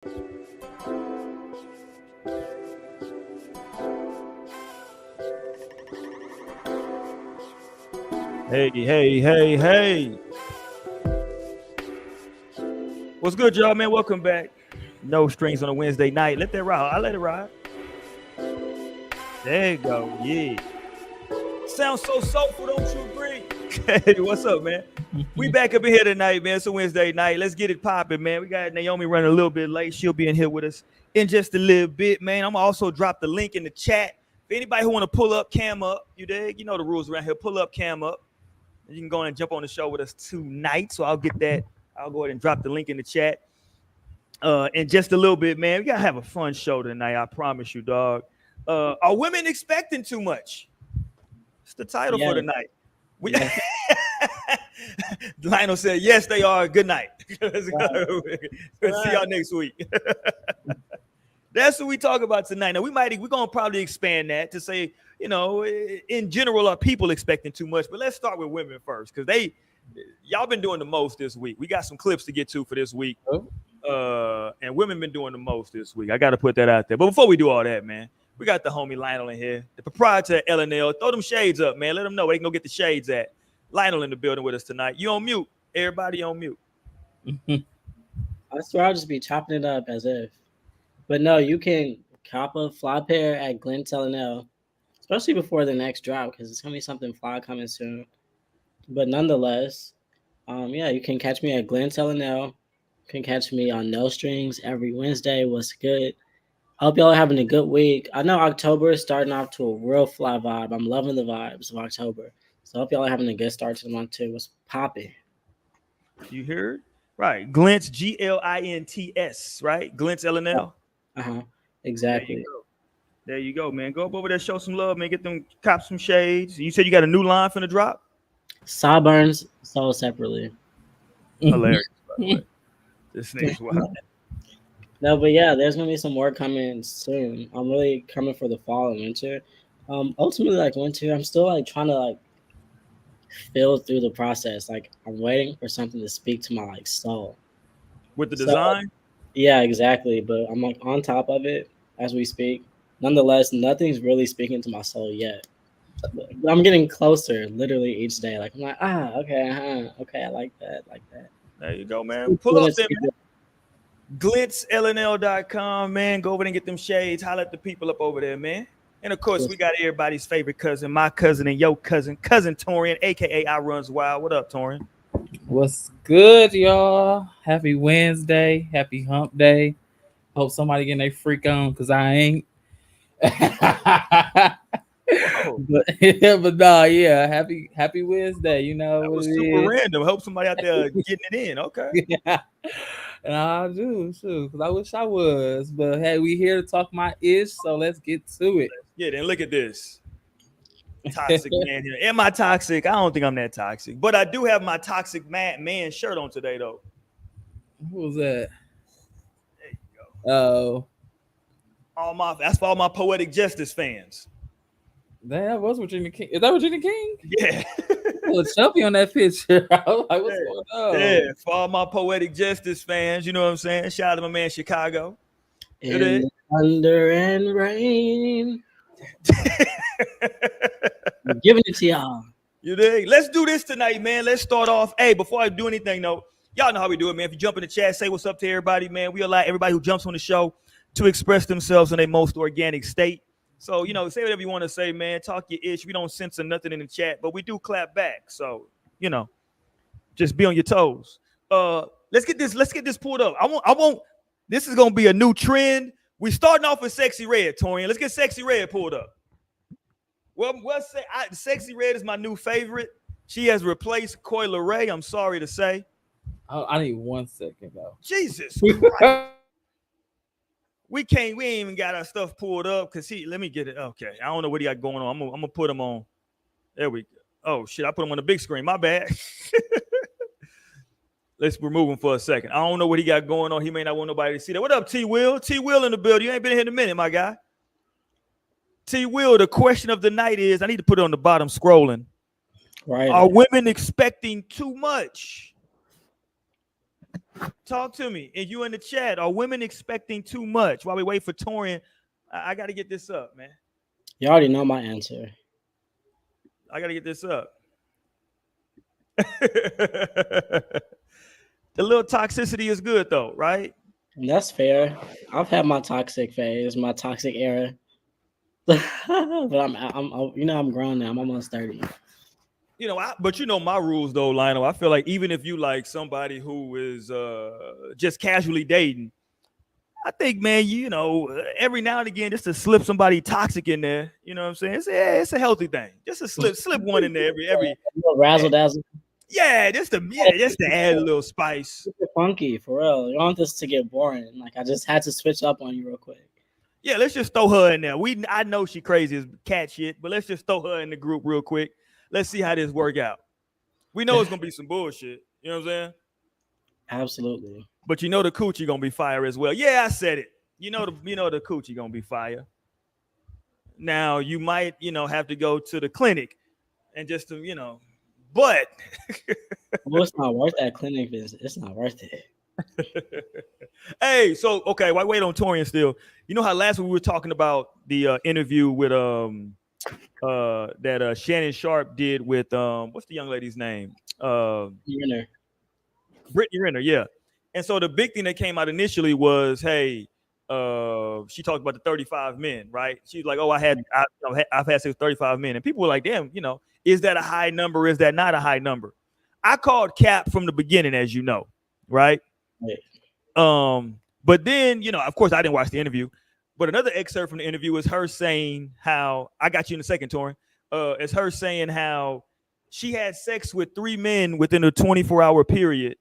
Hey. What's good, y'all, man? Welcome back. No strings on a Wednesday night. Let that ride. I let it ride. There you go. Yeah. Sounds so soulful, don't you agree? Hey, what's up, man? We back up in here tonight, man. It's a Wednesday night. Let's get it popping, man. We got Naomi running a little bit late. She'll be in here with us in just a little bit, man. I'm also drop the link in the chat. For anybody who want to pull up, cam up, you dig? You know the rules around here. Pull up, cam up. You can go and jump on the show with us tonight. So I'll get that. I'll go ahead and drop the link in the chat. In just a little bit, man. We gotta have a fun show tonight. I promise you, dog. Are women expecting too much? It's the title for the night. Lionel said, yes, they are. Good night. Let's see y'all next week. That's what we talk about tonight. Now, we're going to probably expand that to say, you know, in general, are people expecting too much? But let's start with women first, because y'all been doing the most this week. We got some clips to get to for this week. And women been doing the most this week. I got to put that out there. But before we do all that, man, we got the homie Lionel in here, the proprietor of L&L. Throw them shades up, man. Let them know where they can go get the shades at. Lionel in the building with us tonight. You on mute. Everybody on mute. I swear I'll just be chopping it up as if. But no, you can cop a fly pair at Glenn's L&L, especially before the next drop, because it's going to be something fly coming soon. But nonetheless, you can catch me at Glenn's L&L. You can catch me on No Strings every Wednesday. What's good? I hope y'all are having a good week. I know October is starting off to a real fly vibe. I'm loving the vibes of October. So I hope y'all are having a good start to the month too. What's popping? You heard? Right. Glint's, Glints, right? Glint's L&L. Exactly. There you go, man. Go up over there, show some love, man. Get them, cop some shades. You said you got a new line for the drop? Sideburns sold separately. Hilarious, by the way. This nigga's wild. No, but yeah, there's gonna be some more coming soon. I'm really coming for the fall and winter. Ultimately, like winter, I'm still like trying to like feel through the process. Like I'm waiting for something to speak to my like soul. With the design? Yeah, exactly. But I'm like on top of it as we speak. Nonetheless, nothing's really speaking to my soul yet. But I'm getting closer literally each day. Like I'm like, okay, I like that. There you go, man. Pull up there, man. GlintsLNL.com, man. Go over there and get them shades. Holler at the people up over there, man. And of course, we got everybody's favorite cousin, my cousin and your cousin Torian, aka I Runs Wild. What up, Torian? What's good, y'all? Happy Wednesday. Happy hump day. Hope somebody getting their freak on, because I ain't. but nah, yeah. Happy Wednesday. You know, that was super random. Hope somebody out there getting it in. Okay. Yeah. And I do too, because I wish I was. But hey, we here to talk my ish, so let's get to it. Yeah, then look at this. Toxic man here. Am I toxic? I don't think I'm that toxic. But I do have my toxic man shirt on today, though. Who was that? There you go. Oh. That's for all my Poetic Justice fans. That was Virginia King. Is that Virginia King? Yeah. A chubby on that picture. I was like, what's going on? Yeah, for all my Poetic Justice fans, you know what I'm saying? Shout out to my man Chicago. In thunder and rain. I'm giving it to y'all. You dig? Let's do this tonight, man. Let's start off. Hey, before I do anything, though, y'all know how we do it, man. If you jump in the chat, say what's up to everybody, man. We allow everybody who jumps on the show to express themselves in their most organic state. So, you know, say whatever you want to say, man. Talk your ish. We don't censor nothing in the chat, but we do clap back. So, you know, just be on your toes. Let's get this pulled up. I won't. This is gonna be a new trend. We starting off with Sexy Red, Torian. Let's get Sexy Red pulled up. Well, Sexy Red is my new favorite. She has replaced Coi Leray. I'm sorry to say. Oh, I need 1 second though. Jesus Christ. We ain't even got our stuff pulled up because let me get it. Okay. I don't know what he got going on. I'm gonna put him on. There we go. Oh shit, I put him on the big screen. My bad. Let's remove him for a second. I don't know what he got going on. He may not want nobody to see that. What up, T Will? T Will in the building. You ain't been here in a minute, my guy. T Will, the question of the night is, I need to put it on the bottom scrolling. Right. Are women expecting too much? Talk to me. And you in the chat. Are women expecting too much while we wait for Torian? I got to get this up, man. You already know my answer. I got to get this up. The little toxicity is good though, right? And that's fair. I've had my toxic phase, my toxic era. But I'm grown now. I'm almost 30. But my rules though, Lionel. I feel like even if you like somebody who is just casually dating, I think, man, every now and again, just to slip somebody toxic in there, you know what I'm saying? It's a healthy thing. Just to slip one in there every razzle dazzle. Yeah, just to add a little spice. It's funky for real. You don't want this to get boring. Like I just had to switch up on you real quick. Yeah, let's just throw her in there. I know she crazy as cat shit, but let's just throw her in the group real quick. Let's see how this work out. We know it's gonna be some bullshit. You know what I'm saying? Absolutely. But the coochie gonna be fire as well. Yeah, I said it. The coochie gonna be fire. Now you might, have to go to the clinic and just to, but well, it's not worth that clinic visit. It's not worth it. Hey, so okay, wait on Torian still. You know how last week we were talking about the interview with that Shannon Sharp did with what's the young lady's name? Renner. Brittany Renner, yeah. And so the big thing that came out initially was, hey, she talked about the 35 men, right? She's like, oh, I've had sex with 35 men, and people were like, damn, is that a high number? Is that not a high number? I called cap from the beginning, as you know, right? Yeah. But then, of course, I didn't watch the interview, but another excerpt from the interview is her saying how I got you in a second, Torin. It's her saying how she had sex with 3 men within a 24-hour period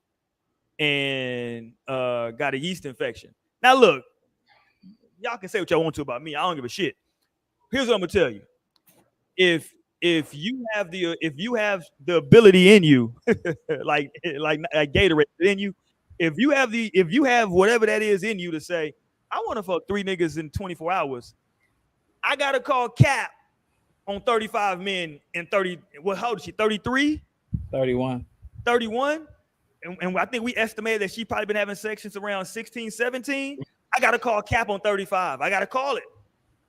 and got a yeast infection. Now, look, y'all can say what y'all want to about me. I don't give a shit. Here's what I'm gonna tell you: if you have the ability in you, like Gatorade in you, if you have whatever that is in you to say, I want to fuck 3 niggas in 24 hours, I gotta call cap on 35 men in 30. Well, how old is she? 33? 31. 31? And I think we estimated that she probably been having sex since around 16, 17. I got to call cap on 35. I got to call it.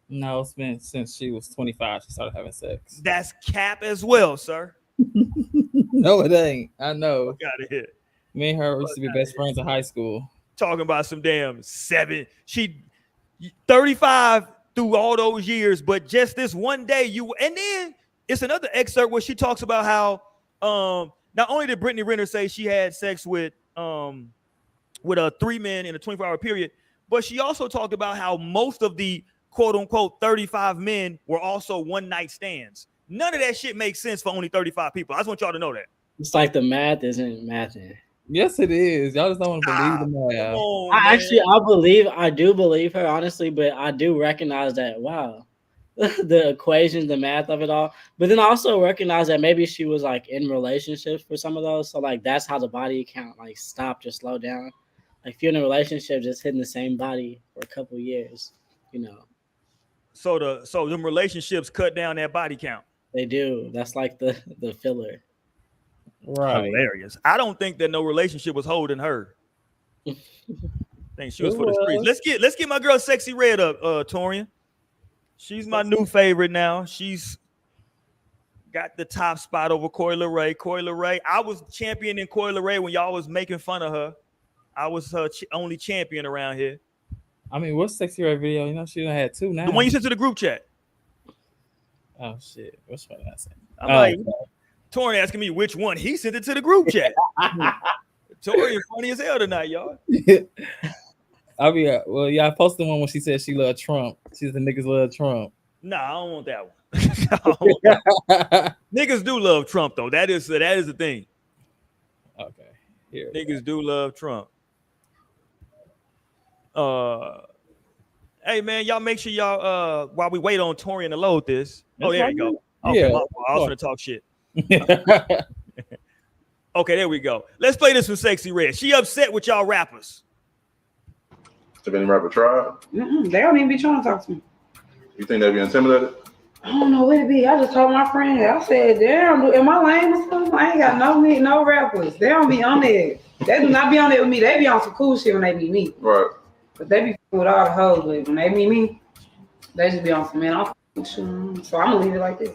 No, it's been since she was 25. She started having sex. That's cap as well, sir. No, it ain't. I know. Got it here. Me and her used to be best friends in high school. Talking about some damn 7. She 35 through all those years, but just this one day and then it's another excerpt where she talks about how not only did Brittany Renner say she had sex with 3 men in a 24-hour period, but she also talked about how most of the quote unquote 35 men were also one night stands. None of that shit makes sense for only 35 people. I just want y'all to know that. It's like the math isn't mathing. Yes, it is. Y'all just don't want to believe the math. I do believe her, honestly, but I do recognize that, wow, the equations, the math of it all. But then I also recognize that maybe she was like in relationships for some of those. So like that's how the body count like stopped or slowed down. Like if you're in a relationship just hitting the same body for a couple of years, So them relationships cut down that body count. They do. That's like the filler. Right. Hilarious. I don't think that no relationship was holding her. I think she was for the streets. Let's get my girl Sexy Red up, Torian. She's my new favorite now. She's got the top spot over Coi Leray. Coi Leray, I was championing Coi Leray when y'all was making fun of her. I was her only champion around here. I mean, what's Sexy Red video? She done had 2 now. The one you sent to the group chat. Oh shit! What's what I say? I'm like, Torian asking me which one. He sent it to the group chat. Torian funny as hell tonight, y'all. I posted one when she said she loved Trump. She said the niggas love Trump. Nah, I don't want that one. Niggas do love Trump though. That is the thing. Okay. Here. Niggas do love Trump. Hey man, y'all make sure y'all while we wait on Torian to load this. That's there you go. Yeah. Okay, I was gonna talk shit. Okay, there we go. Let's play this with Sexy Red. She upset with y'all rappers. Have any rapper tried? They don't even be trying to talk to me. You think they'd be intimidated? I don't know what it be. I just told my friend. I said, "Damn, am I lame or something? I ain't got no rappers. They don't be on there. They do not be on there with me. They be on some cool shit when they meet me. Right. But they be with all the hoes. But when they meet me, they just be on some man. I'm with you. So I'm gonna leave it like this.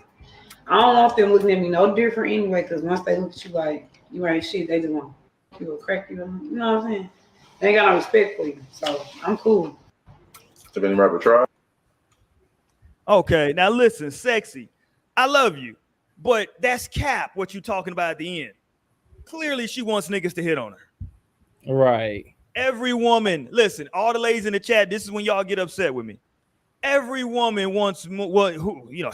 I don't want them looking at me no different anyway. Because once they look at you like you ain't shit, they just want you or crack you. You know what I'm saying? They ain't got no respect for you. So I'm cool. So then rapper try. Okay, now listen, sexy. I love you, but that's cap what you talking about at the end. Clearly, she wants niggas to hit on her. Right. Every woman, listen, all the ladies in the chat, this is when y'all get upset with me. Every woman wants, well, who, you know,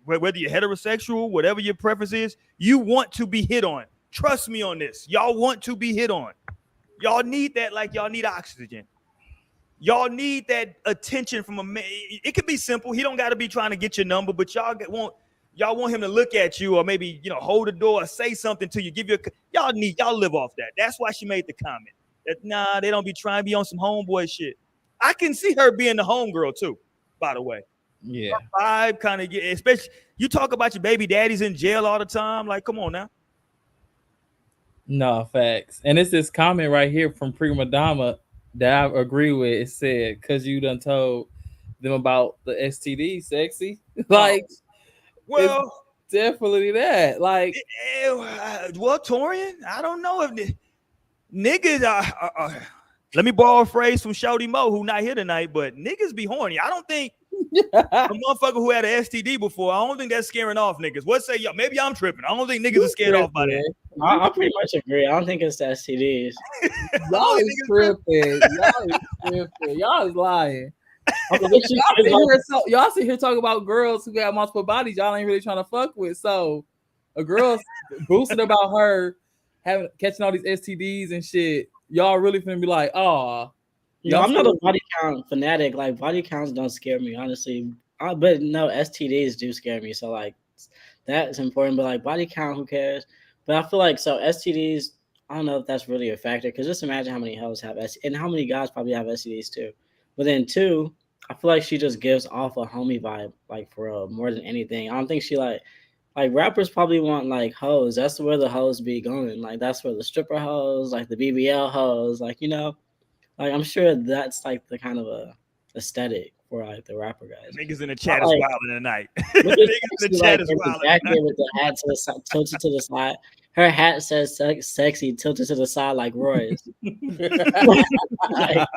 whether you're heterosexual, whatever your preference is, you want to be hit on. Trust me on this. Y'all want to be hit on. Y'all need that like y'all need oxygen. Y'all need that attention from a man. It could be simple. He don't got to be trying to get your number, but y'all want him to look at you or maybe, you know, hold the door or say something to you. Y'all live off that. That's why she made the comment. That nah, they don't be trying to be on some homeboy shit. I can see her being the homegirl too, by the way. Yeah. Her vibe kind of get, especially you talk about your baby daddies in jail all the time. Like, come on now. No, facts. And it's this comment right here from Prima Dama that I agree with. It said, because you done told them about the STD, sexy. Like, well, it's definitely that. Like, well, Torian, I don't know if the niggas are let me borrow a phrase from Shouty Mo, who not here tonight, but niggas be horny. I don't think a motherfucker who had an STD before, I don't think that's scaring off niggas. What say y'all? Maybe I'm tripping. I don't think niggas are scared off by that. I pretty much agree. I don't think it's the STDs. Y'all is tripping. Y'all is lying. Y'all sit here talking about girls who got multiple bodies y'all ain't really trying to fuck with. So a girl's boosting about her catching all these STDs and shit. Y'all really finna be like, oh. No, I'm not a body count fanatic. Like, body counts don't scare me, honestly. But no, STDs do scare me. So like that's important. But like body count, who cares? But I feel like so STDs. I don't know if that's really a factor because just imagine how many hoes have STDs and how many guys probably have STDs too. But then two, I feel like she just gives off a homie vibe, like for real, more than anything. I don't think she like rappers probably want like hoes. That's where the hoes be going. Like that's where the stripper hoes, like the BBL hoes, like you know, like I'm sure that's like the kind of a aesthetic for like the rapper guys. Niggas in the chat is wilding tonight. Niggas in the chat is wilding. Jacket with the hat to the side, tilted to the side. Her hat says "sexy" tilted to the side like Roy's. Like,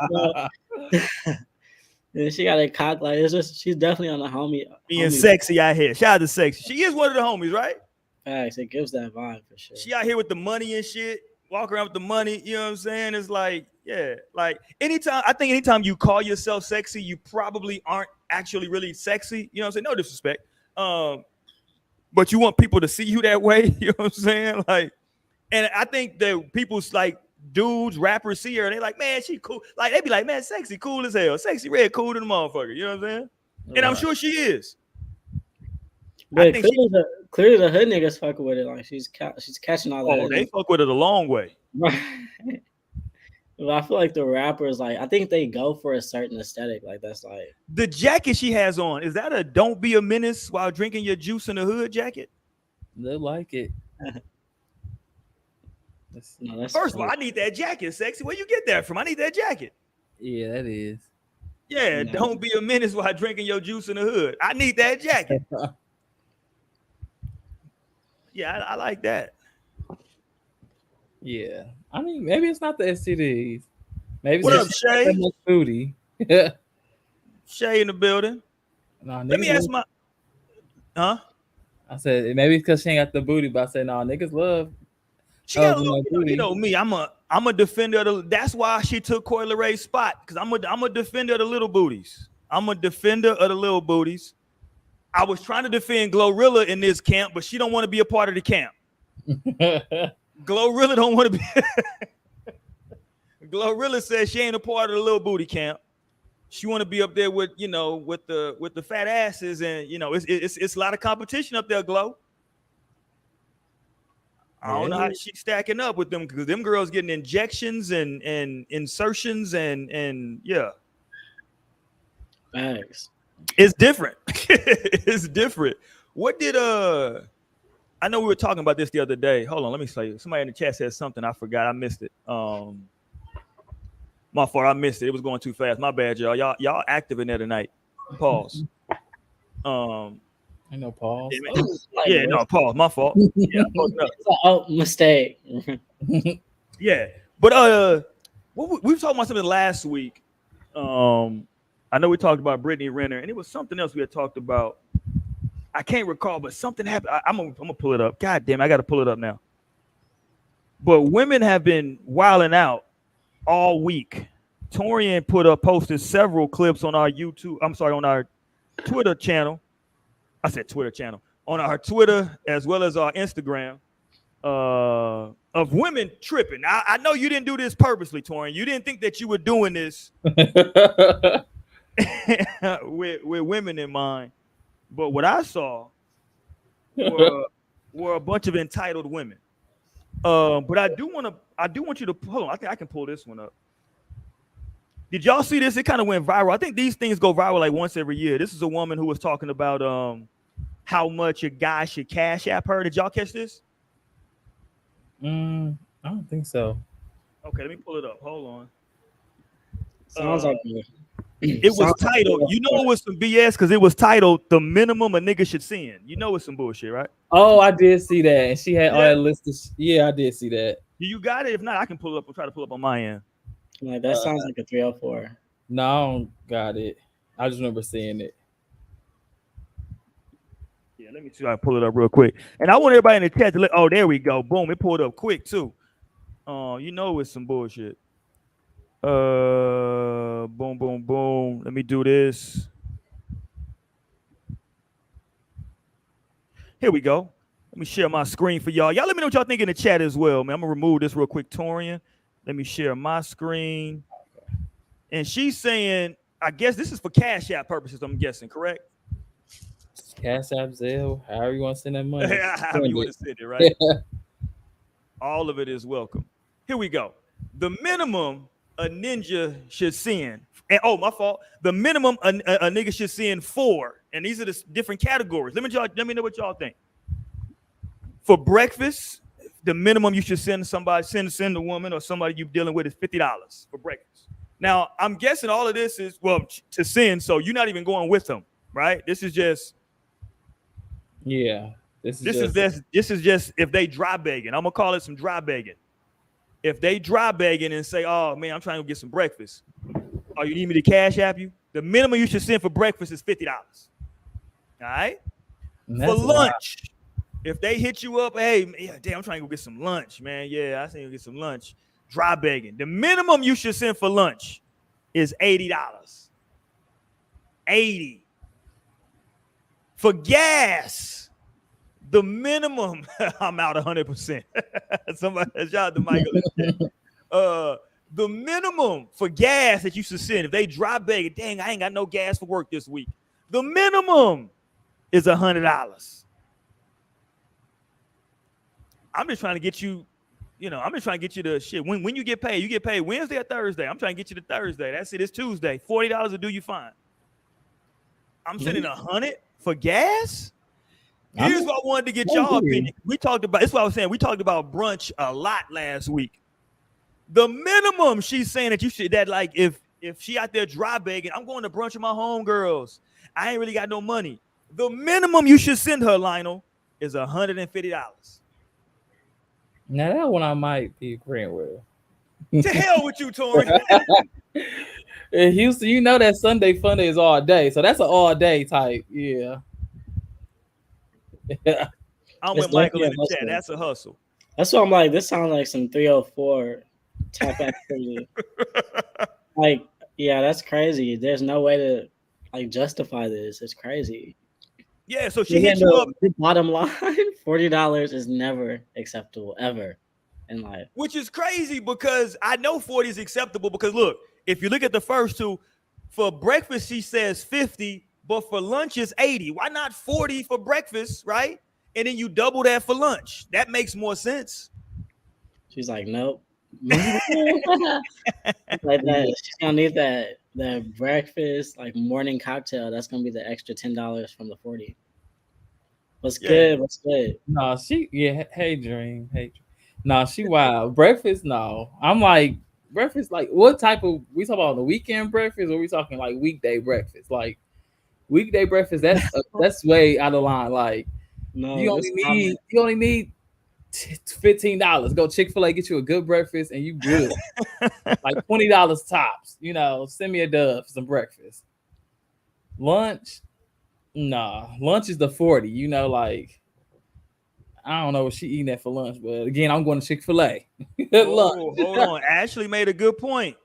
and she got a cock like it's just she's definitely on the homie. Being sexy out here. Shout out to sexy. She is one of the homies, right? Facts. It gives that vibe for sure. She out here with the money and shit. Walk around with the money. You know what I'm saying? It's like, yeah, like anytime you call yourself sexy, you probably aren't actually really sexy. You know what I'm saying? No disrespect. But you want people to see you that way. You know what I'm saying? Like, and I think that people's like dudes, rappers see her and they like, man, she cool. Like they be like, man, sexy, cool as hell. Sexy red, cool to the motherfucker. You know what I'm saying? And I'm sure she is. But clearly the hood niggas fucking with it. Like she's catching all that. Oh, they fuck with it a long way. Right. But I feel like the rappers, like I think they go for a certain aesthetic. Like that's like the jacket she has on. Is that a "Don't be a menace while drinking your juice in the hood" jacket? They like it. First of all, I need that jacket, sexy. Where you get that from? I need that jacket. Yeah, that is. Yeah, no. Don't be a menace while drinking your juice in the hood. I need that jacket. Yeah, I like that. Yeah, I mean, maybe it's not the STDs. Maybe what up, Shay? Booty. Shay in the building. Nah, let me ask my. Huh? I said maybe it's because she ain't got the booty, but I said no, niggas love. She got a little, you know me. I'm a defender of that's why she took Coi Leray spot because I'm a defender of the little booties. I'm a defender of the little booties. I was trying to defend Glorilla in this camp, but she don't want to be a part of the camp. Glorilla don't want to be. Glorilla says she ain't a part of the little booty camp. She want to be up there with with the fat asses, and it's a lot of competition up there. Glow. I don't know how she's stacking up with them because them girls getting injections and insertions and yeah. Thanks. It's different. It's different. What did I know we were talking about this the other day. Hold on, let me say. Somebody in the chat said something. I forgot. I missed it. My fault. I missed it. It was going too fast. My bad, y'all. Y'all active in there tonight. Pause. I know pause. Yeah, no, pause. My fault. Yeah, oh, mistake. Yeah, but we were talking about something last week. I know we talked about Brittany Renner, and it was something else we had talked about. I can't recall, but something happened. I'm gonna pull it up. God damn, I got to pull it up now. But women have been wilding out all week. Torian posted several clips on our YouTube. I'm sorry, on our Twitter channel. I said Twitter channel. On our Twitter as well as our Instagram of women tripping. I know you didn't do this purposely, Torian. You didn't think that you were doing this with women in mind. But what I saw were a bunch of entitled women. But I do want you to hold on. I think I can pull this one up. Did y'all see this? It kind of went viral. I think these things go viral like once every year. This is a woman who was talking about how much a guy should cash app her. Did y'all catch this? I don't think so. Okay, let me pull it up. Hold on. Sounds like it was titled. You know it was some BS because it was titled "The Minimum a Nigga Should Send." You know it's some bullshit, right? Oh, I did see that, and she had all that list. Yeah, I did see that. You got it. If not, I can pull it up and try to pull it up on my end. Like that sounds like a 304. No, I don't got it. I just remember seeing it. Yeah, let me see if I can pull it up real quick. And I want everybody in the chat to oh, there we go. Boom, it pulled up quick too. You know it's some bullshit. Boom, boom, boom. Let me do this. Here we go. Let me share my screen for y'all. Y'all let me know what y'all think in the chat as well, man. I'm gonna remove this real quick, Torian. Let me share my screen. And she's saying, I guess this is for Cash App purposes, I'm guessing, correct? Cash App, Zelle, however you want to send that money. However you want to send it, right? All of it is welcome. Here we go. The minimum a ninja should send. And, oh, my fault. The minimum a nigga should send 4. And these are the different categories. Let me know what y'all think. For breakfast, the minimum you should send somebody, send a woman or somebody you're dealing with is $50 for breakfast. Now, I'm guessing all of this is, well, to send, so you're not even going with them, right? This is just. Yeah. This is just if they dry begging. I'm going to call it some dry begging. If they dry begging and say, oh, man, I'm trying to get some breakfast. Oh, you need me to Cash App you? The minimum you should send for breakfast is $50. All right? For lunch, if they hit you up, hey, damn, I'm trying to go get some lunch, man. Yeah, I think you'll get some lunch. Dry begging. The minimum you should send for lunch is $80. $80. For gas, the minimum, I'm out 100%. Somebody, shout out to Michael. The minimum for gas that you should send, if they dry beg, dang, I ain't got no gas for work this week. The minimum is $100. I'm just trying to get you, I'm just trying to get you to shit. When you get paid Wednesday or Thursday. I'm trying to get you to Thursday. That's it. It's Tuesday. $40 will do you fine. I'm sending $100 for gas. Here's what I wanted to get y'all opinion. That's what I was saying. We talked about brunch a lot last week. The minimum she's saying that you should, that like if she out there dry begging, I'm going to brunch with my homegirls. I ain't really got no money. The minimum you should send her, Lionel, is $150. Now that one I might be agreeing with. To hell with you, Tori. In Houston, you know that Sunday fun day is all day, so that's an all day type. Yeah. I'm with Michael in the chat. That's a hustle. That's what I'm like. This sounds like some 304 type activity. Like, yeah, that's crazy. There's no way to like justify this. It's crazy. Yeah, so she hit you up. The bottom line, $40 is never acceptable ever in life. Which is crazy because I know 40 is acceptable because look, if you look at the first two, for breakfast she says 50, but for lunch is 80. Why not 40 for breakfast, right? And then you double that for lunch. That makes more sense. She's like, nope. Like that. She's gonna need that the breakfast, like morning cocktail, that's gonna be the extra $10 from the 40. What's good? What's good? No, hey Dream. No, she wild. Breakfast, no. I'm like, breakfast, like what type of we talking about the weekend breakfast, or we talking like weekday breakfast? Like weekday breakfast, that's way out of line. Like No, you only need $15. Go Chick-fil-A, get you a good breakfast, and you good. Like $20 tops. Send me a dub for some breakfast. Lunch, nah. Lunch is the 40. Like I don't know what she eating at for lunch, but again, I'm going to Chick-fil-A. Oh, hold on. Ashley made a good point.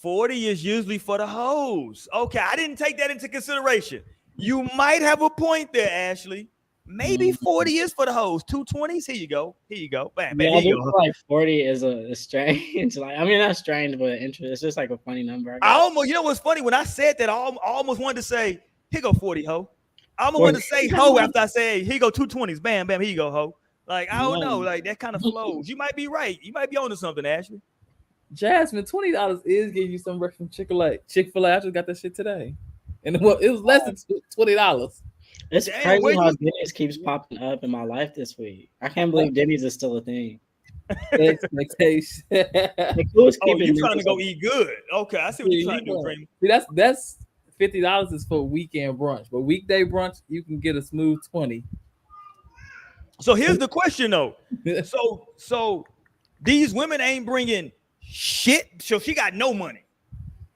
40 is usually for the hoes. Okay, I didn't take that into consideration. You might have a point there, Ashley. Maybe 40 is for the hoes. 220s. Here you go. Bam, bam. Yeah, here you go. like 40 is a strange. Like I mean, not strange, but interesting. It's just like a funny number. I almost, you know what's funny? When I said that, I almost wanted to say, here go 40, ho. I almost wanted to say ho after I say, hey, here go 220s. Bam, bam, here you go, ho. Like, I don't know. Like, that kind of flows. You might be right. You might be onto something, Ashley. Jasmine, $20 is getting you some breakfast from Chick-fil-A. I just got that shit today. And it was less than $20. It's crazy how Denny's keeps popping up in my life this week. I can't believe Denny's is still a thing. Expectation. Oh, you trying to go eat good. Okay, I see what you're trying to do, Dream. See, that's $50 is for weekend brunch, but weekday brunch, you can get a smooth 20. So here's the question, though. So these women ain't bringing shit. So she got no money.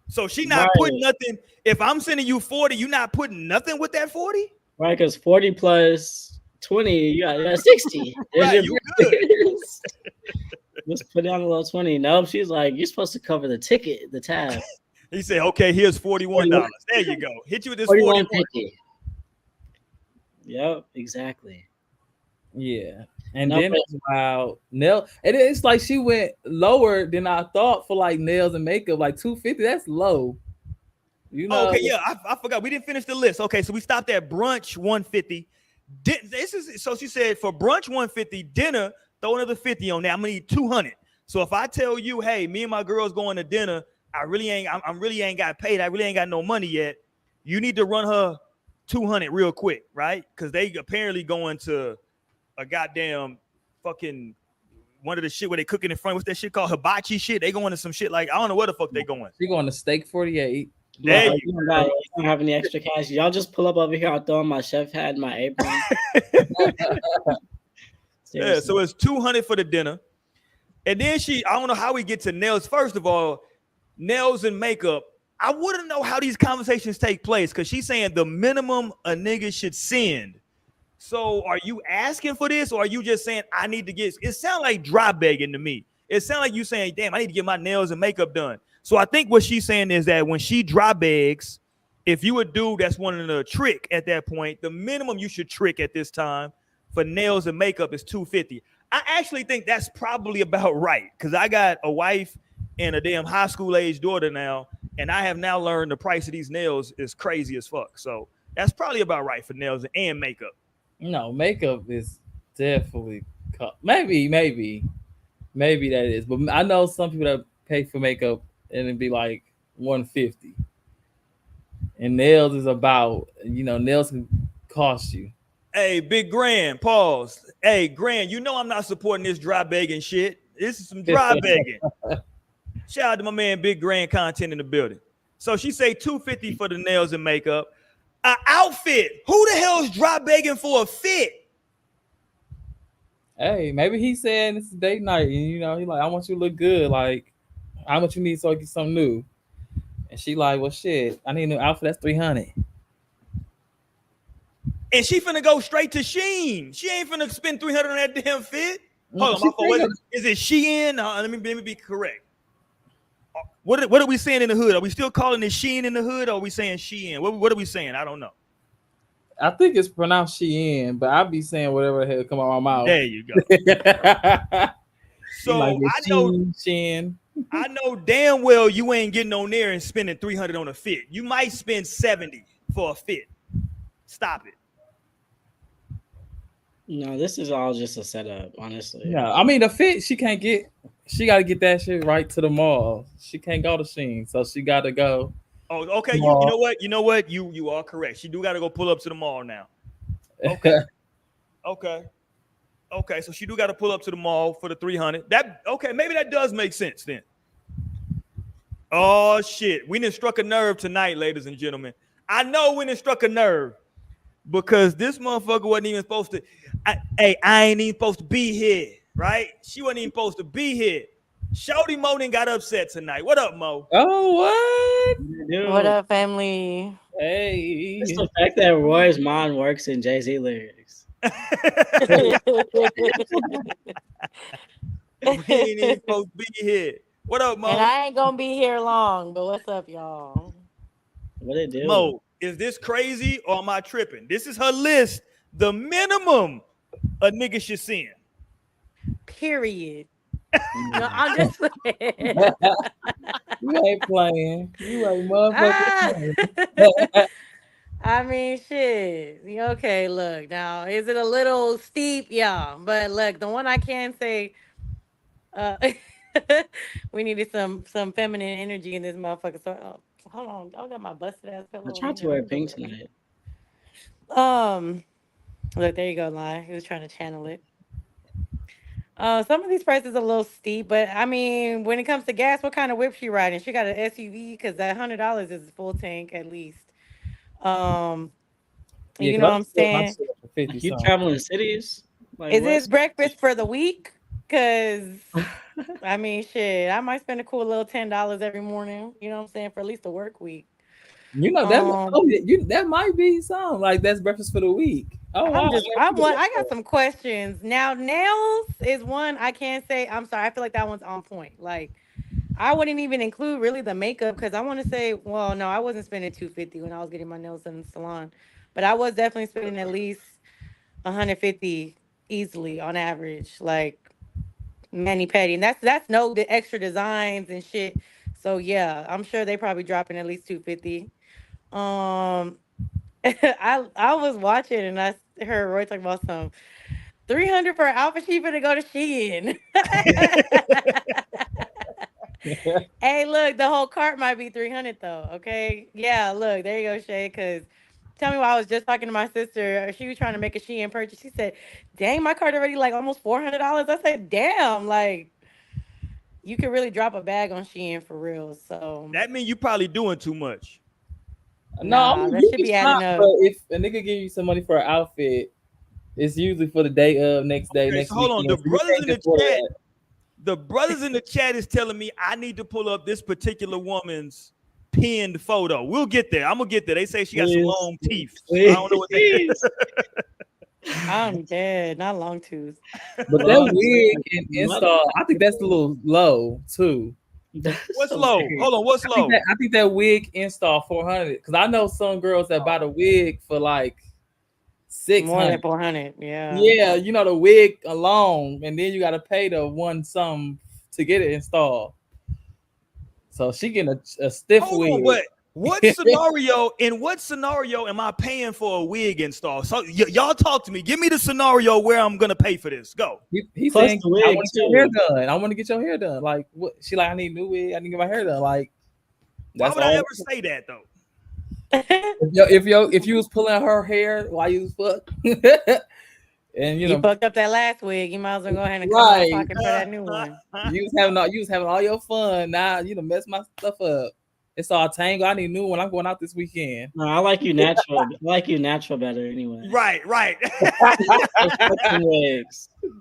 So she not putting nothing. If I'm sending you 40, you not putting nothing with that 40? Right, because 40 plus 20, you got 60. Right, you good. Just put down a little 20. Nope, she's like, you're supposed to cover the ticket, the tab. He said, okay, here's $41. There you go. Hit you with this $41.50. Yep, exactly. Yeah. And then it's about nail. And it's like she went lower than I thought for like nails and makeup, like $250. That's low. Okay, yeah, I forgot. We didn't finish the list. Okay, so we stopped at brunch $150. So she said for brunch $150, dinner, throw another $50 on there. I'm gonna need $200. So if I tell you, hey, me and my girls going to dinner, I really ain't got paid. I really ain't got no money yet. You need to run her $200 real quick, right? Because they apparently going to a goddamn fucking one of the shit where they cooking in front. What's that shit called? Hibachi shit. They going to some shit like I don't know where the fuck they going. She going to Steak 48. There you don't have any extra cash. Y'all just pull up over here. I'll throw on my chef hat and my apron. Yeah, so it's $200 for the dinner. And then I don't know how we get to nails. First of all, nails and makeup. I wouldn't know how these conversations take place because she's saying the minimum a nigga should send. So are you asking for this or are you just saying I need to get it? Sounds like dry begging to me. It sounds like you saying, damn, I need to get my nails and makeup done. So I think what she's saying is that when she dry begs, if you a dude that's wanting to trick at that point, the minimum you should trick at this time for nails and makeup is $250. I actually think that's probably about right because I got a wife and a damn high school age daughter now, and I have now learned the price of these nails is crazy as fuck. So that's probably about right for nails and makeup. No, makeup is definitely maybe that is, but I know some people that pay for makeup and it'd be like $150. And nails is about, nails can cost you. Hey, Big Grand, pause. Hey, Grand, I'm not supporting this dry begging shit. This is some dry begging. Shout out to my man Big Grand content in the building. So she say $250 for the nails and makeup. An outfit. Who the hell is dry begging for a fit? Hey, maybe he's saying it's a date night and he like, I want you to look good. Like, how much you need so I get something new? And she like, well, shit, I need a new outfit. That's $300. And she finna go straight to Shein. She ain't finna spend $300 on that damn fit. Hold on, is it Shein? Let me be correct. What are we saying in the hood? Are we still calling it Shein in the hood, or are we saying Shein? What are we saying? I don't know. I think it's pronounced Shein, but I'll be saying whatever the hell come out of my mouth. There you go. So like Shein. I know damn well you ain't getting on there and spending $300 on a fit. You might spend $70 for a fit. Stop it. No, this is all just a setup, honestly. Yeah, I mean the fit she got to get that shit right to the mall. She can't go to Shein, so she got to go Oh, okay. You Mall. know what? You know what? You are correct. She do got to go pull up to the mall now. Okay. Okay. Okay. So she do got to pull up to the mall for the 300. That okay? Maybe that does make sense then. Oh shit! We done struck a nerve tonight, ladies and gentlemen. I know we done struck a nerve because this motherfucker wasn't even supposed to. I ain't even supposed to be here, right? She wasn't even supposed to be here. Shorty Mo done got upset tonight. What up, Mo? Oh, what? Dude, What up, family? Hey. it's the fact that Roy's mom works in Jay-Z lyrics. We ain't even supposed to be here. What up, Mo? And I ain't gonna be here long, but what's up, y'all? What it do? Mo, is this crazy or am I tripping? This is her list. The minimum a nigga should send. Period. No, I'm just playing. You ain't playing. You ain't Ah. motherfucking playing. I mean, shit. Okay, look, now, is it a little steep? Yeah. But look, the one I can say, uh, we needed some feminine energy in this motherfucker. So, hold on. I got my busted ass pillow. I tried to wear pink tonight. Look, there you go, Lie. He was trying to channel it. Some of these prices are a little steep, but I mean, when it comes to gas, what kind of whip she riding? She got an SUV because that $100 is full tank at least. Yeah, You know what I'm my saying? shit for 50 Like you something. traveling cities? Like Is what? this breakfast for the week? Cause I mean, shit, I might spend a cool little $10 every morning. You know what I'm saying, for at least a work week. You know that might be something like that's breakfast for the week. Oh wow! I got some questions now. Nails is one I can't say. I'm sorry. I feel like that one's on point. Like I wouldn't even include really the makeup because I want to say, well, no, I wasn't spending $250 when I was getting my nails in the salon, but I was definitely spending at least $150 easily on average, like mani pedi, and that's no the extra designs and shit. So yeah, I'm sure they probably dropping at least $250. I was watching and I heard Roy talk about some 300 for an outfit cheaper to go to Shein. Hey, look, the whole cart might be 300 though. Okay, yeah, look, there you go, Shay. Because tell me why I was just talking to my sister. She was trying to make a Shein purchase. She said, "Dang, my cart already like almost $400." I said, "Damn, like you could really drop a bag on Shein for real." So That means you probably doing too much. No, I mean, that you should can be adding shop, up. but if a nigga give you some money for an outfit, it's usually for the day of, next day, Okay, next so hold on. weekend. So you can't just wear that. The brothers in the chat is telling me I need to pull up this particular woman's pinned photo. We'll get there. I'm gonna get there. They say she got some long teeth. I don't know what that is. I'm dead. Not long tooth. But that wig and install, I think that's a little low too. What's low? Hold on. What's low? I think that wig install 400 because I know some girls that buy the wig for like 600. More than 400. Yeah. Yeah, you know the wig alone, and then you got to pay the one sum to get it installed. So she getting a stiff wig. On, what scenario? In what scenario am I paying for a wig install? So y'all talk to me. Give me the scenario where I'm gonna pay for this. Go. He's saying, I want to get your hair done. I want to get your hair done. Like what? She like, I need a new wig. I need to get my hair done. Like, why would I ever say that though? if you was pulling her hair while you was fuck, and you fucked up that last wig, you might as well go ahead and come out of pocket for that new one. You was having all your fun. Now you done messed my stuff up. It's all tangled. I need a new one. I'm going out this weekend. No, I like you natural. I like you natural better anyway. Right.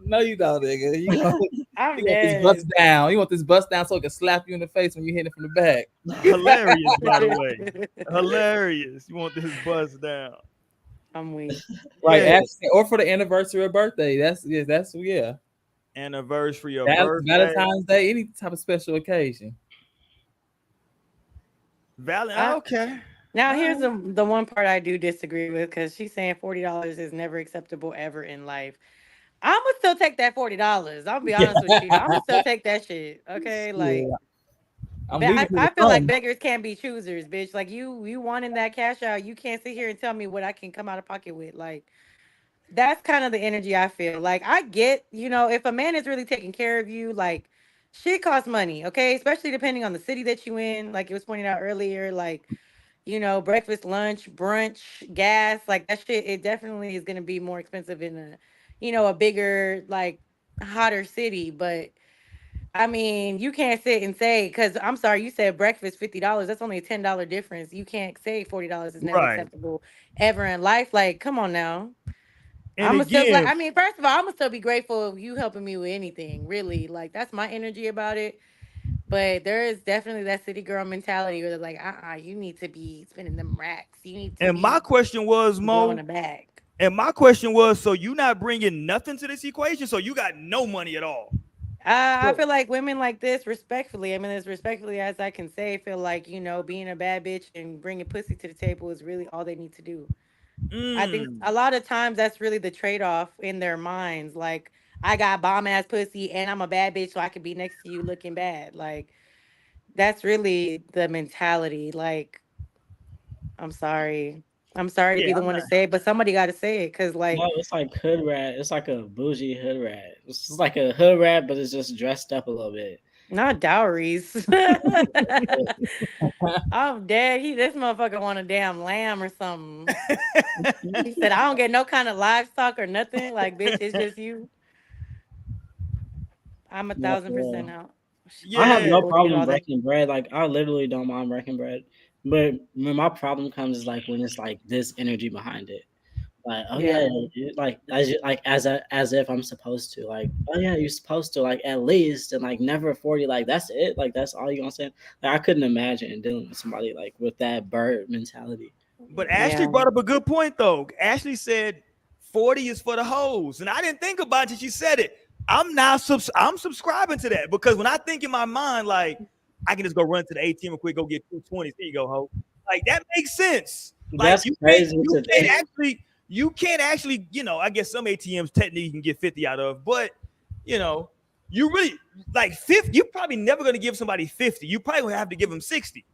No, you don't, nigga. You want this bust down. You want this bust down so it can slap you in the face when you hit it from the back. Hilarious, by the way. Hilarious. You want this bust down. I'm weak. Right. Yes. Or for the anniversary or birthday. That's anniversary or birthday. Valentine's Day, any type of special occasion. Okay. Now here's the one part I do disagree with because she's saying $40 is never acceptable ever in life. I'm gonna still take that $40. I'll be honest with you. I'm gonna still take that shit. Okay, like I feel like beggars can't be choosers, bitch. Like you wanting that cash out, you can't sit here and tell me what I can come out of pocket with. Like that's kind of the energy I feel. Like I get, if a man is really taking care of you, like shit costs money, okay? Especially depending on the city that you in. Like it was pointed out earlier, like, breakfast, lunch, brunch, gas, like that shit, it definitely is gonna be more expensive in a bigger, like hotter city. But I mean, you can't sit and say, because I'm sorry, you said breakfast $50. That's only a $10 difference. You can't say $40 is never Right. acceptable ever in life. Like, come on now. And I'm still glad. again, I mean, first of all, I'm gonna still be grateful of you helping me with anything. Really, like that's my energy about it. But there is definitely that city girl mentality where they're like, you need to be spending them racks. You need to and my be question was, blowing Mo, a bag. and my question was, so you not bringing nothing to this equation, so you got no money at all. I feel like women like this, respectfully, I mean, as respectfully as I can say, feel like, being a bad bitch and bringing pussy to the table is really all they need to do. I think Mm. a lot of times that's really the trade off in their minds. Like, I got bomb ass pussy and I'm a bad bitch, so I could be next to you looking bad. Like, that's really the mentality. Like, I'm sorry. I'm sorry to Yeah, be the I'm one not. to say it, but somebody got to say it because, No, like, it's like hood rat. It's like a bougie hood rat. It's just like a hood rat, but it's just dressed up a little bit. not dowries. I'm dead. This motherfucker want a damn lamb or something. He said, I don't get no kind of livestock or nothing. Like, bitch, it's just you. I'm No, for 1,000% real. out. I have Yeah, no Bullshit, problem all that. breaking bread. Like I literally don't mind breaking bread. But when my problem comes is like when it's like this energy behind it. Like, oh yeah, Yeah. like as if I'm supposed to. Like, oh yeah, you're supposed to, like at least, and like never 40, like that's it. Like that's all you gonna say. Like I couldn't imagine dealing with somebody like with that bird mentality. but Ashley Yeah. brought up a good point though. Ashley said 40 is for the hoes, and I didn't think about it. She said it. I'm subscribing to that because when I think in my mind, like I can just go run to the ATM and quick go get 220s. Here you go, ho. Like that makes sense. Like That's crazy to think. you can't actually, I guess some ATMs technically you can get 50 out of, but you really like 50. You're probably never gonna give somebody 50. You probably gonna have to give them 60.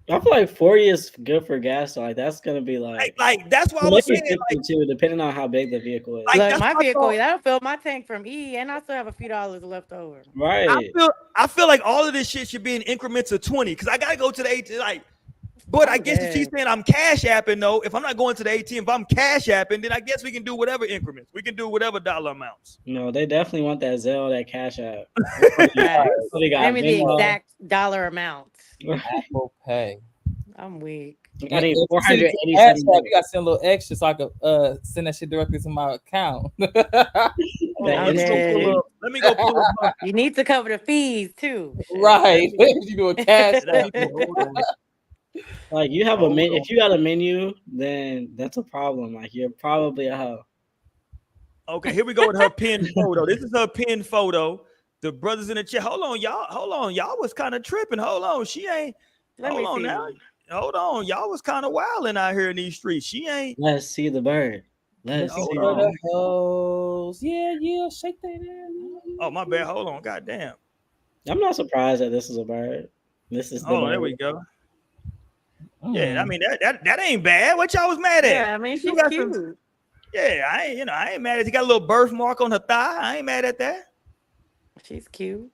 I feel like 40 is good for gas. So like that's gonna be Like that's why I was maybe saying, 50 too, depending on how big the vehicle is. like Look, that's my what I vehicle, thought. that'll fill my tank from E, and I still have a few dollars left over. Right. I feel like all of this shit should be in increments of 20 because I gotta go to the ATM. Like, but I I'm guess if she's dead. saying I'm cash apping though, if I'm not going to the ATM, if I'm cash apping, then I guess we can do whatever increments. We can do whatever dollar amounts. No, they definitely want that Zelle, that Cash App. Facts. They Give got me the Venmo. exact dollar amount. Apple Pay. I'm weak. I need If you send it to the 487. Cash App, you got to send a little extra so I could send that shit directly to my account. Hold on, I'm let me go dead. pull up. Let me go pull up. You need to cover the fees too. Shit. Right. You do a Cash App. Hold on. Like you have Hold if on. you got a menu, then that's a problem. Like you're probably a hoe. Okay, here we go with her pinned photo. This is her pinned photo. The brothers in the chat. Hold on, y'all. Hold on. Y'all was kind of tripping. Hold on. She ain't. Let Hold me on see. now. Hold on. Y'all was kind of wilding out here in these streets. She ain't. Let's see the bird. Let's Looking see Hold for the on. the hoes. Yeah, shake that ass. Oh, my bad. Hold on. God damn. I'm not surprised that this is a bird. This is the Oh, bird. there we go. Yeah, I mean that ain't bad. What y'all was mad at? Yeah, I mean, You she's got cute. some- yeah, I ain't mad at. She got a little birthmark on her thigh. I ain't mad at that. She's cute.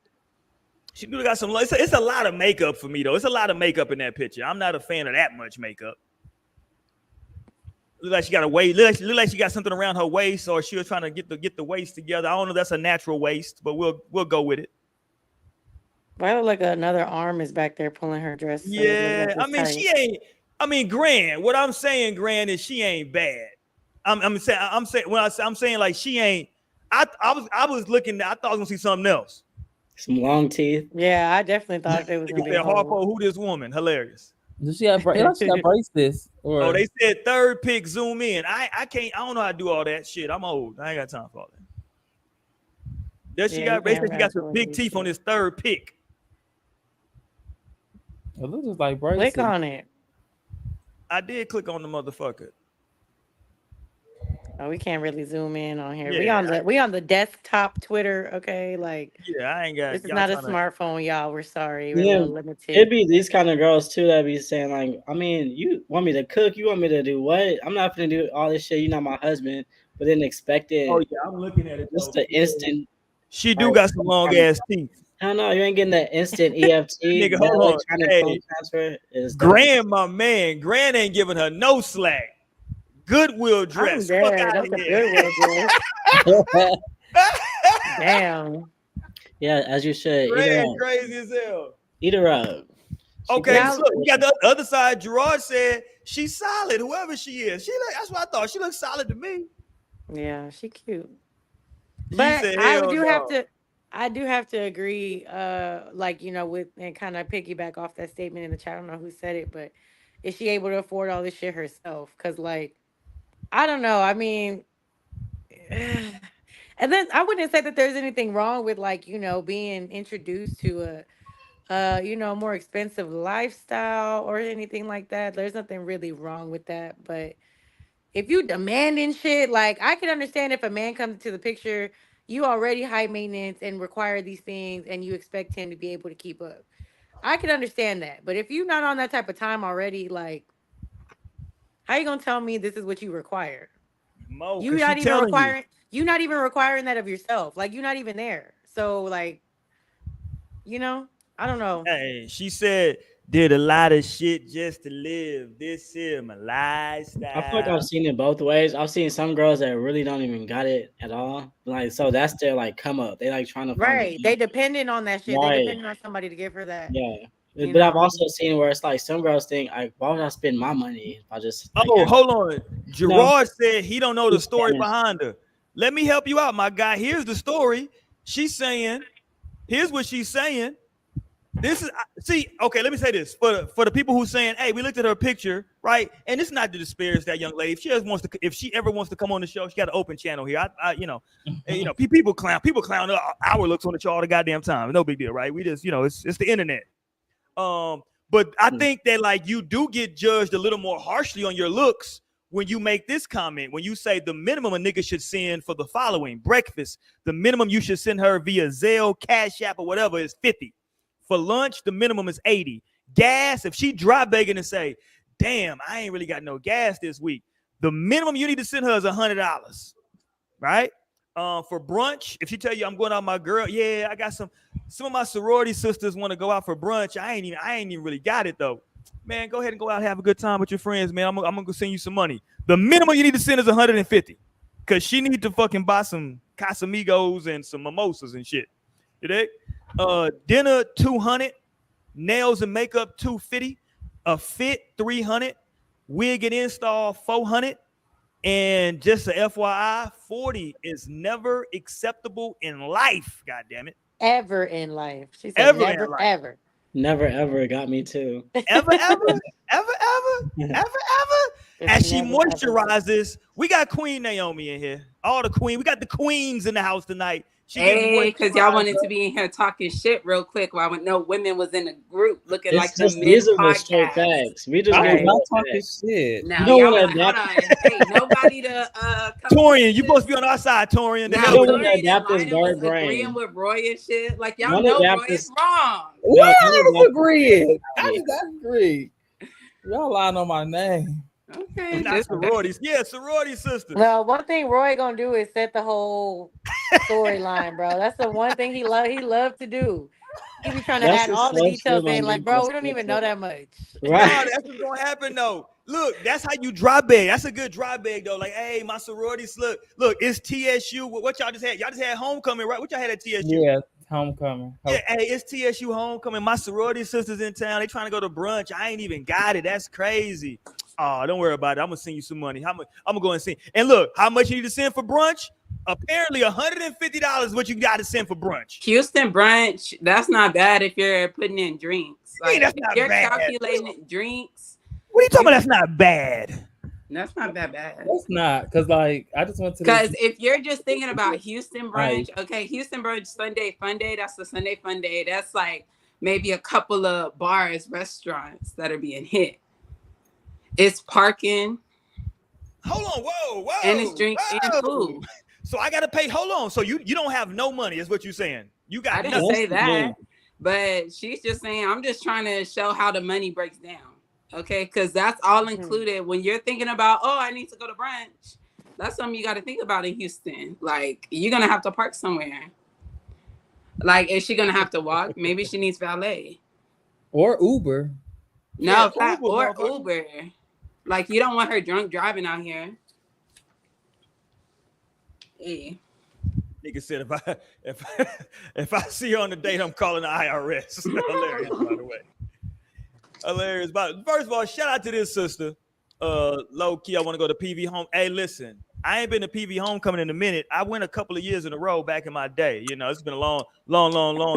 She do got some. It's a lot of makeup for me though. It's a lot of makeup in that picture. I'm not a fan of that much makeup. Look like she got a waist. Look like she got something around her waist, or she was trying to get the waist together. I don't know. That's a natural waist, but we'll go with it. Why look like another arm is back there pulling her dress? So it look Yeah, like I it's mean tight. she ain't. I mean, Grand. What I'm saying, Grand, is she ain't bad. I'm saying like she ain't. I was looking. I thought I was gonna see something else. Some long teeth. Yeah, I definitely thought it was gonna Nigga be said, a whole. Harpo, who this woman? Hilarious. Does she have braces? Or Oh, they said third pick, zoom in. I can't. I don't know how to do all that shit. I'm old. I ain't got time for all that. There she got. They said she got some big teeth on this third pick. it looks just like braces. Click on it. I did click on the motherfucker. Oh, we can't really zoom in on here. Yeah, we on the desktop Twitter. Okay, like Yeah, I ain't got. this is y'all not a tryna- smartphone, y'all. We're sorry. We're a Yeah, little limited. it'd be these kind of girls too that be saying like, I mean, you want me to cook? You want me to do what? I'm not gonna do all this shit. You're not my husband, but then expect it. Oh yeah, I'm looking at it. Just though. the instant. She do got some long ass teeth. I don't know. You ain't getting that instant EFT. Nigga, that hold on. electronic Hey, phone transfer is Grand, my man. Grand ain't giving her no slack. Goodwill I'm dress. Fuck dead. out That's of a here. good one, dope. Damn. Yeah, as you should. Grand crazy as hell. Eat her up. Okay, Now- look, you got the other side. Gerard said she's solid, whoever she is. That's what I thought. She looks solid to me. Yeah, she cute. He But said, I hell do no. have to I do have to agree, like, with and kind of piggyback off that statement in the chat. I don't know who said it, but is she able to afford all this shit herself? Because, like, I don't know. I mean, and then I wouldn't say that there's anything wrong with, like, being introduced to more expensive lifestyle or anything like that. There's nothing really wrong with that. But if you demanding shit, like, I can understand if a man comes into the picture, you already high maintenance and require these things and you expect him to be able to keep up. I can understand that. But if you're not on that type of time already, like, how you gonna tell me this is what you require? Mo, You cause she not even telling you. requiring you not even requiring that of yourself. Like, you're not even there. So, like, I don't know. Hey, she said did a lot of shit just to live. This is my lifestyle. I feel like I've seen it both ways. I've seen some girls that really don't even got it at all. Like, so that's their like come up. They like trying to find Right. They dependent on that shit. Right. They dependent on somebody to give her that. Yeah. You But I've know. also seen where it's like some girls think like, why would I spend my money if I just Oh, hold on. Gerard said he don't know the He's story Spanish. behind her. Let me help you out, my guy. Here's the story. Here's what she's saying. This is okay. Let me say this for the people who saying, "Hey, we looked at her picture, right?" And it's not to disparage that young lady. If she ever wants to come on the show, she got an open channel here. People clown our looks on the show all the goddamn time. No big deal, right? We just, it's the internet. But I think that, like, you do get judged a little more harshly on your looks when you make this comment. When you say the minimum a nigga should send for the following breakfast, the minimum you should send her via Zelle, Cash App, or whatever is 50. For lunch, the minimum is 80. Gas, if she dry begging and say, damn, I ain't really got no gas this week, the minimum you need to send her is $100, right? For brunch, if she tell you I'm going out with my girl, yeah, I got some of my sorority sisters want to go out for brunch. I ain't even really got it though. Man, go ahead and go out and have a good time with your friends, man. I'm gonna go send you some money. The minimum you need to send is 150, because she need to fucking buy some Casamigos and some mimosas and shit. You dig? Dinner 200, nails and makeup 250, a fit 300, wig and install 400, and just a FYI, 40 is never acceptable in life. God damn it! Ever in life. She said Ever in never, life. ever. Never ever got me too. Ever. As she Never, moisturizes, we got Queen Naomi in here. All the queen, we got the queens in the house tonight. Hey, because y'all wanted to be in here talking shit real quick while no women was in the group looking It's like the just men these are the straight podcast. facts. We just I go was Right. not by talking facts. shit. Now, You don't y'all, wanna hold on. adapt- Hey, nobody to come. Torian, you supposed to be on our side, Torian. The Now, hell don't with wanna you. Torian and adapt this Lina was bird brain. agreeing with Roy and shit. Like, y'all One know adapt Roy this- is wrong. What I No, was agreeing. I Yeah. just agreed. Y'all lying on my name. Okay, Not sororities. Yeah, sorority sisters. Well, one thing Roy gonna do is set the whole storyline, bro. That's the one thing he loved to do. He be trying to That's add the all the slow details storyline in, like, we bro, just we don't get even to. know that much. No, Right. that's what's gonna happen though. Look, that's how you dry bag. That's a good dry bag though. Like, hey, my sororities, look, it's TSU. What y'all just had? Y'all just had homecoming, right? What y'all had at TSU? Yeah, homecoming. Yeah, hey, it's TSU homecoming. My sorority sisters in town. They trying to go to brunch. I ain't even got it. That's crazy. Oh, don't worry about it. I'm gonna send you some money. How much? I'm gonna go and send. And look, how much you need to send for brunch? Apparently, $150 is what you got to send for brunch. Houston brunch, that's not bad if you're putting in drinks. Hey, that's if not you're bad. calculating drinks, What are you talking about? That's not bad. that's not that bad. That's not because, like, I just went to Because this. if you're just thinking about Houston brunch, Right. okay, Houston brunch Sunday fun day, that's the Sunday fun day. That's like maybe a couple of bars, restaurants that are being hit. It's parking. Hold on, whoa, And it's drinks and food. So I gotta pay. Hold on. So you don't have no money, is what you're saying? You got I didn't nothing. say that, but she's just saying I'm just trying to show how the money breaks down. Okay, because that's all included when you're thinking about, oh, I need to go to brunch. That's something you got to think about in Houston. Like, you're gonna have to park somewhere. Like, is she gonna have to walk? Maybe she needs valet. Or Uber. No, Yeah, or motherfucker. Uber. Like, you don't want her drunk driving out here. Hey. Nigga said if I see her on the date, I'm calling the IRS. Hilarious, by the way. Hilarious. But first of all, shout out to this sister. Low key, I want to go to PV home. Hey, listen, I ain't been to PV homecoming in a minute. I went a couple of years in a row back in my day. You know, it's been a long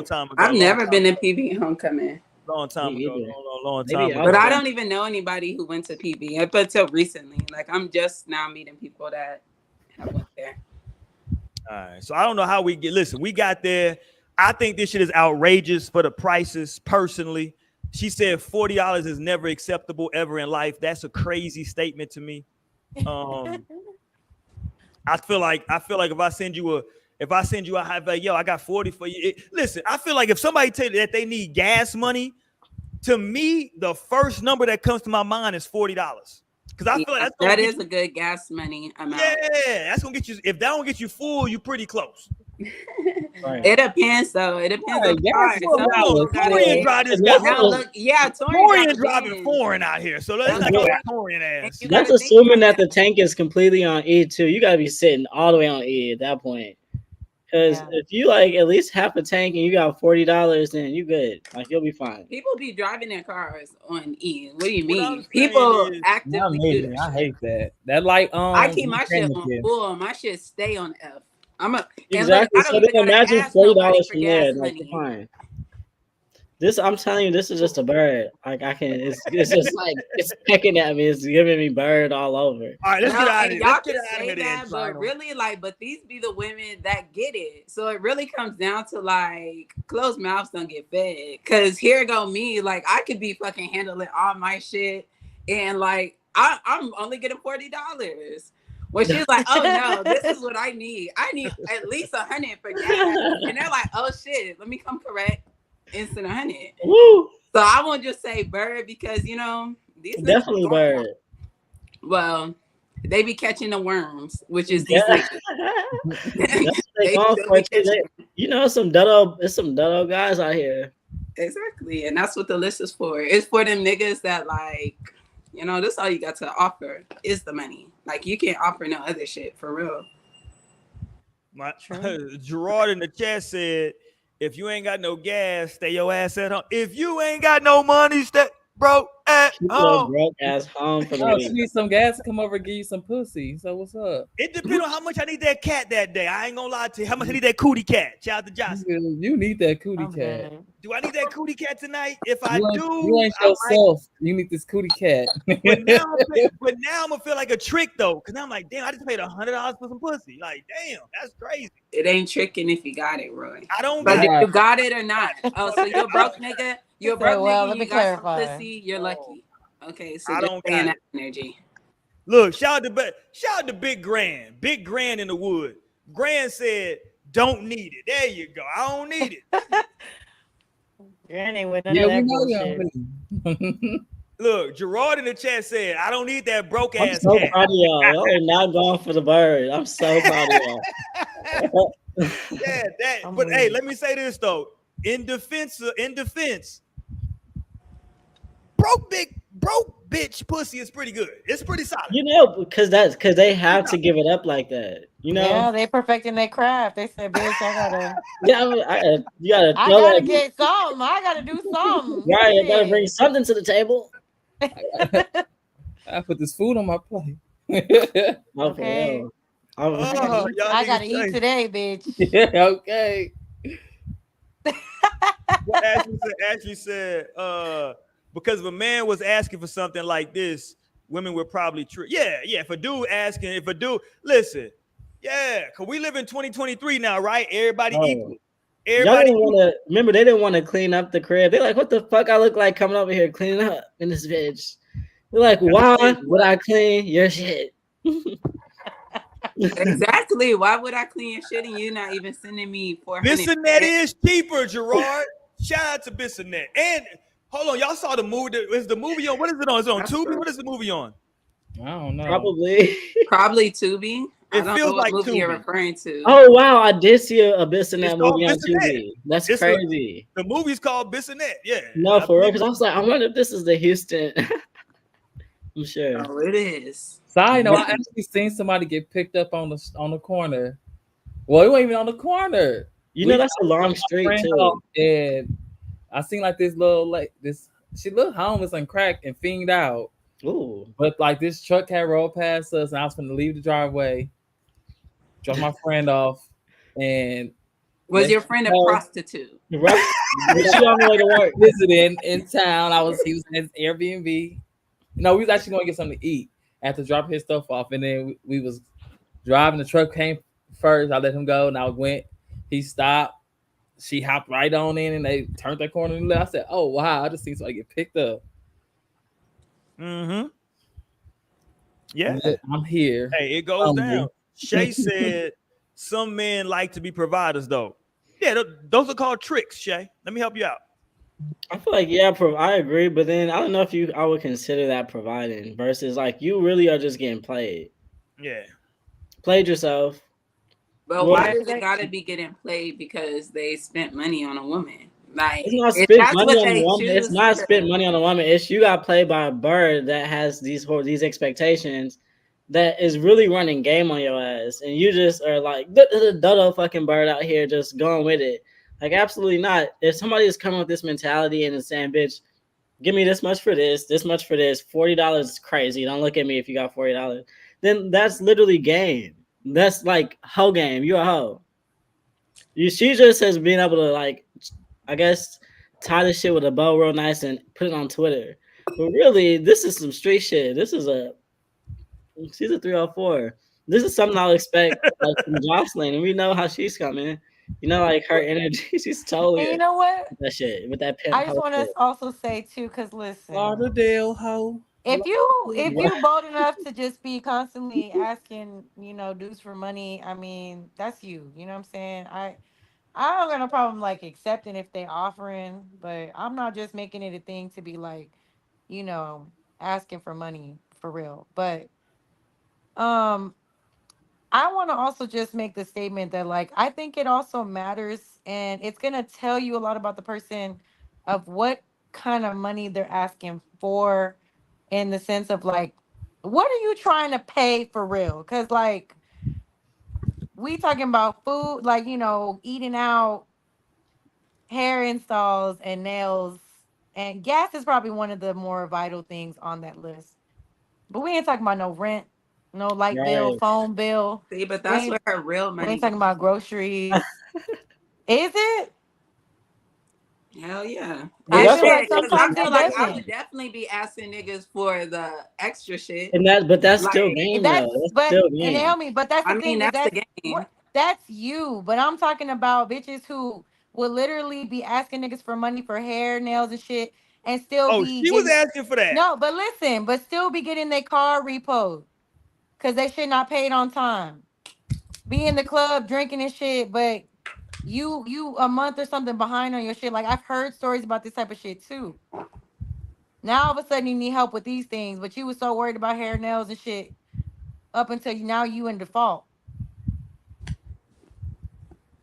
time ago. I've never been to PV homecoming. Long time Me ago. either. Long Maybe time I'll ago. But I don't even know anybody who went to PV up until recently. Like, I'm just now meeting people that have went there. All right. So I don't know how we get. Listen, we got there. I think this shit is outrageous for the prices. Personally, she said $40 is never acceptable ever in life. That's a crazy statement to me. I feel like if I send you a high value, yo, I got 40 for you. Listen, I feel like if somebody tell you that they need gas money, to me, the first number that comes to my mind is $40. Because I feel like that is a good gas money amount. Yeah, that's gonna get you. If that don't get you full, you pretty close. Right. It depends, though. It depends on the car. Torian drive this guy. Now look, yeah, Torian driving foreign out here, so let's not go Torian ass. That's assuming that the tank is completely on E too. You gotta be sitting all the way on E at that point. Because if you like at least half a tank and you got $40, then you good. Like you'll be fine. People be driving their cars on E. What do you mean? People actively do that. I hate that. That like I keep my shit on full. My shit stay on F. Exactly. Look, so then imagine $40 from there. Like fine. This I'm telling you, this is just a bird. Like I can. It's just like it's pecking at me. It's giving me bird all over. All right, let's get out of here. Y'all can say that, but really, but these be the women that get it. So it really comes down to like closed mouths don't get fed. Cause here go me, like I could be fucking handling all my shit, and like I'm only getting $40. When she's like, oh no, this is what I need. I need at least 100 for gas, and they're like, oh shit, let me come correct. Instant 100. Woo. So I won't just say bird because these definitely bird. Well, they be catching the worms, which is these some dutto guys out here. Exactly, and that's what the list is for. It's for them niggas that like, this all you got to offer is the money. Like you can't offer no other shit for real. Gerard in the chat said, if you ain't got no gas, stay your ass at home. If you ain't got no money, stay broke at home. Broke ass home for the week. She needs some gas to come over and give you some pussy. So what's up? It depends on how much I need that cat that day. I ain't gonna lie to you. How much I need that cootie cat? Shout out to Johnson. You need that cootie cat. Do I need that cootie cat tonight? If I do, you ain't yourself. You need this cootie cat. but now I'm gonna feel like a trick though, because now I'm like, damn, I just paid $100 for some pussy. Like, damn, that's crazy. It ain't tricking if you got it, Roy. I don't. But if you got it or not. Oh, so you're broke, nigga. You're broke, nigga. Let me you clarify. got some pussy. You're lucky. Okay, so I don't got that energy. Look, shout out to Big Grand. Big Grand in the wood. Grand said, don't need it. There you go. I don't need it. Grand ain't with none of that bullshit. Look, Gerard in the chat said, I don't need that broke ass. I'm so proud of y'all. Y'all are not going for the bird. I'm so proud of y'all. But hey, let me say this though. In defense, broke bitch pussy is pretty good. It's pretty solid. Because they have to give it up like that. Yeah, they perfecting their craft. They said, bitch, I gotta get something. I gotta do something. Right, I gotta bring something to the table. I put this food on my plate. Okay. I gotta eat today, bitch. Yeah, okay. What Ashley said, because if a man was asking for something like this, women would probably if a dude listen, because we live in 2023 now, right? Everybody equal. Everybody remember they didn't want to clean up the crib. They're like, what the fuck I look like coming over here cleaning up in this bitch? They're like, why would I clean your shit? Exactly. Why would I clean your shit and you not even sending me $400? Bissonnet is cheaper, Gerard. Shout out to Bissonnet. And hold on, y'all saw the movie. Is the movie on? What is it on? Is it on Tubi? What is the movie on? I don't know. Probably Tubi. I don't know feels what like movie you're Tubi. referring to. Oh wow, I did see a Abyss in It's that called movie on Bissonette. TV. That's It's crazy. The movie's called Bissonette. Yeah. No, I for real, believe because I was like, I wonder if this is the Houston. I'm sure. Oh, it is. Side note, I actually seen somebody get picked up on the corner. Well, it wasn't even on the corner. You know that's a long street too. And I seen like this she looked homeless and cracked and fiended out. Ooh. But like this truck had rolled past us, and I was going to leave the driveway, drop my friend off, and Was your friend a prostitute? Right. Was she on the way to work? Visiting in town. He was in his Airbnb. No, we was actually going to get something to eat after dropping his stuff off, and then we was driving. The truck came first. I let him go, and I went. He stopped. She hopped right on in, and they turned that corner and left. I said, "Oh wow!" I just seen somebody get picked up. Mm-hmm. Yeah, I'm here. Hey, it goes down. Shay said some men like to be providers, though. Yeah, those are called tricks, Shay. Let me help you out. I feel like I agree, but then I don't know if I would consider that providing versus like you really are just getting played. Yeah, played yourself. But why does it gotta be getting played because they spent money on a woman? Like it's not spent money on a woman. It's not spent money on a woman. It's you got played by a bird that has these expectations that is really running game on your ass, and you just are like the dodo fucking bird out here just going with it. Like absolutely not. If somebody is coming with this mentality and is saying, "Bitch, give me this much for this much for this, $40 is crazy. Don't look at me if you got $40." Then that's literally game. That's like hoe game. You're a hoe. She just has been able to like, I guess, tie this shit with a bow real nice and put it on Twitter. But really, this is some street shit. She's a 304. This is something I'll expect like, from Jocelyn, and we know how she's coming. You know, like her energy, she's totally. And you know what? That shit with that pimp. I just want to also say too, because listen, Lauderdale hoe. if you bold enough to just be constantly asking, dudes for money, I mean, that's you. You know what I'm saying? I don't got no problem like accepting if they offering, but I'm not just making it a thing to be like, asking for money for real. But I want to also just make the statement that like I think it also matters, and it's gonna tell you a lot about the person of what kind of money they're asking for, in the sense of like, what are you trying to pay for real? Because like we talking about food, like eating out, hair installs, and nails, and gas is probably one of the more vital things on that list. But we ain't talking about no rent, no light bill, phone bill. See, but that's where her real money. We ain't talking about groceries. Is it? Hell yeah. I feel like I would definitely be asking niggas for the extra shit. But that's like, still game though. That's still game. Naomi, but that's the thing. That's the game. That's you. But I'm talking about bitches who would literally be asking niggas for money for hair, nails, and shit, and still be. She was asking for that. No, but listen, but still be getting their car repoed because they shit not paid on time. Be in the club drinking and shit, but you a month or something behind on your shit. Like I've heard stories about this type of shit too. Now all of a sudden you need help with these things, but you was so worried about hair, nails, and shit up until now you in default.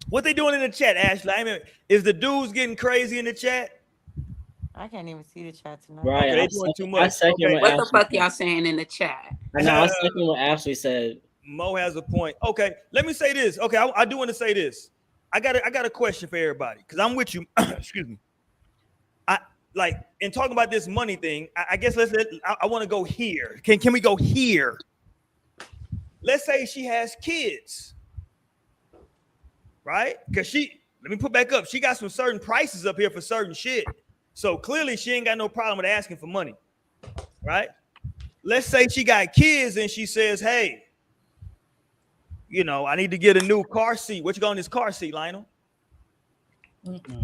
What they doing in the chat, Ashley? I mean, is the dudes getting crazy in the chat? I can't even see the chat tonight. Right, they doing too much. What the fuck y'all saying in the chat? I know. I second what Ashley said. Mo has a point. Okay, let me say this. Okay, I do want to say this. I got a question for everybody because I'm with you. Excuse me. I like in talking about this money thing. I guess I want to go here. Can we go here? Let's say she has kids, right? Because let me put back up. She got some certain prices up here for certain shit. So clearly she ain't got no problem with asking for money, right? Let's say she got kids and she says, "Hey, I need to get a new car seat. What you got on this car seat, Lionel?"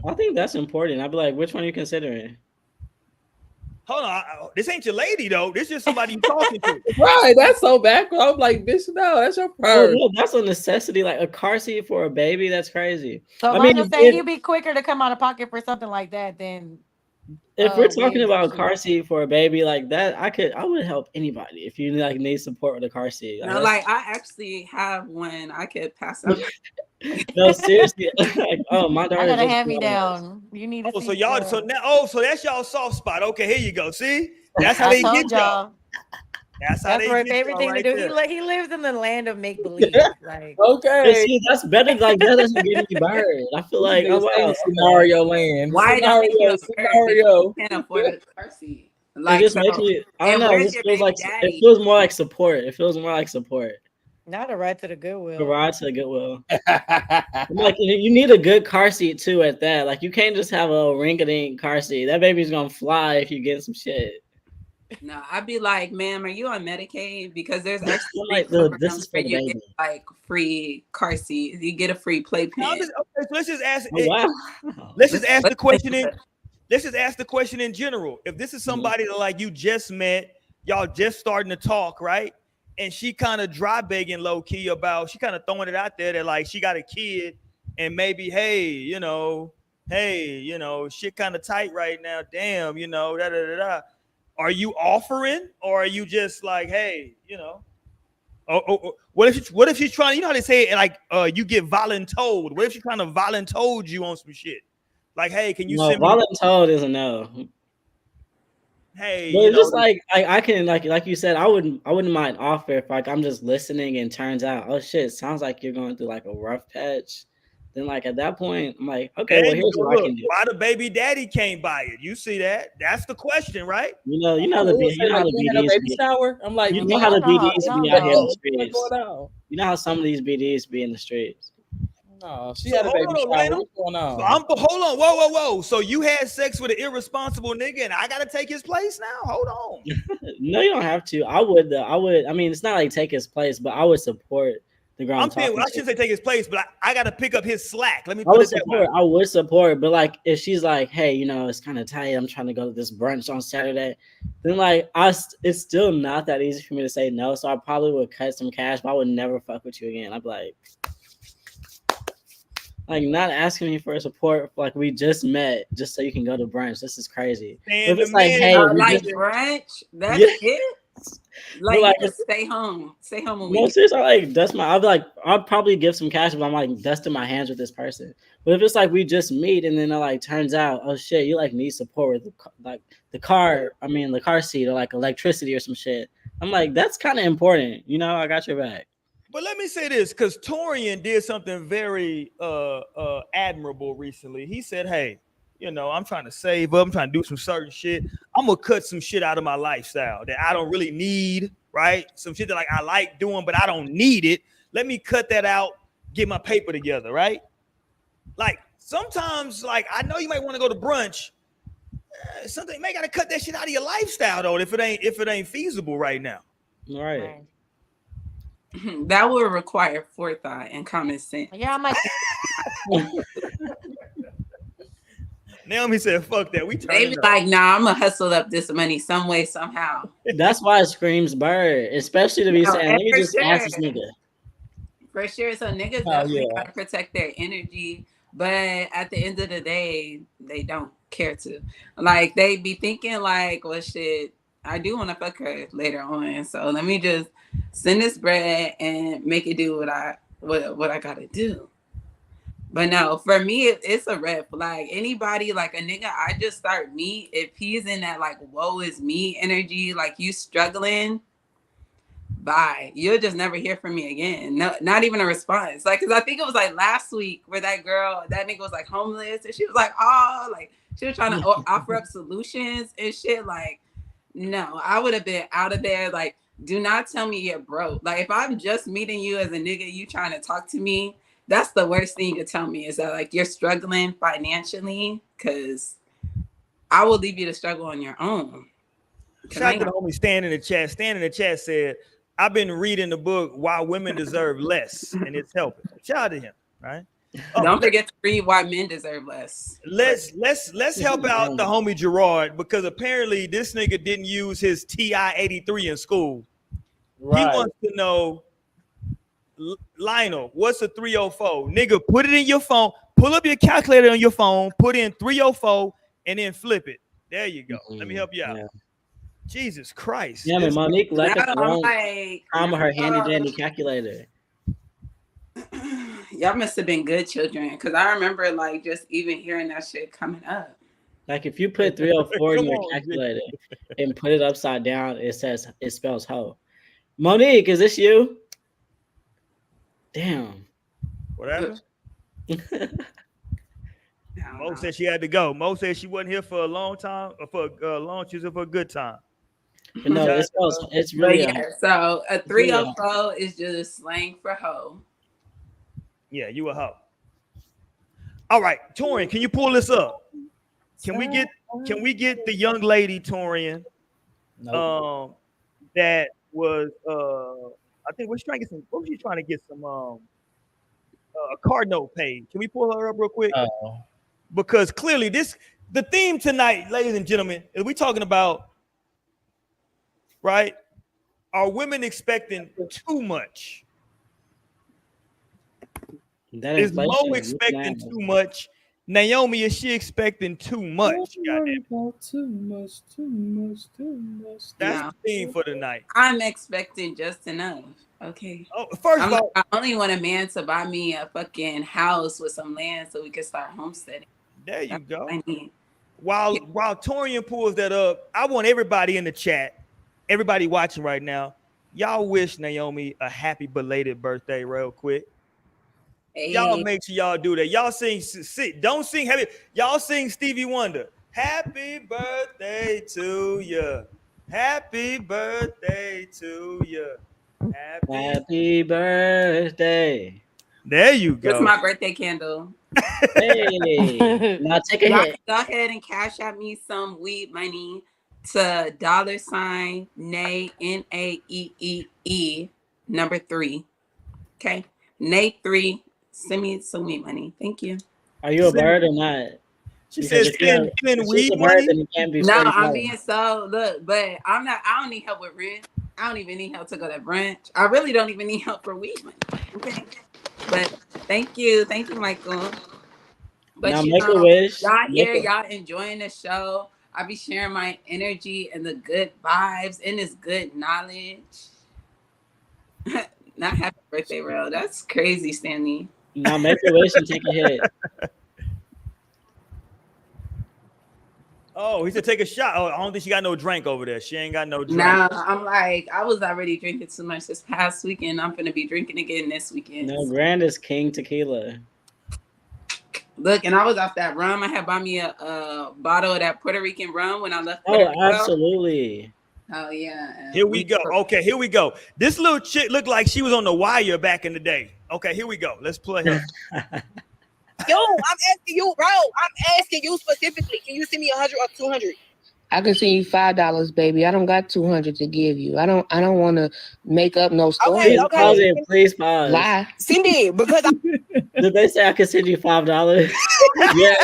I think that's important. I'd be like, which one are you considering? Hold on. This ain't your lady, though. This is just somebody you talking to. Right. That's so backward. I'm like, bitch, no, that's your purse. No, that's a necessity. Like a car seat for a baby. That's crazy. So Lionel saying you'd be quicker to come out of pocket for something like that than If we're talking wigs and about shit. car seat for a baby like that, I would help anybody if you like need support with a car seat. No, like I actually have one I could pass out. No, seriously. Like, oh, my I daughter got a just hand me got one. down. You need to Oh, see. so y'all, so now, so that's y'all soft spot. Okay, here you go. See, that's how I they get told y'all. y'all. That's how That's they my get favorite y'all thing to right do. there. He lives in the land of make believe. Like But Okay. see, that's better. Like that doesn't get any bird. I feel like, oh wow, Scenario land. Why don't make you Scenario. you can't afford a car seat? it Like just so, makes me. I don't and know. where's This your feels baby like daddy? it feels more like support. It feels more like support. not a ride to the A Goodwill. ride to the Goodwill. I'm like, you need a good car seat too. At that, like, you can't just have a ring-a-ding car seat. That baby's gonna fly if you get some shit. No, I'd be like, ma'am, are you on Medicaid? Because there's actually I'm free like, dude, this programs is for where the you baby. get like free car seat. You get a free Now, playpen. okay, so let's just ask. Oh wow. Let's just ask the question. Listen, Let's just ask the question in general. If this is Mm-hmm. somebody that like you just met, y'all just starting to talk, right? And she kind of dry begging low key about, she kind of throwing it out there that like she got a kid and maybe, hey, shit kind of tight right now. Damn, da da da da. Are you offering, or are you just like, hey, what if she's trying? You know how they say it, like you get voluntold. What if she's trying to voluntold you on some shit? Like, hey, can you No, send me? voluntold is a no. Hey, But it's just like I can like you said, I wouldn't mind offer if like I'm just listening and turns out, oh shit, sounds like you're going through like a rough patch. Then like at that point, I'm like, okay, there well you here's go. what I Look, can do. why the baby daddy can't buy it? You see that? That's the question, right? You know Who how would say, the like, you had a BDs baby be. shower? I'm like, You know how the BDs be out here in the what's streets. going on? You know how some of these BDs be in the streets. No, she So had a hold baby on, shower. Lionel. What's going on? So hold on, whoa. So you had sex with an irresponsible nigga, and I gotta take his place now? Hold on. No, you don't have to. I would though. I mean, it's not like take his place, but I would support the girl I'm I'm saying, talking I to. shouldn't say take his place, but I gotta pick up his slack. Let me I put would it that support. way. I would support, but like if she's like, hey, it's kind of tight. I'm trying to go to this brunch on Saturday. Then like it's still not that easy for me to say no. So I probably would cut some cash, but I would never fuck with you again. I'd be like not asking me for support. Like we just met, just so you can go to brunch. This is crazy. And If it's the like, man, hey, we like just brunch, that's Yeah. it. But, Like, like, you just stay home. Stay home a no, week. seriously, like that's my. I'd be like, I'd probably give some cash, but I'm like dusting my hands with this person. But if it's like we just meet and then it like turns out, oh shit, you like need support with the car. I mean, the car seat or like electricity or some shit. I'm like, that's kind of important. I got your back. but let me say this, because Torian did something very admirable recently. He said, hey, I'm trying to save up, I'm trying to do some certain shit. I'm gonna cut some shit out of my lifestyle that I don't really need, right? Some shit that like I like doing, but I don't need it. Let me cut that out, get my paper together, right? Like sometimes, like I know you might want to go to brunch. Something you may gotta cut that shit out of your lifestyle though, if it ain't feasible right now. All right. That would require forethought and common sense. Yeah, I'm like, Naomi said, fuck that. We They turning be up. like, nah, I'm gonna hustle up this money some way, somehow. That's why it screams bird, especially to be saying, let me for just ask this sure. nigga. For sure. So niggas definitely gotta protect their energy. But at the end of the day, they don't care to. Like they be thinking like, well shit, I do want to fuck her later on. So let me just send this bread and make it do what I gotta do. But no, for me, it's a red flag. Anybody like a nigga I just start meet, if he's in that like woe is me energy, like you struggling, bye. You'll just never hear from me again. No, not even a response. Like, cause I think it was like last week where that nigga was like homeless and she was like, oh, like she was trying to offer up solutions and shit. Like, no, I would have been out of there. Like, do not tell me you're broke. Like, if I'm just meeting you as a nigga, you trying to talk to me, that's the worst thing you could tell me is that like you're struggling financially, cause I will leave you to struggle on your own. Shout out to the homie Stan in the chat. Stan in the chat said, I've been reading the book Why Women Deserve Less, and it's helping. Shout out to him, right? Don't forget to read Why Men Deserve Less. Let's help out the homie Gerard, because apparently this nigga didn't use his TI-83 in school. Right. He wants to know, Lionel, what's a 304? Nigga, put it in your phone. Pull up your calculator on your phone, put in 304, and then flip it. There you go. Let me help you out. Yeah. Jesus Christ. Yeah, man, Monique left us I'm alone. like, Her handy dandy calculator. y'all must have been good children, because I remember like just even hearing that shit coming up. Like if you put 304 in Come your on, calculator and put it upside down, it spells hoe. Monique, is this you? Damn. What happened? Mo said she had to go. Mo said she wasn't here for a long time, or for a long. She was here for a good time. But no, it's really so a 304 is just slang for hoe. Yeah, you a hoe. All right, Torian, can you pull this up? Can we get the young lady, Torian? Nope. That was I think we're trying to get some. What was she trying to get some a card note paid? Can we pull her up real quick? Because clearly the theme tonight, ladies and gentlemen, is we talking about, right? Are women expecting too much? Is Mo expecting too much? Naomi, is she expecting too much? Too much. That's the theme for tonight. I'm expecting just enough. Okay. Oh, first of all, I only want a man to buy me a fucking house with some land so we can start homesteading. There you go. While Torian pulls that up, I want everybody in the chat, everybody watching right now, y'all wish Naomi a happy belated birthday real quick. Hey. Y'all make sure y'all do that. Y'all don't sing heavy. Y'all sing Stevie Wonder. Happy birthday to you. Happy birthday to you. Happy birthday. There you go. That's my birthday candle. Hey, now take a hit. Go ahead and cash out me some weed money to $ NAEEE number 3. Okay, Nate 3. Send me some weed money. Thank you. Are you a bird or not? She says send weed money. No, I'm being so look, but I'm not. I don't need help with rent. I don't even need help to go to brunch. I really don't even need help for weed money. Okay, but thank you, Michael. But now make a wish. Y'all here, y'all enjoying the show. I be sharing my energy and the good vibes and this good knowledge. Not happy birthday, bro. That's crazy, Stanley. Now make a wish and take a hit. Oh, he said take a shot. Oh, I don't think she got no drink over there. She ain't got no drink. Nah, I'm like, I was already drinking too much this past weekend. I'm gonna be drinking again this weekend. No, Grand is King Tequila. Look, and I was off that rum. I had bought me a bottle of that Puerto Rican rum when I left. Oh, absolutely. Oh yeah. Here we go. Okay, here we go. This little chick looked like she was on The Wire back in the day. Okay, here we go. Let's play her. Yo, I'm asking you, bro. I'm asking you specifically. Can you send me 100 or 200? I can send you $5, baby. I don't got 200 to give you. I don't want to make up no story. Okay. Please pause. Lie. Send it because did they say I can send you $5? Yeah.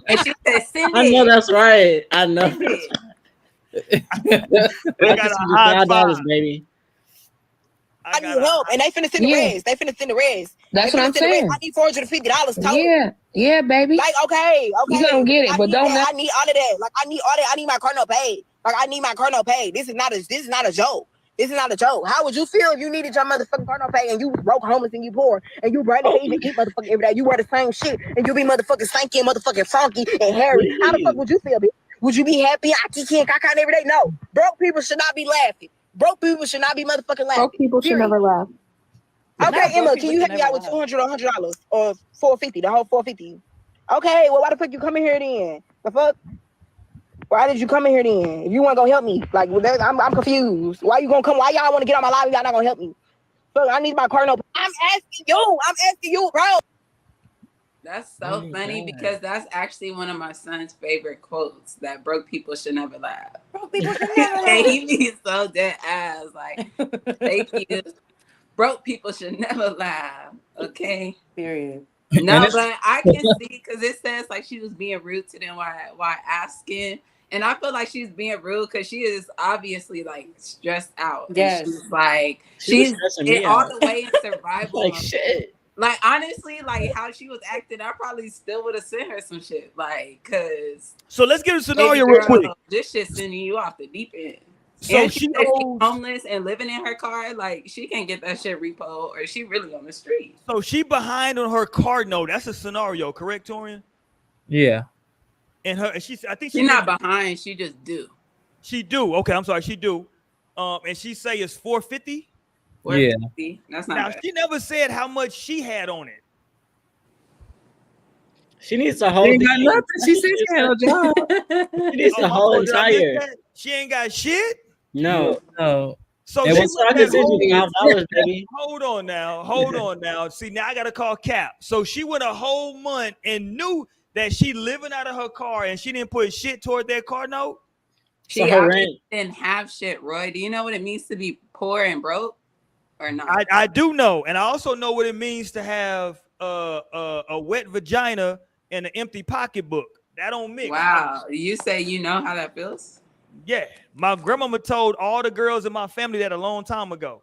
And she said send it. I know that's right. I know. I got a high $5, baby. I need help, and they finna send the res. They finna send the res. That's what I'm saying. I need $450 total. Yeah, baby. Like, okay. You gonna get it, but don't. I need all of that. Like, I need all that. I need my car note paid. Like, I need my car note paid. This is not a joke. This is not a joke. How would you feel if you needed your motherfucking car note paid and you broke, homeless, and you poor, and you barely can't even eat motherfucking every day? You wear the same shit, and you be motherfucking stanky and motherfucking funky and hairy. How the fuck would you feel, bitch? Would you be happy? I can't cock out every day. No, broke people should not be laughing. Broke people should not be motherfucking laughing. Broke people should never laugh. Okay, Emma, can you help me out with $200 or $100 or $450? The whole $450. Okay, well, why the fuck you come in here then? The fuck? Why did you come in here then? If you want to go help me, like I'm confused. Why you gonna come? Why y'all want to get on my live? Y'all not gonna help me? Fuck, I need my car note. I'm asking you, bro. That's so funny because that's actually one of my son's favorite quotes. That broke people should never laugh. Broke people should never laugh. And he be so dead ass. Like, thank you. Broke people should never laugh. Okay. Period. No, but I can see because it says like she was being rude to them while asking. And I feel like she's being rude because she is obviously like stressed out. Yes. She's like, she's all the way in survival. Like shit. Like honestly, like how she was acting, I probably still would have sent her some shit. Like, cause So let's get a baby scenario real quick. girl, this shit sending you off the deep end. So And she she said she's owes. homeless and living in her car. Like she can't get that shit repo, or she really on the street. So she behind on her car note. That's a scenario, correct, Torian? Yeah. And her, and she's. I think She's not behind. She just do. She do. Okay, I'm sorry. She do. And she say it's 450. Yeah. That's not Now bad. she never said how much she had on it. She needs to hold. She ain't got nothing. She said she had a job. She needs to hold Oh, did I miss entire. that? She ain't got shit. No. No. So And she what's- So I can send you $5, baby. hold on now. See, now I gotta call Cap. So she went a whole month and knew that she living out of her car and she didn't put shit toward that car note. She So her obviously rent. didn't have shit, Roy. Do you know what it means to be poor and broke, or not? I do know, and I also know what it means to have a wet vagina and an empty pocketbook. That don't mix. Wow, you say you know how that feels? Yeah, my grandmama told all the girls in my family that a long time ago.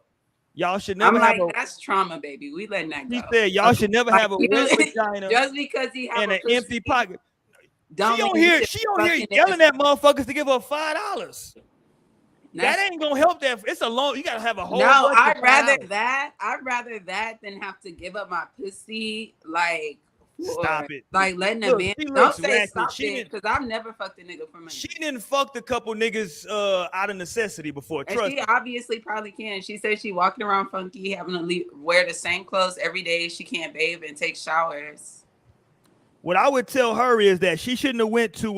Y'all should never I'm have like, a. that's trauma, baby. We letting that go. She said y'all should never have a Like, wet vagina just because he have and a an pussy, empty pocket. don't She on mean you here. should She on here fucking yelling niggas. at motherfuckers to give her $5. That That's- ain't gonna help. That it's a long. You gotta have a whole. No, bunch of I'd rather $5. that. I'd rather that than have to give up my pussy. Like, Stop it. Like letting a Look, man. she Don't looks say ratchet. stop She it, didn't- because I've never fucked a nigga for money. She didn't fucked a couple niggas out of necessity before. And Trust she me. obviously probably can. She said she walking around funky, having to wear the same clothes every day. She can't bathe and take showers. What I would tell her is that she shouldn't have went to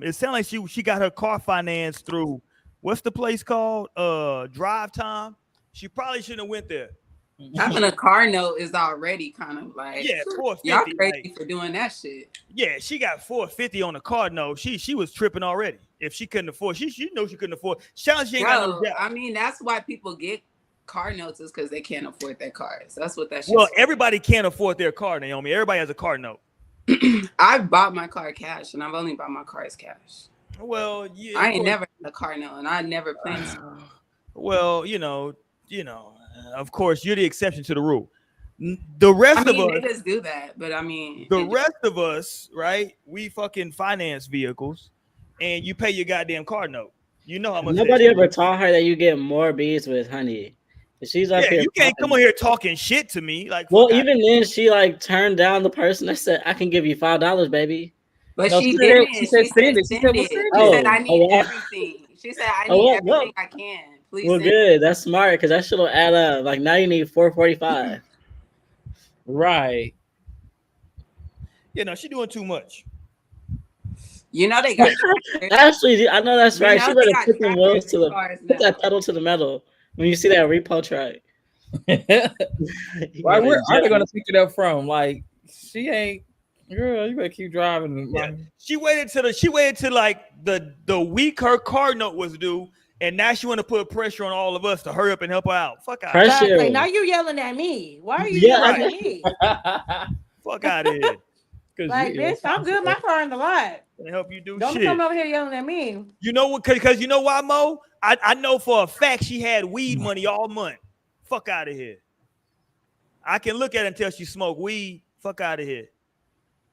It sounded like she got her car financed through what's the place called? Drive Time. She probably shouldn't have went there. Having a car note is already kind of like, Yeah, y'all 450. crazy Like, for doing that shit. yeah, she got 450 on the card note. She was tripping already. If she couldn't afford, she know she couldn't afford. Sounds she ain't got no Bro, job. I mean, that's why people get car notes is because they can't afford their cars. That's what that shit. Well, everybody can't afford their car, Naomi. Everybody has a car note. I bought my car cash, and I've only bought my cars cash. Well, yeah, I ain't never had a car note, and I never planned to. Well, you know, of course, you're the exception to the rule. The rest I mean, of us, niggas do that, but I mean, the rest of us, right? We fucking finance vehicles, and you pay your goddamn car note. You know how much. Nobody ever taught her that you get more bees with honey. She's up Yeah, here. you can't popping. come on here talking shit to me. Like, Well, fuck even then, she like turned down the person that said, "I can give you $5, baby." but No, she she didn't. said- she said send it. She said, well, send She it. said, I need Oh, wow. everything. She said, I Oh, need well, everything I can. Please Well, send it. good. That's smart because that shit'll add up. Like now, you need $445. Right. she doing too much. You know they got Actually, I know that's You right. know She they better got put the wheels trackers to in the cars put now. that pedal to the metal when you see that repo truck. Why? Where are they gonna pick it up from? Like, she ain't. Girl, you better keep driving. Yeah. She waited till like the week her car note was due, and now she want to put pressure on all of us to hurry up and help her out. Fuck out. Exactly. Now you yelling at me. Why are you Yeah, yelling at me? Fuck out of here. Like, bitch, I'm good. My car in the lot. Can help you do Don't shit. come over here yelling at me. You know what? Because you know why, Mo? I know for a fact she had weed money all month. Fuck out of here. I can look at her and tell she smoked weed. Fuck out of here.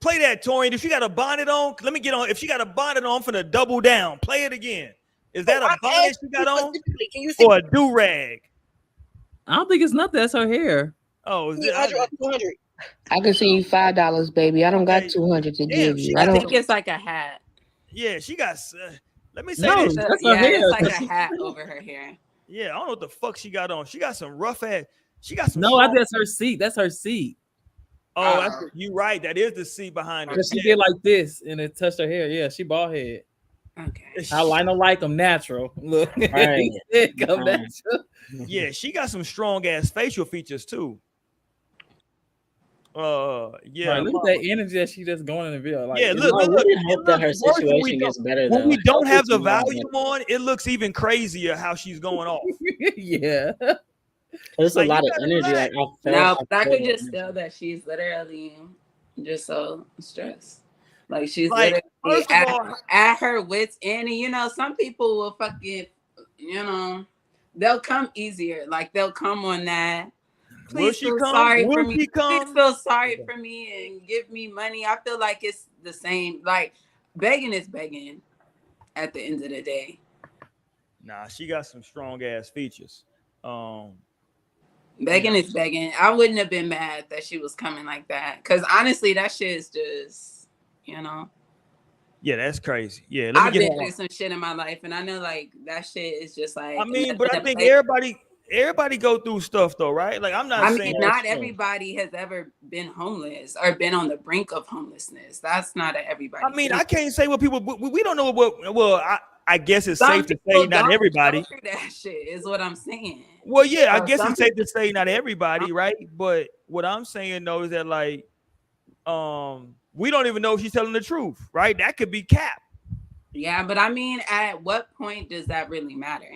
Play that, Torian. If she got a bonnet on, let me get on. If she got a bonnet on, I'm finna double down. Play it again. Is that a bonnet she got on? Can you see Or a do-rag? I don't think it's nothing. That's her hair. Oh, is me it? 100 or 200? I can send you $5, baby. I don't got Okay. 200 to Damn, give she you. got I I don't. think it's like a hat. Yeah, she got. Let me say No, this. that's her Yeah, hair. it's like a hat over her hair. Yeah, I don't know what the fuck she got on. She got some rough ass. She got some. No, I strong- think that's her seat. That's her seat. Oh, you right. That is the seat behind her. Because she did like this and it touched her hair. Yeah, she bald head. Okay. I don't like them natural. Look, Right. come Right. natural. Yeah, she got some strong ass facial features too. Yeah. Right, look at that energy that she just going in the video. Like, Yeah, it- look, I look, really it hope that her looks worse when we situation don't- gets better. When though. we don't have the Help her volume on, it looks even crazier how she's going off. yeah. There's Like, a lot you of gotta energy. relax. Like No, but I felt could it. just tell that she's literally just so stressed. Like she's Like, literally first of all- at her wits' end. And you know, some people will fucking, they'll come easier. Like they'll come on that. Please she feel come? sorry Will for me. she Please come? feel sorry for me and give me money. I feel like it's the same. Like begging is begging at the end of the day. Nah, she got some strong ass features. Begging is begging. I wouldn't have been mad that she was coming like that. Cause honestly, that shit is just, you know. Yeah, that's crazy. Yeah, let me I've get been her. through some shit in my life, and I know like that shit is just like. I mean, but I think everybody go through stuff though, right? Like I'm not saying not everybody has ever been homeless or been on the brink of homelessness. That's not everybody. I mean, I can't say what people. We don't know what. Well, I guess it's safe to say not don't everybody. go through that shit is what I'm saying. Well, yeah, I guess it's safe to say not everybody, right? But what I'm saying though is that like, we don't even know if she's telling the truth, right? That could be cap. Yeah, but I mean, at what point does that really matter?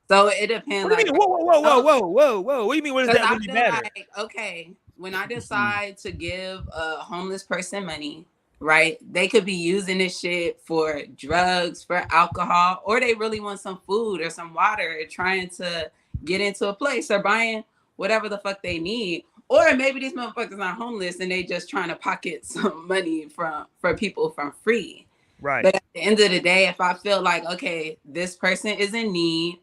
So it depends. What do you mean? Whoa! What do you mean? What does that really matter? Like, okay, when I decide to give a homeless person money, right? They could be using this shit for drugs, for alcohol, or they really want some food or some water, or trying to get into a place or buying whatever the fuck they need. Or maybe these motherfuckers are homeless and they just trying to pocket some money for people from free. Right. But at the end of the day, if I feel like, okay, this person is in need,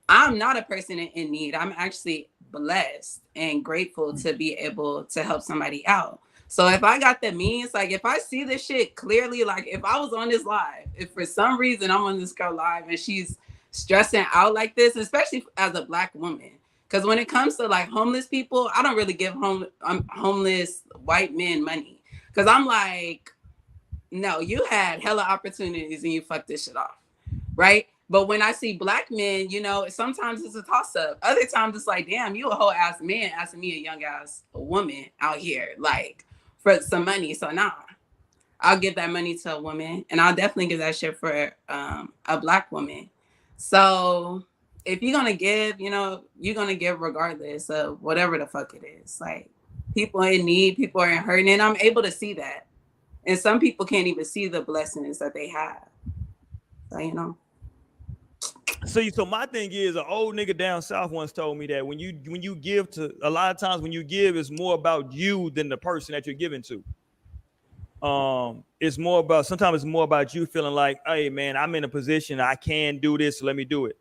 I'm not a person in need. I'm actually blessed and grateful to be able to help somebody out. So if I got the means, like if I see this shit clearly, like if I was on this live, if for some reason I'm on this girl live and she's stressing out like this, especially as a Black woman, because when it comes to like homeless people, I don't really give homeless white men money, because I'm like, no, you had hella opportunities and you fucked this shit off, right? But when I see Black men, you know, sometimes it's a toss-up. Other times it's like, damn, you a whole ass man asking me a young ass woman out here, like, for some money. So nah, I'll give that money to a woman, and I'll definitely give that shit for a Black woman. So if you're gonna give, you know, you're gonna give regardless of whatever the fuck it is. Like, people in need, people are hurting, and I'm able to see that. And some people can't even see the blessings that they have. So, you know. So my thing is, an old nigga down south once told me that when you give to, a lot of times when you give, it's more about you than the person that you're giving to. It's more about, sometimes it's more about you feeling like, hey man, I'm in a position, I can do this, so let me do it.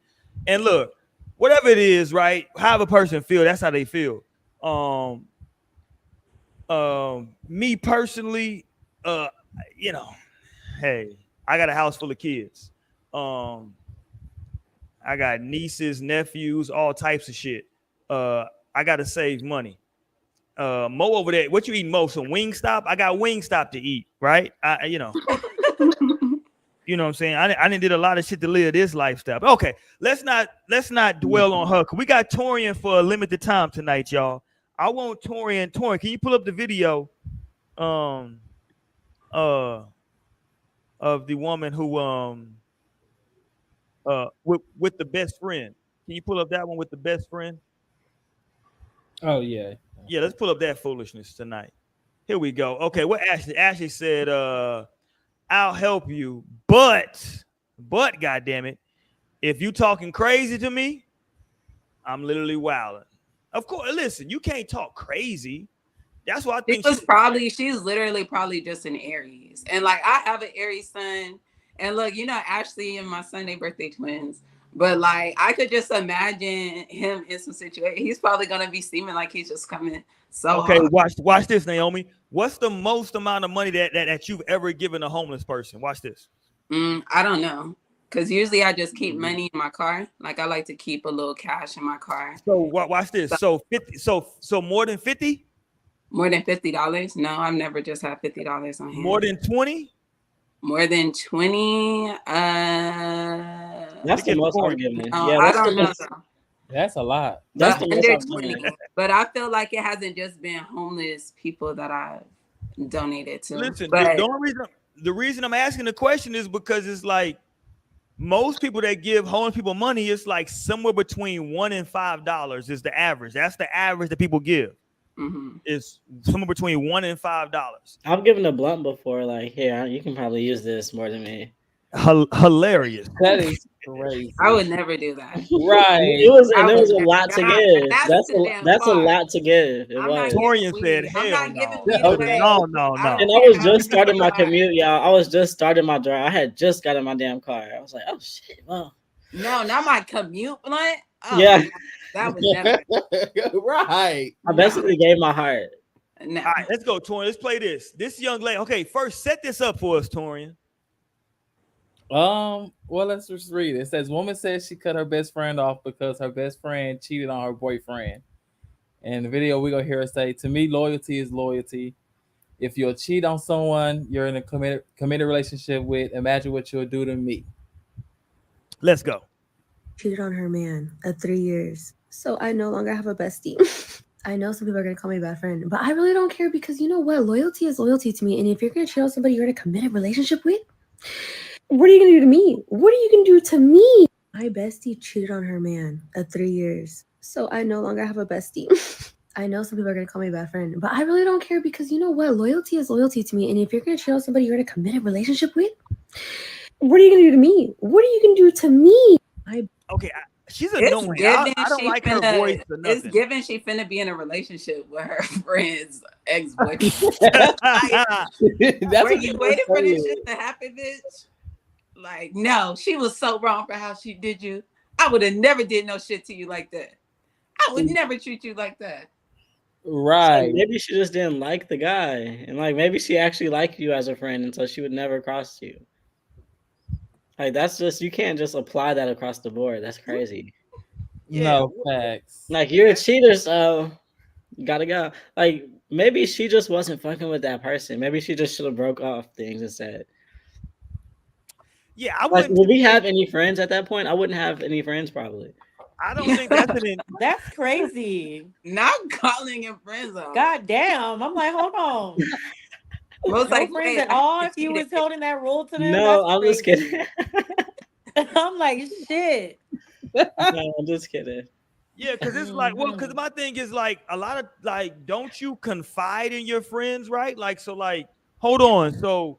And look, whatever it is, right? However a person feel, that's how they feel. Me personally, you know, hey, I got a house full of kids. I got nieces, nephews, all types of shit. I gotta save money. Mo over there, what you eating, Mo? Some Wingstop? I got Wingstop to eat, right? You know. You know what I'm saying? I didn't did a lot of shit to live this lifestyle. But okay, let's not dwell on her. We got Torian for a limited time tonight, y'all. I want Torian. Torian, can you pull up the video of the woman who with the best friend? Can you pull up that one with the best friend? Oh yeah. Yeah, let's pull up that foolishness tonight. Here we go. Okay, what Ashley said, I'll help you, but goddamn it, if you talking crazy to me, I'm literally wilding. Of course, listen, you can't talk crazy. That's what I think. She's literally probably just an Aries. And like, I have an Aries son. And look, you know, Ashley and my son, they birthday twins. But like, I could just imagine him in some situation. He's probably going to be seeming like he's just coming so okay, hard. watch this, Naomi. What's the most amount of money that you've ever given a homeless person? Watch this. I don't know. Because usually I just keep money in my car. Like, I like to keep a little cash in my car. So watch this. So 50. So more than 50? More than $50? No, I've never just had $50 on hand. More than 20? More than 20? That's the most I'm giving. No, Yeah, I don't know. That's a lot. That's the most under I'm 20. giving. But I feel like it hasn't just been homeless people that I've donated to. Listen, but the reason I'm asking the question is because it's like most people that give homeless people money, it's like somewhere between $1 and $5 is the average. That's the average that people give. It's somewhere between $1 and $5. I've given a blunt before. Like, here, you can probably use this more than me. Hilarious. That is crazy. I would never do that. Right. It was, and I there was a would lot to not. give. That's too damn That's a far. lot to give. It I'm was. not giving Torian said, weed. I'm "Hell not giving no." weed Okay. away. No. And I was just starting my commute, y'all. I was just starting my drive. I had just got in my damn car. I was like, oh shit, wow. No, not my commute blunt. Oh, Yeah. that was never. Right. I basically gave my heart. No. All right, let's go, Torian. Let's play this. This young lady. Okay, first set this up for us, Torian. Well, let's just read it. It says, woman says she cut her best friend off because her best friend cheated on her boyfriend. And the video, we're going to hear her say, to me, loyalty is loyalty. If you'll cheat on someone you're in a committed relationship with, imagine what you'll do to me. Let's go. Cheated on her man at 3 years. So I no longer have a bestie. I know some people are going to call me a bad friend, but I really don't care because you know what? Loyalty is loyalty to me. And if you're going to cheat on somebody you're in a committed relationship with, what are you going to do to me? What are you going to do to me? My bestie cheated on her man at 3 years. So I no longer have a bestie. I know some people are going to call me a bad friend, but I really don't care because you know what? Loyalty is loyalty to me. And if you're going to cheat on somebody you're in a committed relationship with, what are you going to do to me? What are you going to do to me? Okay, she's It's annoying. given I don't she like her finna- voice or It's nothing. given she finna be in a relationship with her friend's ex-boyfriend. Were you waiting for this shit to happen, bitch? Like, no, she was so wrong for how she did you. I would have never did no shit to you like that. I would never treat you like that. Right. So maybe she just didn't like the guy. And like maybe she actually liked you as a friend, and so she would never cross you. Like that's just, you can't just apply that across the board. That's crazy. No facts. Like you're a cheater, so you gotta go. Like maybe she just wasn't fucking with that person. Maybe she just should have broke off things instead. Yeah, I Like, wouldn't. would we have any friends at that point? I wouldn't have any friends probably. I don't think that's an. That's crazy. Not calling him friends though. God damn. I'm like, hold on. Most No like friends at all if you was holding that rule to them. No, I'm That's just crazy. kidding. I'm like, shit. No, I'm just kidding. Yeah, because it's like, well, because my thing is like a lot of like, don't you confide in your friends, right? Like, so like, hold on. So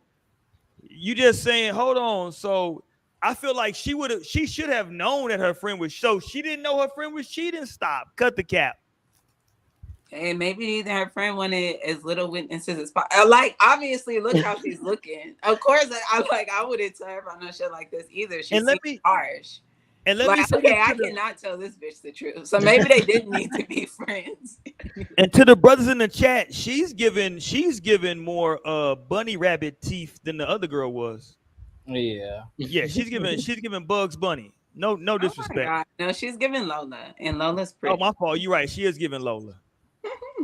you just saying, hold on. So I feel like she should have known that her friend was, so she didn't know her friend was cheating. Stop. Cut the cap. And maybe her friend wanted as little witnesses as possible. Like, obviously, look how she's looking. Of course, I wouldn't tell her about no shit like this either. She's harsh. And let like, me say okay, I cannot tell this bitch the truth. So maybe they didn't need to be friends. And to the brothers in the chat, she's given more bunny rabbit teeth than the other girl was. Yeah. Yeah, she's giving Bugs Bunny. No disrespect. God. No, she's giving Lola, and Lola's pretty. Oh, my fault. You're right. She is giving Lola.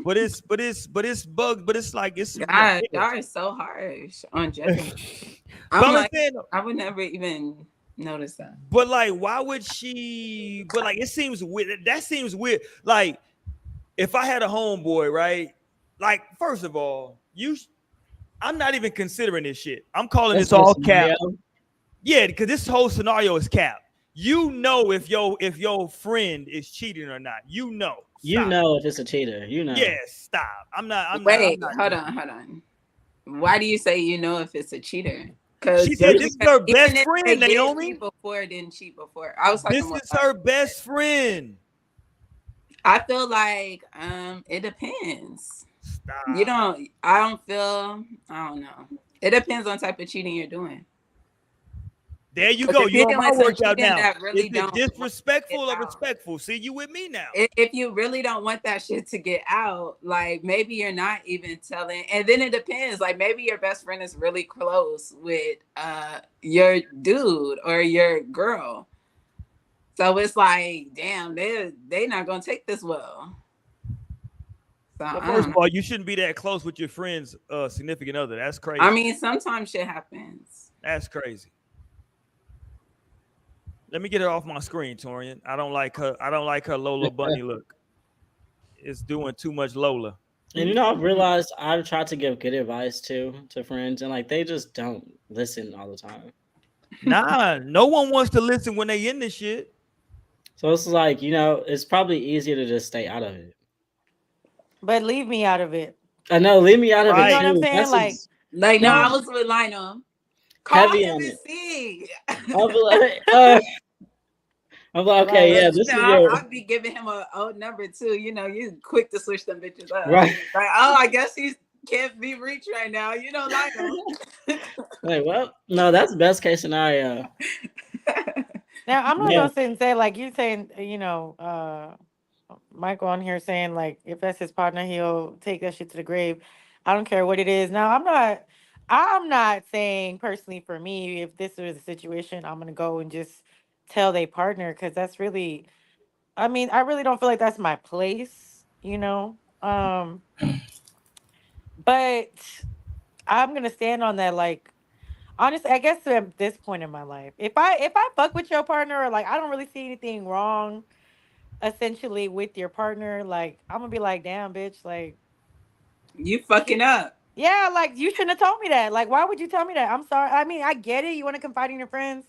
But it's Bugs. But it's like it's. God, y'all are so harsh on judging. I would never even notice that. But like, why would she? But like, it seems weird. That seems weird. Like, if I had a homeboy, right? Like, first of all, I'm not even considering this shit. I'm calling this all cap. Yeah, because this whole scenario is cap. You know if your friend is cheating or not. You know. Stop. You know if it's a cheater. You know. Yeah, stop. Hold on. Why do you say you know if it's a cheater? Because she said this is her best friend, Naomi. Didn't cheat before. I was talking this is her best friend. I feel like it depends. Stop. I don't know. It depends on type of cheating you're doing. There you go. You're on my workout now. Really is it disrespectful or respectful? See, you with me now. If you really don't want that shit to get out, like maybe you're not even telling. And then it depends. Like maybe your best friend is really close with your dude or your girl. So it's like, damn, they not gonna take this well. So, well, first of all, you shouldn't be that close with your friend's significant other. That's crazy. I mean, sometimes shit happens. That's crazy. Let me get her off my screen, Torian. I don't like her Lola Bunny look. It's doing too much Lola. And I've realized I've tried to give good advice to friends, and like they just don't listen all the time. Nah, no one wants to listen when they in this shit. So it's like, it's probably easier to just stay out of it. But leave me out of it. I know, leave me out of it. You know what I'm saying? Like no, I was with Lionel. Call him and see. I'll be like, I'm like, okay, yeah, this is your I'll be giving him a old number too. You know, you quick to switch them bitches up. right. Like, oh, I guess he can't be reached right now. You don't like him. Like, well, no, that's best case scenario. Now I'm not Yeah. gonna sit and say like you saying, Michael on here saying like if that's his partner, he'll take that shit to the grave. I don't care what it is. Now I'm not saying personally for me, if this was a situation, I'm gonna go and just tell their partner because that's really I mean, I really don't feel like that's my place. But I'm gonna stand on that like honestly, I guess at this point in my life, if I fuck with your partner or like I don't really see anything wrong essentially with your partner, like I'm gonna be like, damn, bitch, like You fucking up. yeah, like you shouldn't have told me that. Like, why would you tell me that? I'm sorry. I mean, I get it. You want to confide in your friends,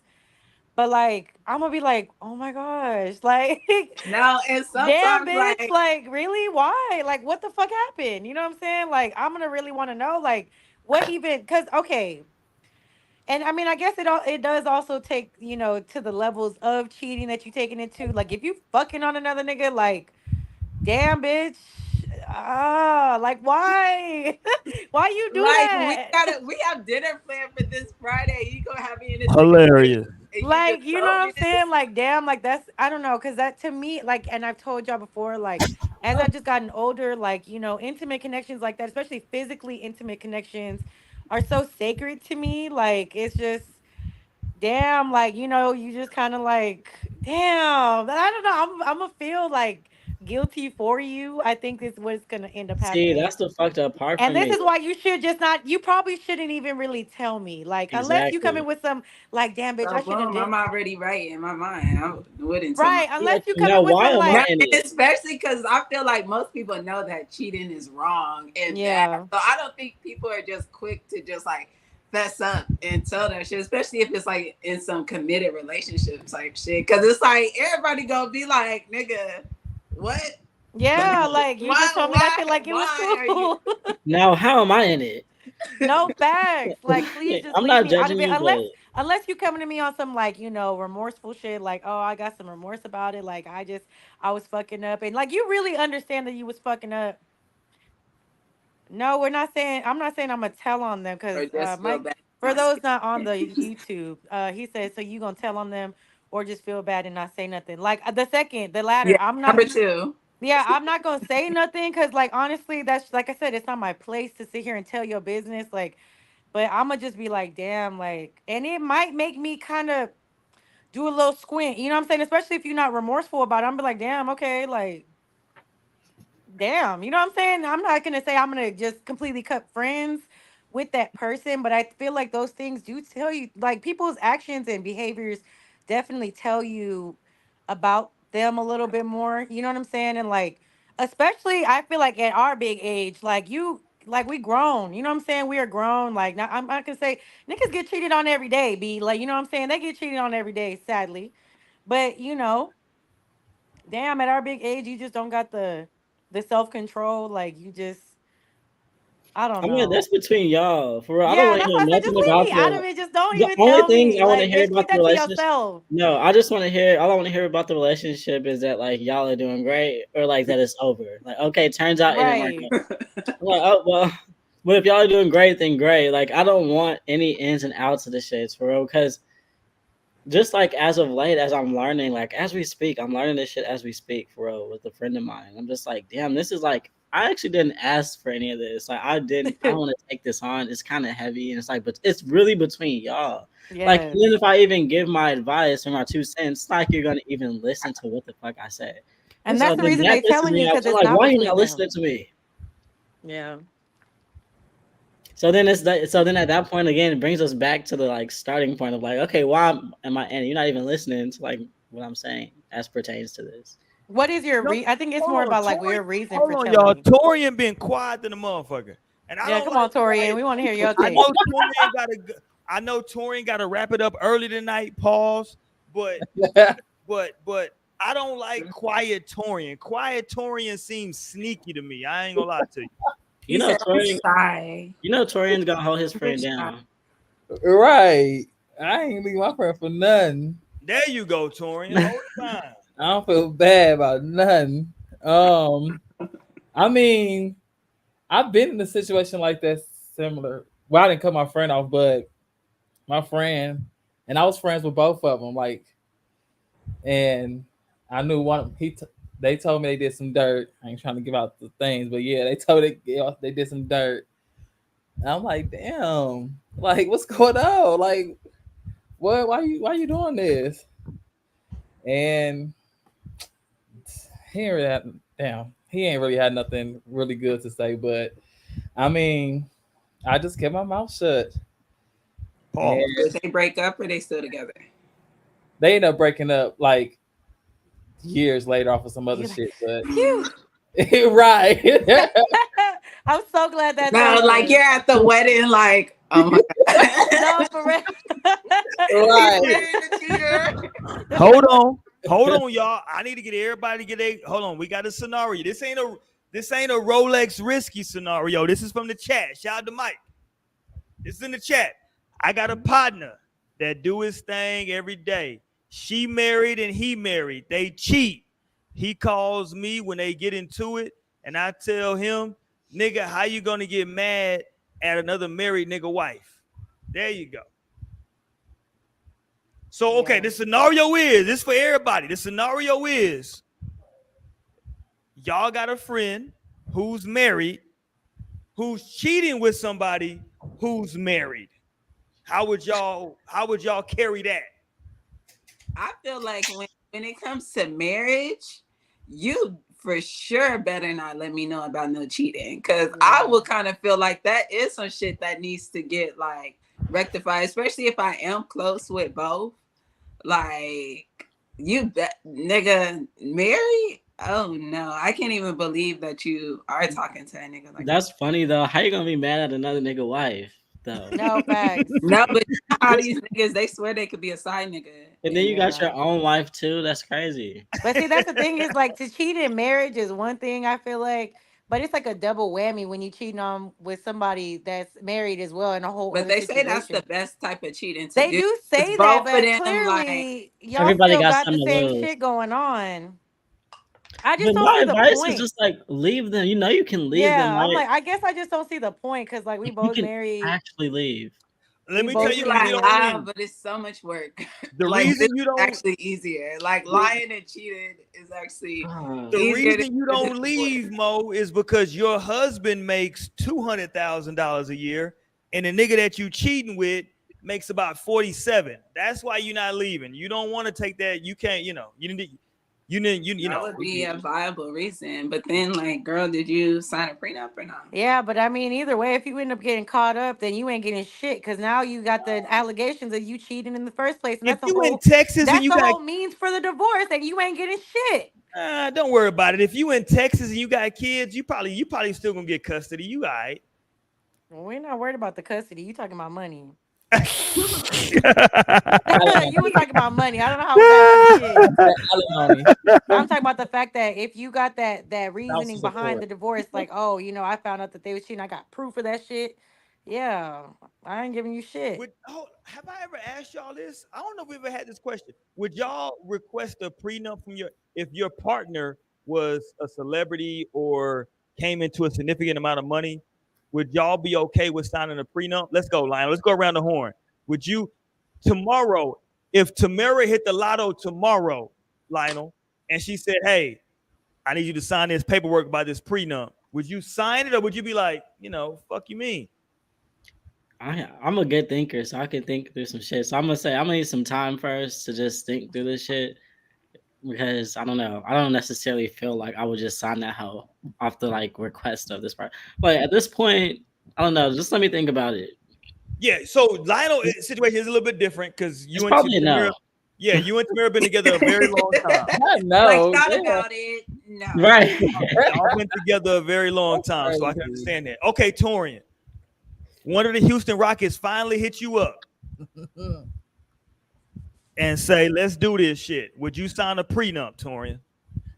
but like, I'm gonna be like, oh my gosh, like, No, and damn, sometimes bitch, like like, really? Why? Like, what the fuck happened? You know what I'm saying? Like, I'm gonna really want to know, like, what even? Because okay, and I mean, I guess it does also take to the levels of cheating that you taking into. Like, if you fucking on another nigga, like. Damn, bitch. Ah, like why? Why you do like that? we have dinner planned for this Friday. You gonna have me in this Hilarious. and you just Like, you know told what me I'm this? saying? Like, damn, like that's I don't know, cause that to me, like, and I've told y'all before, like, as I've just gotten older, like, intimate connections like that, especially physically intimate connections, are so sacred to me. Like, it's just damn, like, you just kind of like, damn. I don't know. I'm gonna feel like guilty for you. I think is what's gonna end up See, happening. that's the fucked up part for And this me. is why you should just not, you probably shouldn't even really tell me. Like, unless you come Exactly. in with some, like, damn, bitch, So I should have boom, did. I'm already right in my mind. I wouldn't tell my Right. Like, Unless you come now, in with why some, am I Not, like, in it? especially because I feel like most people know that cheating is wrong and bad. yeah. So I don't think people are just quick to just like fess up and tell that shit, especially if it's like in some committed relationship type shit. Cause it's like everybody gonna be like, nigga, what? Yeah. Like, you just told me that shit like it was Why are you cool. Now, how am I in it? No facts. Like, please just I'm leave not me out of judging it. you, but Unless you coming to me on some like, remorseful shit, like, oh, I got some remorse about it. Like, I was fucking up. And like you really understand that you was fucking up. No, we're not saying I'm not saying I'm gonna tell on them because or just feel Mike, bad for for those myself? not on the YouTube, he said, so you gonna tell on them or just feel bad and not say nothing. Like the latter, Yeah, I'm not. number two. Yeah, I'm not gonna say nothing because, like, honestly, that's like I said, it's not my place to sit here and tell your business. Like, but I'm gonna just be like, damn, like, and it might make me kind of do a little squint. You know what I'm saying? Especially if you're not remorseful about it. I'm be like, damn, okay, like, damn. You know what I'm saying? I'm not gonna say I'm gonna just completely cut friends with that person, but I feel like those things do tell you, like, people's actions and behaviors definitely tell you about them a little bit more. You know what I'm saying? And like, especially I feel like at our big age, like we grown. You know what I'm saying? We are grown. Like now, I'm not gonna say niggas get cheated on every day. Be like, you know what I'm saying? They get cheated on every day, sadly. But damn, at our big age, you just don't got the self control. Like you just, I don't I mean, know. that's between y'all. For real, I don't Yeah, want to that's hear why I said just nothing leave about me out of it. Just don't the even only tell things me. I want to Like, hear bitch, about keep the that to relationship. yourself. No, I just want to hear. All I want to hear about the relationship is that like y'all are doing great, or like that it's over. Like, okay, turns out it didn't work Right. out. I'm like, oh well. But if y'all are doing great, then great. Like, I don't want any ins and outs of the shits for real, because just like as of late, as I'm learning, like as we speak, I'm learning this shit as we speak for real with a friend of mine. I'm just like, damn, this is like I actually didn't ask for any of this. Like I don't want to take this on. It's kind of heavy, and it's like, but it's really between y'all. Like Yes. even if I even give my advice or my 2 cents, it's not like you're gonna even listen to what the fuck I said. And So that's the then reason that they pisses telling me you off. because So I'm it's like, not why are you between not listening them. to me? Yeah. So then so then at that point again, it brings us back to the like starting point of like, okay, why am I and you're not even listening to like what I'm saying as pertains to this. What is your No, I think it's more hold on, about like Torian. your reason Hold for on, telling y'all. me. Torian been quiet than a motherfucker, and I Yeah, don't come like on, Torian. quiet. We want to hear your I take. know Torian got to. I know Torian got to wrap it up early tonight. Pause. But I don't like quiet Torian. Quiet Torian seems sneaky to me. I ain't gonna lie to you. You He know, said, I'm Torian. shy. You know, Torian's gonna hold his You're friend shy. down. Right. I ain't leave my friend for nothing. There you go, Torian. Hold the line. I don't feel bad about nothing. I mean, I've been in a situation like that similar. Well, I didn't cut my friend off, but my friend and I was friends with both of them. Like, and I knew one. They told me they did some dirt. I ain't trying to give out the things, but yeah, they told they did some dirt. And I'm like, damn, like what's going on? Like, what? Why you doing this? And he ain't really had nothing really good to say. But I mean, I just kept my mouth shut. Did they break up or they still together? They ended up breaking up like years later off of some other shit. But right. I'm so glad that. No, like you're at the wedding, like, oh my god. No, for real. Right. Hold on, y'all. I need to get everybody to get hold on. We got a scenario. This ain't a Rolex risky scenario. This is from the chat. Shout out to Mike. This is in the chat. I got a partner that do his thing every day. She married and he married. They cheat. He calls me when they get into it, and I tell him, nigga, how you gonna get mad at another married nigga wife? There you go. So, okay, the scenario is, this for everybody. The scenario is, y'all got a friend who's married, who's cheating with somebody who's married. How would y'all carry that? I feel like when it comes to marriage, you for sure better not let me know about no cheating, because I would kind of feel like that is some shit that needs to get like rectified, especially if I am close with both. Like, you bet, nigga, married? Oh no, I can't even believe that you are talking to a nigga like That's funny though. How you gonna be mad at another nigga wife though? No facts. No, but how these niggas, they swear they could be a side nigga. And then you got your own wife too. That's crazy. But see, that's the thing is like to cheat in marriage is one thing I feel like, but it's like a double whammy when you cheating on with somebody that's married as well in a whole. But other they say that's situation. the best type of cheating to They do. do say It's that, both but of them, clearly y'all Everybody still got got the something to same lose. shit going on. I just But don't my see the advice point. is just like leave them. You know you can leave them. Yeah, I'm Right? like, I guess I just don't see the point because like we You both can married. actually leave. Let me both tell you why you cheated. don't leave. but it's so much work. The Like, reason this you is don't actually easier. Like lying and cheating is actually the easier reason you don't leave, Mo, is because your husband makes $200,000 a year, and the nigga that you cheating with makes about 47. That's why you're not leaving. You don't want to take that. You can't. You know. That would be a viable reason. But then, like, girl, did you sign a prenup or not? Yeah, but I mean, either way, if you end up getting caught up, then you ain't getting shit because now you got the allegations of you cheating in the first place, and If that's you in whole. Texas and That's you the got whole means for the divorce, and you ain't getting shit. don't worry about it. If you in Texas and you got kids, you probably still gonna get custody. You all right. Well, we're not worried about the custody. You talking about money. you You was talking about money. I don't know how we got to the kids. I'm talking about the fact that if you got that reasoning behind the divorce, like, oh, you know, I found out that they was cheating. I got proof of that shit. Yeah, I ain't giving you shit. have I ever asked y'all this? I don't know if we ever had this question. Would y'all request a prenup from if your partner was a celebrity or came into a significant amount of money? Would y'all be okay with signing a prenup? Let's go, Lionel. Let's go around the horn. Would you tomorrow, if Tamara hit the lotto tomorrow, Lionel, and she said, hey, I need you to sign this paperwork about this prenup, would you sign it or would you be like, fuck you mean? I'm a good thinker, so I can think through some shit. So I'm gonna say I'm gonna need some time first to just think through this shit, because I don't know. I don't necessarily feel like I would just sign that hoe off the like request of this part. But at this point, I don't know. Just let me think about it. Yeah. So Lionel's situation is a little bit different because you It's and probably a Tamara, no. yeah, you and Tamara been together a very long time. Like, thought about it. No. Right. Y'all been together a very long time, so I can understand that. Okay, Torian. One of the Houston Rockets finally hit you up and say, let's do this shit. Would you sign a prenup, Torian?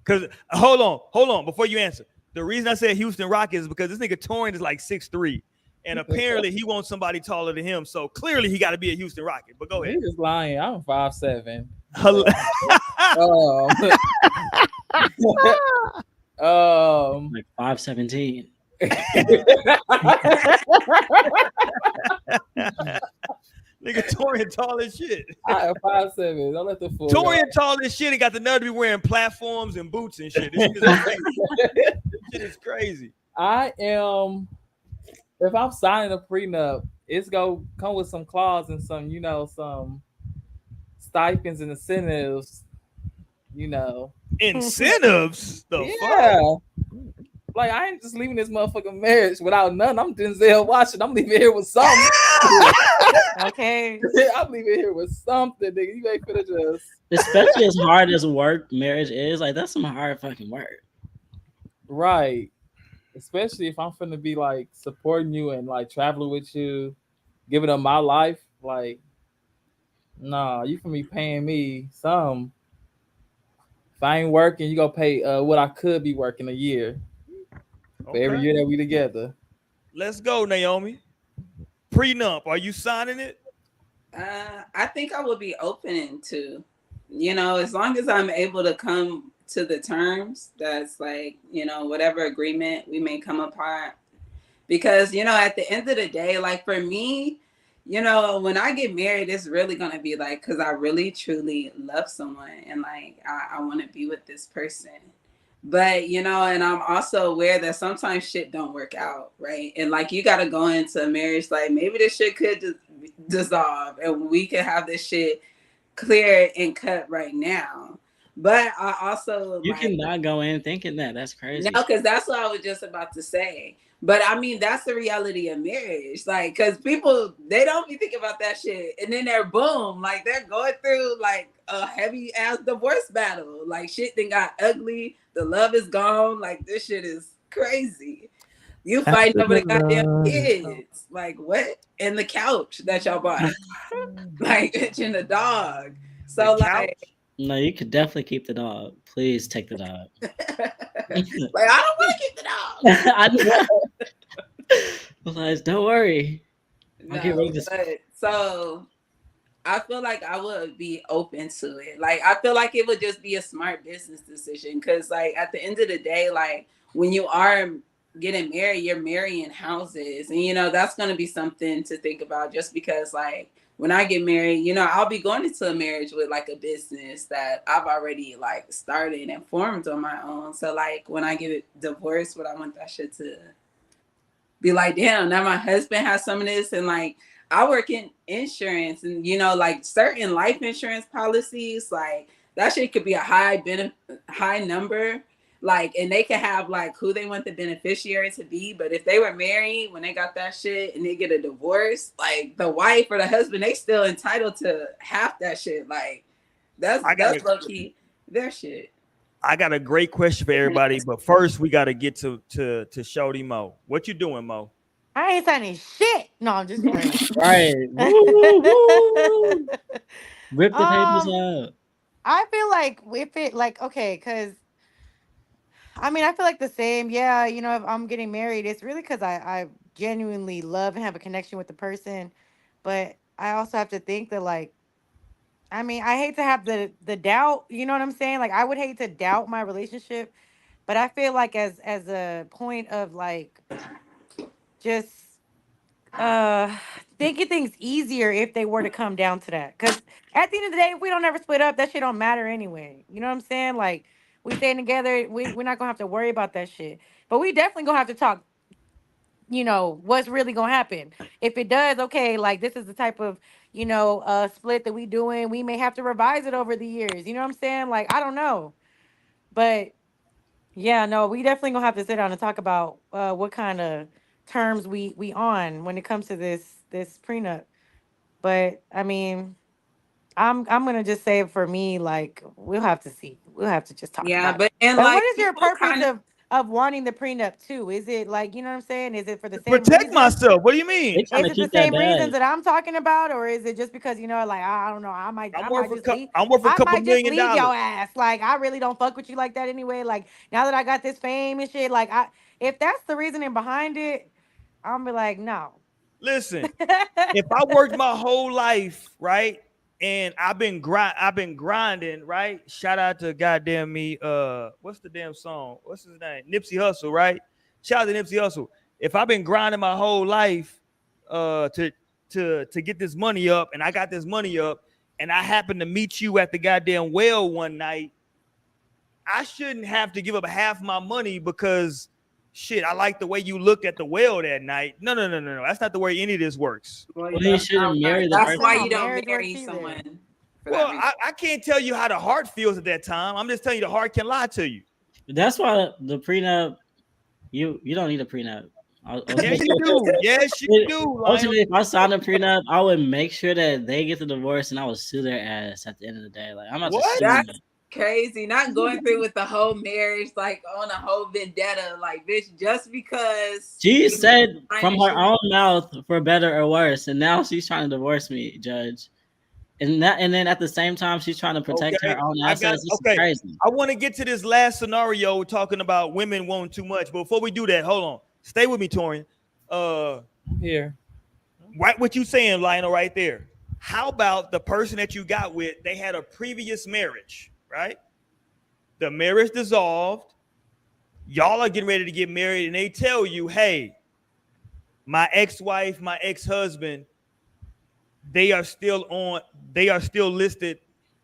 Because hold on, before you answer. The reason I said Houston Rockets is because this nigga Torian is like 6'3", and apparently he wants somebody taller than him. So clearly he got to be a Houston Rocket. But go ahead. He just lying. I'm 5'7". Like 5'17". Nigga, Torian tall as shit. I am 5'7". Don't let the fool. Torian tall as shit and got the nerve to be wearing platforms and boots and shit. This shit is crazy. This shit is crazy. I am. If I'm signing a prenup, it's gonna come with some clause and some, some stipends and incentives. Incentives? The Yeah. fuck? Like, I ain't just leaving this motherfucking marriage without none. I'm Denzel Washington. I'm leaving here with something. Okay. I'm leaving here with something, nigga. You ain't finna just. Especially as hard as work marriage is, like that's some hard fucking work. Right. Especially if I'm finna be like supporting you and like traveling with you, giving up my life. Like, nah, you finna be paying me some. If I ain't working, you gonna pay what I could be working a year. For every year that we together. Let's go, Naomi. Prenup. Are you signing it? I think I would be open to, as long as I'm able to come to the terms that's like, whatever agreement we may come upon. Because, at the end of the day, like for me, when I get married, it's really going to be like, because I really, truly love someone and like, I want to be with this person. But, and I'm also aware that sometimes shit don't work out, right? And like, you got to go into a marriage, like maybe this shit could dissolve and we could have this shit clear and cut right now. But I also you cannot go in thinking that. That's crazy. No, because that's what I was just about to say. But I mean, that's the reality of marriage. Like, because people, they don't be thinking about that shit. And then they're boom, like they're going through like a heavy ass divorce battle. Like shit then got ugly. The love is gone. Like this shit is crazy. You fighting over the goddamn kids. Like what? And the couch that y'all bought. Like bitch and the dog. So like no, you could definitely keep the dog. Please take the dog. Like I don't want to keep the dog. I know. Like, don't worry. I'll get rid of this. So I feel like I would be open to it. Like I feel like it would just be a smart business decision. Cause like at the end of the day, like when you are getting married, you're marrying houses. And that's gonna be something to think about just because like when I get married, I'll be going into a marriage with like a business that I've already like started and formed on my own. So like when I get divorced, would I want that shit to be like, damn, now my husband has some of this and like I work in insurance and like certain life insurance policies, like that shit could be a high number. Like, and they can have like who they want the beneficiary to be. But if they were married when they got that shit and they get a divorce, like the wife or the husband, they still entitled to half that shit. Like that's low key their shit. I got a great question for everybody, but first we got to get to Shorty Mo. What you doing, Mo? I ain't signing shit. No, I'm just playing. Right. Rip the papers out. I feel like if it like okay, because I mean I feel like the same. Yeah, if I'm getting married, it's really because I genuinely love and have a connection with the person, but I also have to think that like, I mean I hate to have the doubt. You know what I'm saying? Like I would hate to doubt my relationship, but I feel like as a point of like just thinking things easier if they were to come down to that. Because at the end of the day, if we don't ever split up, that shit don't matter anyway. You know what I'm saying? Like we staying together, we're not gonna have to worry about that shit. But we definitely gonna have to talk, what's really gonna happen. If it does, okay, like this is the type of, split that we doing. We may have to revise it over the years. You know what I'm saying? Like, I don't know. But yeah, no, we definitely gonna have to sit down and talk about what kind of terms we on when it comes to this prenup. But I mean, I'm gonna just say for me, like we'll have to see. We'll have to just talk about but it. and But like what is your people purpose kinda, of wanting the prenup too? Is it like what I'm saying? Is it for the same Protect reason? myself. What do you mean? Is it the same reasons that I'm talking about, or is it just because like I don't know, I might just leave. I'm worth a couple might just $1 leave million. your ass. Like I really don't fuck with you like that anyway. Like now that I got this fame and shit, like if that's the reasoning behind it, I'm be like no. Listen, if I worked my whole life, right, and I've been grinding, right? Shout out to goddamn me. What's the damn song? What's his name? Nipsey Hussle, right? Shout out to Nipsey Hussle. If I've been grinding my whole life, to get this money up, and I got this money up, and I happen to meet you at the goddamn well one night, I shouldn't have to give up half my money because shit, I like the way you looked at the well that night. No. That's not the way any of this works. Well, you shouldn't marry the That's person. why you Marriage don't marry works either. someone. For Well, that reason. I can't tell you how the heart feels at that time. I'm just telling you the heart can lie to you. That's why the prenup. You don't need a prenup. Yes, you do. Yes, you do. Lionel. Ultimately, if I signed a prenup, I would make sure that they get the divorce, and I would sue their ass at the end of the day. Like I'm not What? That's crazy. Not going through with the whole marriage, like on a whole vendetta. Like, bitch, just because She said from her own mouth for better or worse, and now she's trying to divorce me, Judge. And then at the same time, she's trying to protect her own assets. This is crazy. I want to get to this last scenario talking about women wanting too much. But before we do that, hold on. Stay with me, Torian. I'm here. Right, what you saying, Lionel, right there. How about the person that you got with, they had a previous marriage, right? The marriage dissolved. Y'all are getting ready to get married, and they tell you, hey, my ex-wife, my ex-husband, they are still listed,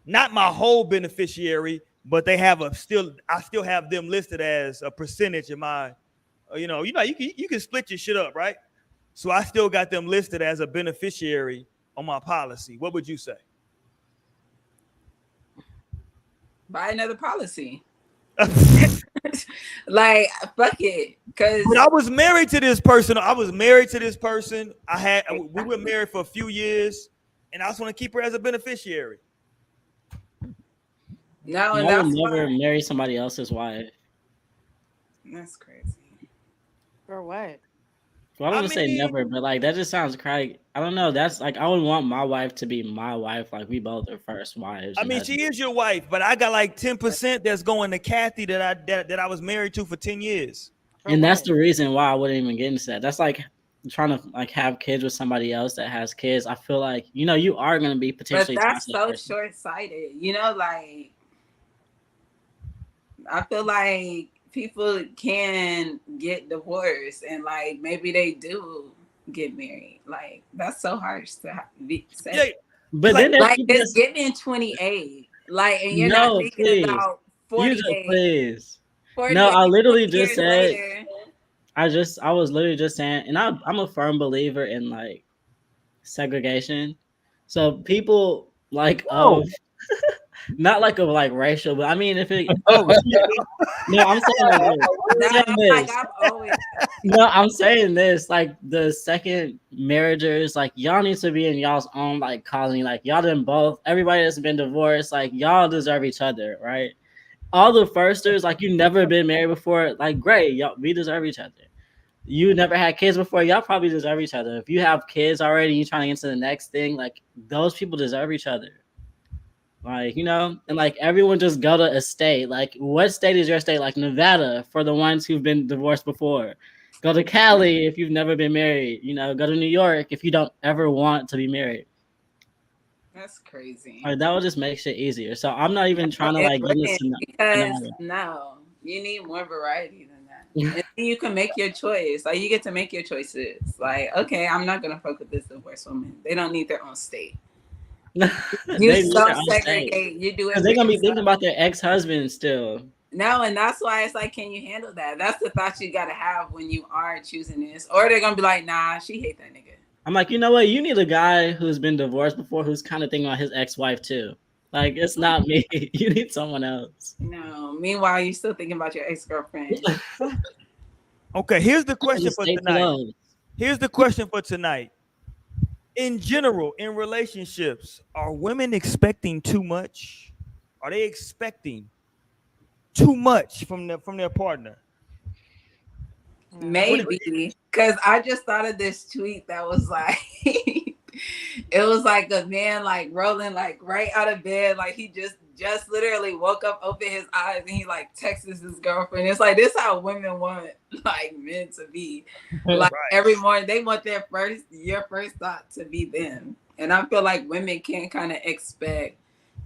not my whole beneficiary, but I still have them listed as a percentage of my, you can split your shit up, right? So I still got them listed as a beneficiary on my policy. What would you say? buy another policy. Like, fuck it. Because I was married to this person. We were married for a few years, and I just want to keep her as a beneficiary. No, and I that's would never marry somebody else's wife. That's crazy. For what? Well, I don't want to say never, but like that just sounds crazy. I don't know. That's like I would want my wife to be my wife. Like we both are first wives. I mean, she is your wife, but I got like 10% that's going to Kathy that I was married to for 10 years. And that's the reason why I wouldn't even get into that. That's like trying to like have kids with somebody else that has kids. I feel like you are going to be potentially. But that's so short-sighted. Like I feel like people can get divorced and like maybe they do get married. Like that's so harsh to say. Yeah, but like, then it's getting 28. Like, and you're not thinking about 48. Please. 48, no, I literally just said. Later. I was literally just saying, and I'm a firm believer in like segregation. So people like not like of like racial, but I mean if it. No, I'm saying this. Like the second marriages, like y'all need to be in y'all's own like colony. Like y'all done both. Everybody that's been divorced, like y'all deserve each other, right? All the firsters, like you never been married before, like great, y'all we deserve each other. You never had kids before, y'all probably deserve each other. If you have kids already, you trying to get into the next thing, like those people deserve each other. Like, and like everyone just go to a state. Like, what state is your state? Like Nevada for the ones who've been divorced before. Go to Cali if you've never been married. Go to New York if you don't ever want to be married. That's crazy. Like, that would just make shit easier. So I'm not even trying to like get this because no, you need more variety than that. And then you can make your choice. Like you get to make your choices. Like, okay, I'm not gonna fuck with this divorced woman. They don't need their own state. You don't segregate. You do it. They're gonna be thinking about their ex-husband still. No, and that's why it's like, can you handle that? That's the thought you gotta have when you are choosing this. Or they're gonna be like, nah, she hate that nigga. I'm like, you know what? You need a guy who's been divorced before who's kind of thinking about his ex-wife too. Like, it's not me. You need someone else. No. Meanwhile, you're still thinking about your ex-girlfriend. Okay, here's the question for tonight. In general, in relationships, are women expecting too much? Are they expecting too much from their partner? Maybe, because I just thought of this tweet that was like, it was like a man like rolling like right out of bed, like he just literally woke up, opened his eyes, and he like texts his girlfriend. It's like this how women want like men to be. Like every morning they want your first thought to be them. And I feel like women can kind of expect,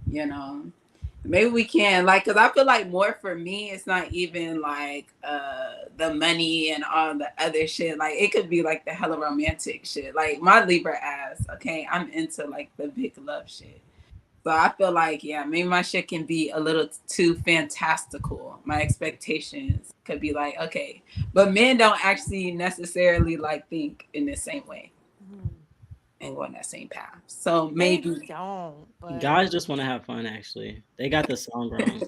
maybe we can, like, because I feel like more for me, it's not even like the money and all the other shit. Like, it could be like the hella romantic shit. Like, my Libra ass, okay, I'm into like the big love shit. So I feel like, yeah, maybe my shit can be a little too fantastical. My expectations could be like, okay, but men don't actually necessarily like think in the same way and go on that same path. So maybe They don't. But Guys just want to have fun. Actually, they got the song wrong.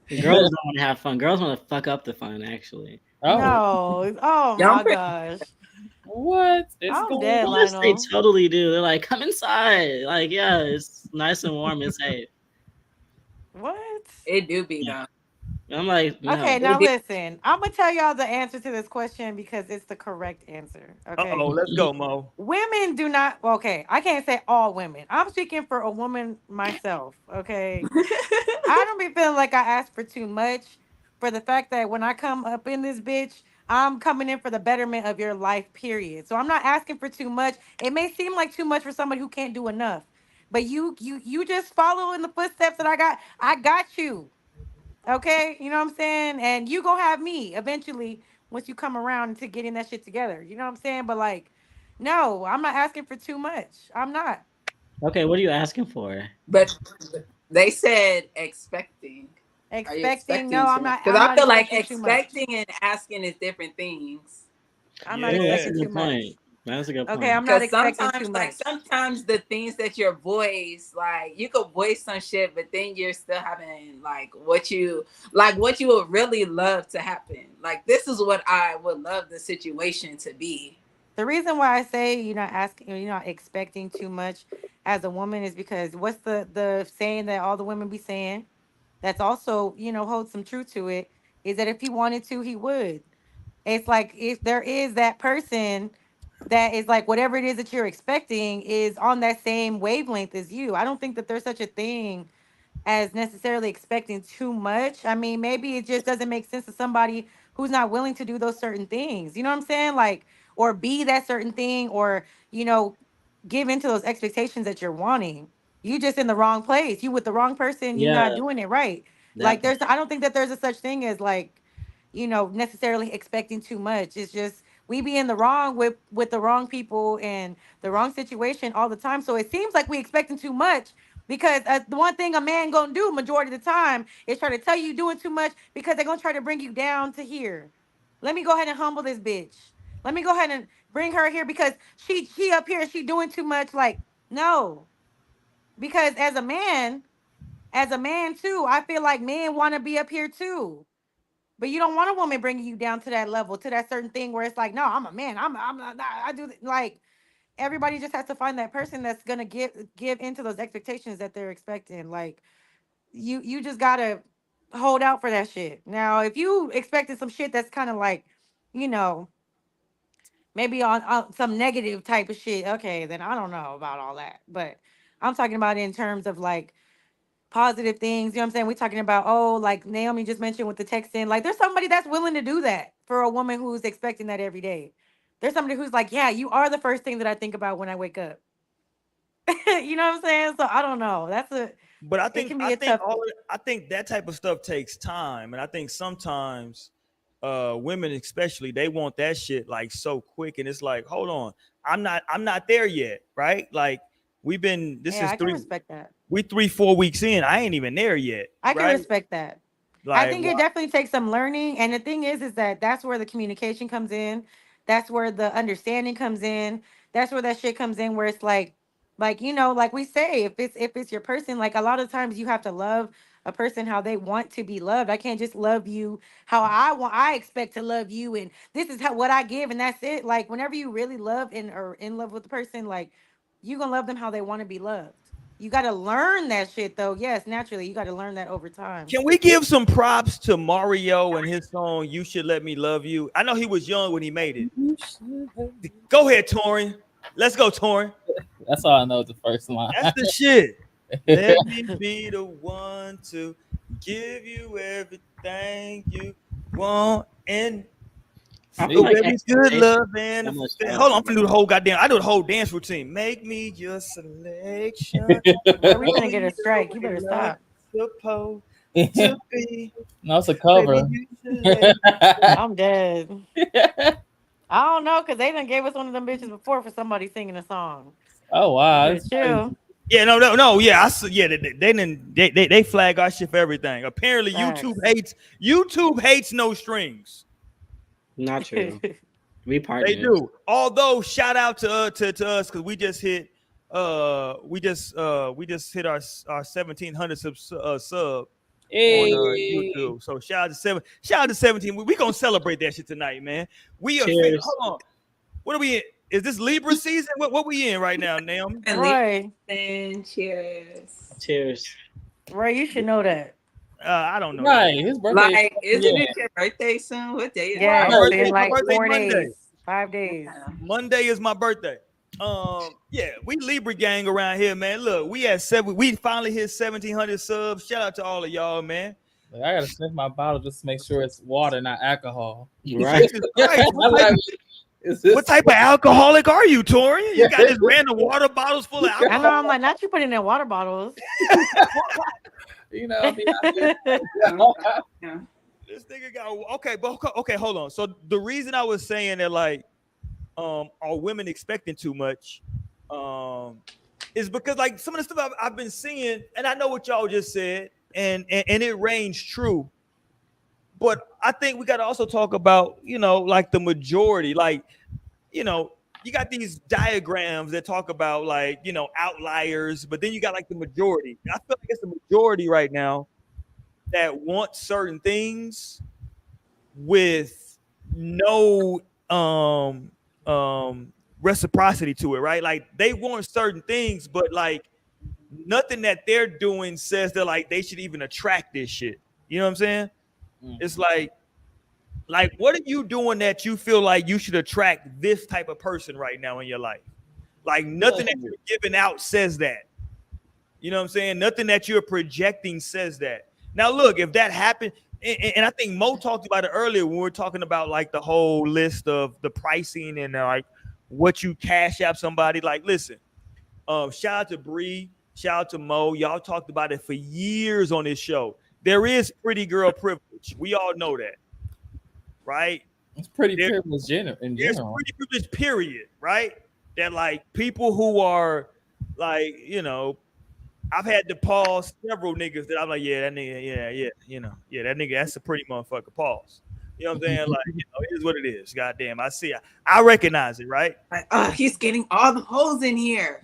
Girls don't want to have fun. Girls want to fuck up the fun. Actually, no. Oh my gosh. What? I'm dead, yes, they Lionel. totally do. They're like, come inside. Like, yeah, it's nice and warm and safe. What? It do be though. I'm like, no. Okay, now listen. I'm gonna tell y'all the answer to this question because it's the correct answer. Okay. Let's go, Mo. Women do not. Okay, I can't say all women. I'm speaking for a woman myself. Okay. I don't be feeling like I asked for too much for the fact that when I come up in this bitch, I'm coming in for the betterment of your life, period. So I'm not asking for too much. It may seem like too much for somebody who can't do enough. But you just follow in the footsteps that I got. I got you. Okay? You know what I'm saying? And you gonna have me eventually once you come around to getting that shit together. You know what I'm saying? But like, no, I'm not asking for too much. I'm not. Okay, what are you asking for? But they said expecting. Are you Expecting? expecting No, too I'm much? not. Because I'm I not feel like expecting too much. expecting and asking is different things. I'm not Ooh, that's a expecting too good much. point. That's a good Okay, point. I'm not Because expecting too much. sometimes the things that your voice, like you could voice some shit, but then you're still having like what you would really love to happen. Like, this is what I would love the situation to be. The reason why I say you're not asking, you're not expecting too much as a woman is because what's the saying that all the women be saying? That's also holds some truth to it. Is that if he wanted to, he would. It's like if there is that person that is like whatever it is that you're expecting is on that same wavelength as you. I don't think that there's such a thing as necessarily expecting too much. I mean, maybe it just doesn't make sense to somebody who's not willing to do those certain things. You know what I'm saying? Like, or be that certain thing, or give into those expectations that you're wanting. You just in the wrong place. You with the wrong person. You're Yeah, not doing it right. Like, that I don't think that there's a such thing as like, necessarily expecting too much. It's just we be in the wrong with the wrong people and the wrong situation all the time. So it seems like we expecting too much because the one thing a man gonna do majority of the time is try to tell you doing too much because they're gonna try to bring you down to here. Let me go ahead and humble this bitch. Let me go ahead and bring her here because she up here and she doing too much. Like, no, because as a man too, I feel like men want to be up here too. But you don't want a woman bringing you down to that level, to that certain thing where it's like, no, I'm a man. I'm not. I do like everybody just has to find that person that's gonna give into those expectations that they're expecting. Like you just gotta hold out for that shit. Now, if you expected some shit that's kind of like, you know, maybe on some negative type of shit, okay, then I don't know about all that. But I'm talking about in terms of like positive things. You know what I'm saying? We're talking about, oh, like Naomi just mentioned with the texting. Like, there's somebody that's willing to do that for a woman who's expecting that every day. There's somebody who's like, yeah, you are the first thing that I think about when I wake up. You know what I'm saying? So I don't know. But I It think can be I a think tough. I think that type of stuff takes time, and I think sometimes women especially they want that shit like so quick, and it's like, hold on, I'm not there yet, right? Like we've been this Yeah, is I can respect that. 4 weeks in, I ain't even there yet, I can right? respect that. I Like think it what? definitely takes some learning. And the thing is that that's where the communication comes in. That's where the understanding comes in. That's where that shit comes in where it's like, like we say, if it's your person, like a lot of times you have to love a person how they want to be loved. I can't just love you how I expect to love you. And this is what I give, and that's it. Like whenever you really love and are in love with the person, like you gonna love them how they want to be loved. You gotta learn that shit though. Yes, naturally, you gotta learn that over time. Can we give some props to Mario and his song "You Should Let Me Love You"? I know he was young when he made it. Go ahead, Torin. Let's go, Torin. That's all I know. The first line. That's the shit. Let me be the one to give you everything you want. And I Oh, feel like baby, good love, man. so much Hold on, I'm finna do the whole goddamn. I do the whole dance routine. Make me your selection. Boy, we gonna get a strike. You better stop. Supposed to be. No, it's a Baby, cover. you select- I'm dead. I don't know, cause they done gave us one of them bitches before for somebody singing a song. Oh wow, Better that's chill. Yeah, no. Yeah, yeah. They flag our shit for everything. Apparently, Facts. YouTube hates no strings. Not true. We They partners. do. Although, shout out to us because we just hit our 1700 sub Hey. on YouTube. So shout out to 17. We gonna celebrate that shit tonight, man. We are Cheers. hold on. What are we in? Is this Libra season? What we in right now, Naomi? Roy, And cheers. Cheers. Roy, you should know that. I don't know. Right, his birthday. Like, isn't Yeah. it your birthday soon? What day is Yeah, it? My it's birthday- been like my birthday 4 Monday. days, 5 days. Monday is my birthday. Yeah, we Libra gang around here, man. Look, we finally hit 1700 subs. Shout out to all of y'all, man. Like, I gotta sniff my bottle just to make sure it's water, not alcohol. Right. Jesus Christ, I'm like, is this what type of alcoholic are you, Torian? You got this random water bottles full of I know. alcohol. I'm like, not you putting in water bottles. you know, I'll be out there. Yeah. This nigga got okay. Hold on. So the reason I was saying that, like, are women expecting too much? Is because, like, some of the stuff I've been seeing, and I know what y'all just said, and it reigns true. But I think we got to also talk about, like, the majority. Like, you got these diagrams that talk about, like, outliers, but then you got, like, the majority. I feel like it's the majority right now that want certain things with no reciprocity to it, right? Like, they want certain things, but, like, nothing that they're doing says that, like, they should even attract this shit. You know what I'm saying? It's like, what are you doing that you feel like you should attract this type of person right now in your life? Like, nothing that you're giving out says that. You know what I'm saying? Nothing that you're projecting says that. Now, look, if that happened, and I think Mo talked about it earlier when we were talking about, like, the whole list of the pricing and, like, what you cash out somebody. Like, listen, shout out to Bree, shout out to Mo. Y'all talked about it for years on this show. There is pretty girl privilege. We all know that, right? It's pretty privileged in There's general. pretty privilege, period, right? That, like, people who are, like, I've had to pause several niggas that I'm like, yeah, that nigga, that nigga, that's a pretty motherfucker. Pause. You know what I'm saying? Like, it is what it is. Goddamn, I see. I recognize it, right? Like, he's getting all the holes in here.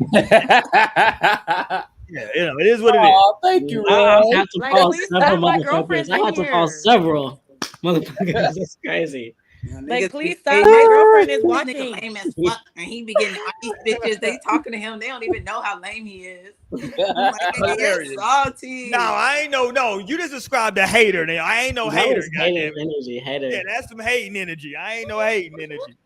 Yeah, it is what it is. Oh, thank you, I Roy. have to Like, call please several stop, my motherfuckers. girlfriend's I have to in call here. several motherfuckers. That's crazy. Like, please stop. My girlfriend is watching. Nigga lame as fuck, and he be getting all these bitches. They talking to him. They don't even know how lame he is. I'm like, nigga, you're salty. No, I ain't no. You just described a hater. Now I ain't no hater. Hater energy. Hater. Yeah, that's some hating energy. I ain't no hating energy.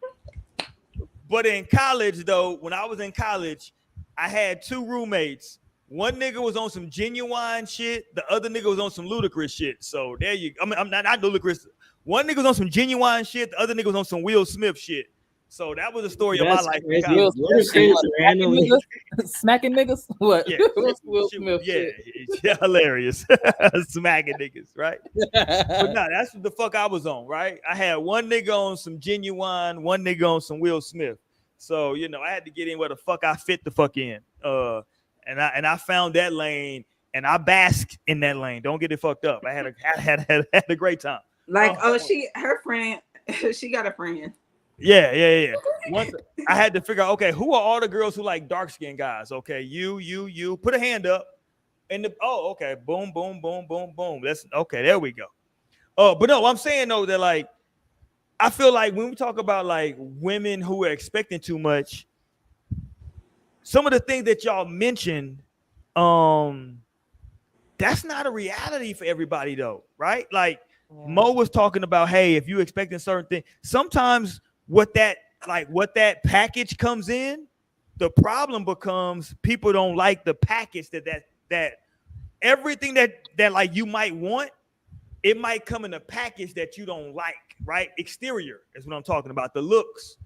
But in college, though, when I was in college, I had two roommates. One nigga was on some genuine shit. The other nigga was on some ludicrous shit. So there you go. I mean, I'm not ludicrous. One nigga was on some genuine shit. The other nigga was on some Will Smith shit. So that was the story of my life. Crazy. Will Smith, Randomly. smacking niggas? What? Yeah, Will Smith shit. yeah, hilarious. Smacking niggas, right? But no, that's what the fuck I was on, right? I had one nigga on some genuine, one nigga on some Will Smith. So, I had to get in where the fuck I fit the fuck in. And I found that lane and I basked in that lane. Don't get it fucked up. I had a great time. Like, her friend, she got a friend. Yeah. Once I had to figure out, okay, who are all the girls who like dark skinned guys? Okay, you put a hand up, and okay, boom. That's okay. There we go. But no, I'm saying though that, like, I feel like when we talk about, like, women who are expecting too much, some of the things that y'all mentioned, that's not a reality for everybody though, right? Like, Mo was talking about, hey, if you expecting certain things, sometimes what that package comes in, the problem becomes people don't like the package that everything that like you might want it might come in a package that you don't like, right? Exterior is what I'm talking about. The looks,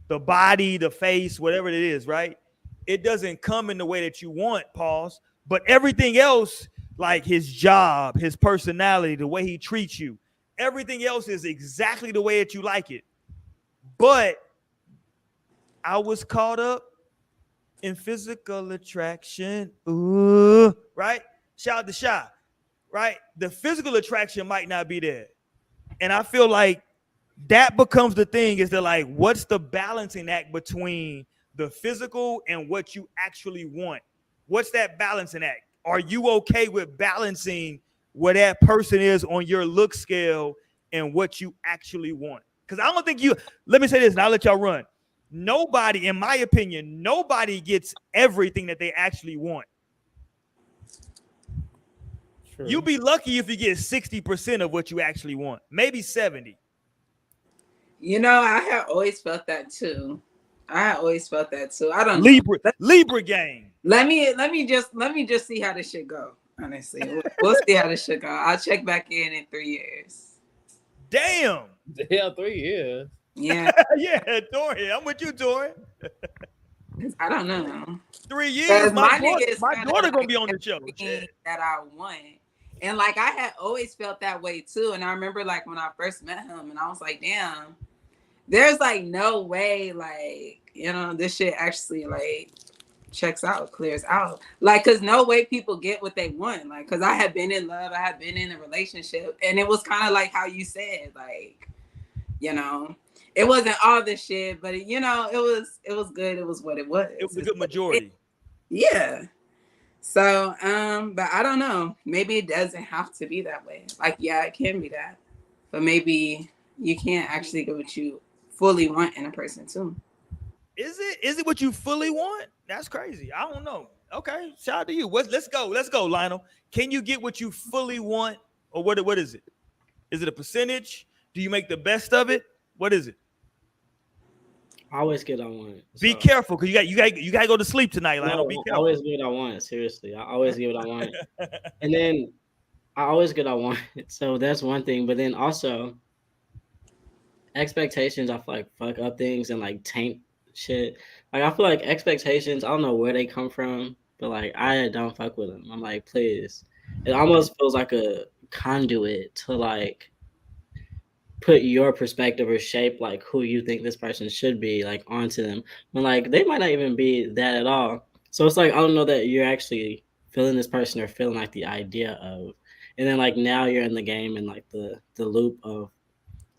the body, the face, whatever it is, right? It doesn't come in the way that you want, pause. But everything else, like his job, his personality, the way he treats you, everything else is exactly the way that you like it. But I was caught up in physical attraction. Ooh, right? Shout out to Shy, right? The physical attraction might not be there. And I feel like that becomes the thing is that, like, what's the balancing act between the physical and what you actually want? What's that balancing act? Are you okay with balancing where that person is on your look scale and what you actually want? Because I don't think let me say this and I'll let y'all run. Nobody, in my opinion, nobody gets everything that they actually want. True. You'll be lucky if you get 60% of what you actually want, maybe 70. You know, I have always felt that too. I don't know. Libra gang. Let me just see how this shit go. Honestly, we'll see how this shit go. I'll check back in 3 years. Damn, 3 years. Yeah. Yeah, Dorian. I'm with you, Dorian. I don't know. 3 years. My daughter gonna like be on the show. That I want. And like I had always felt that way too. And I remember like when I first met him and I was like, damn, there's like no way, like, you know, this shit actually like checks out, clears out. Like, cause no way people get what they want. Like, cause I had been in love, I had been in a relationship, and it was kind of like how you said, like, you know, it wasn't all this shit, but you know, it was good. It was what it was. It was a good majority. Yeah. So, but I don't know. Maybe it doesn't have to be that way. Like, yeah, it can be that, but maybe you can't actually get what you fully want in a person too. Is it what you fully want? That's crazy. I don't know. Okay, shout out to you. Let's go, Lionel. Can you get what you fully want, or what is it? Is it a percentage? Do you make the best of it? What is it? I always get what I want. So. Be careful, because you got to go to sleep tonight, Lionel. Be careful. I always get what I want. Seriously, I always get what I want, and then I always get what I want. So that's one thing. But then also, expectations, I feel like fuck up things and like taint shit. Like I feel like expectations, I don't know where they come from, but like I don't fuck with them. I'm like, please. It almost feels like a conduit to like put your perspective or shape like who you think this person should be like onto them, when like they might not even be that at all. So it's like I don't know that you're actually feeling this person or feeling like the idea of, and then like now you're in the game and like the loop of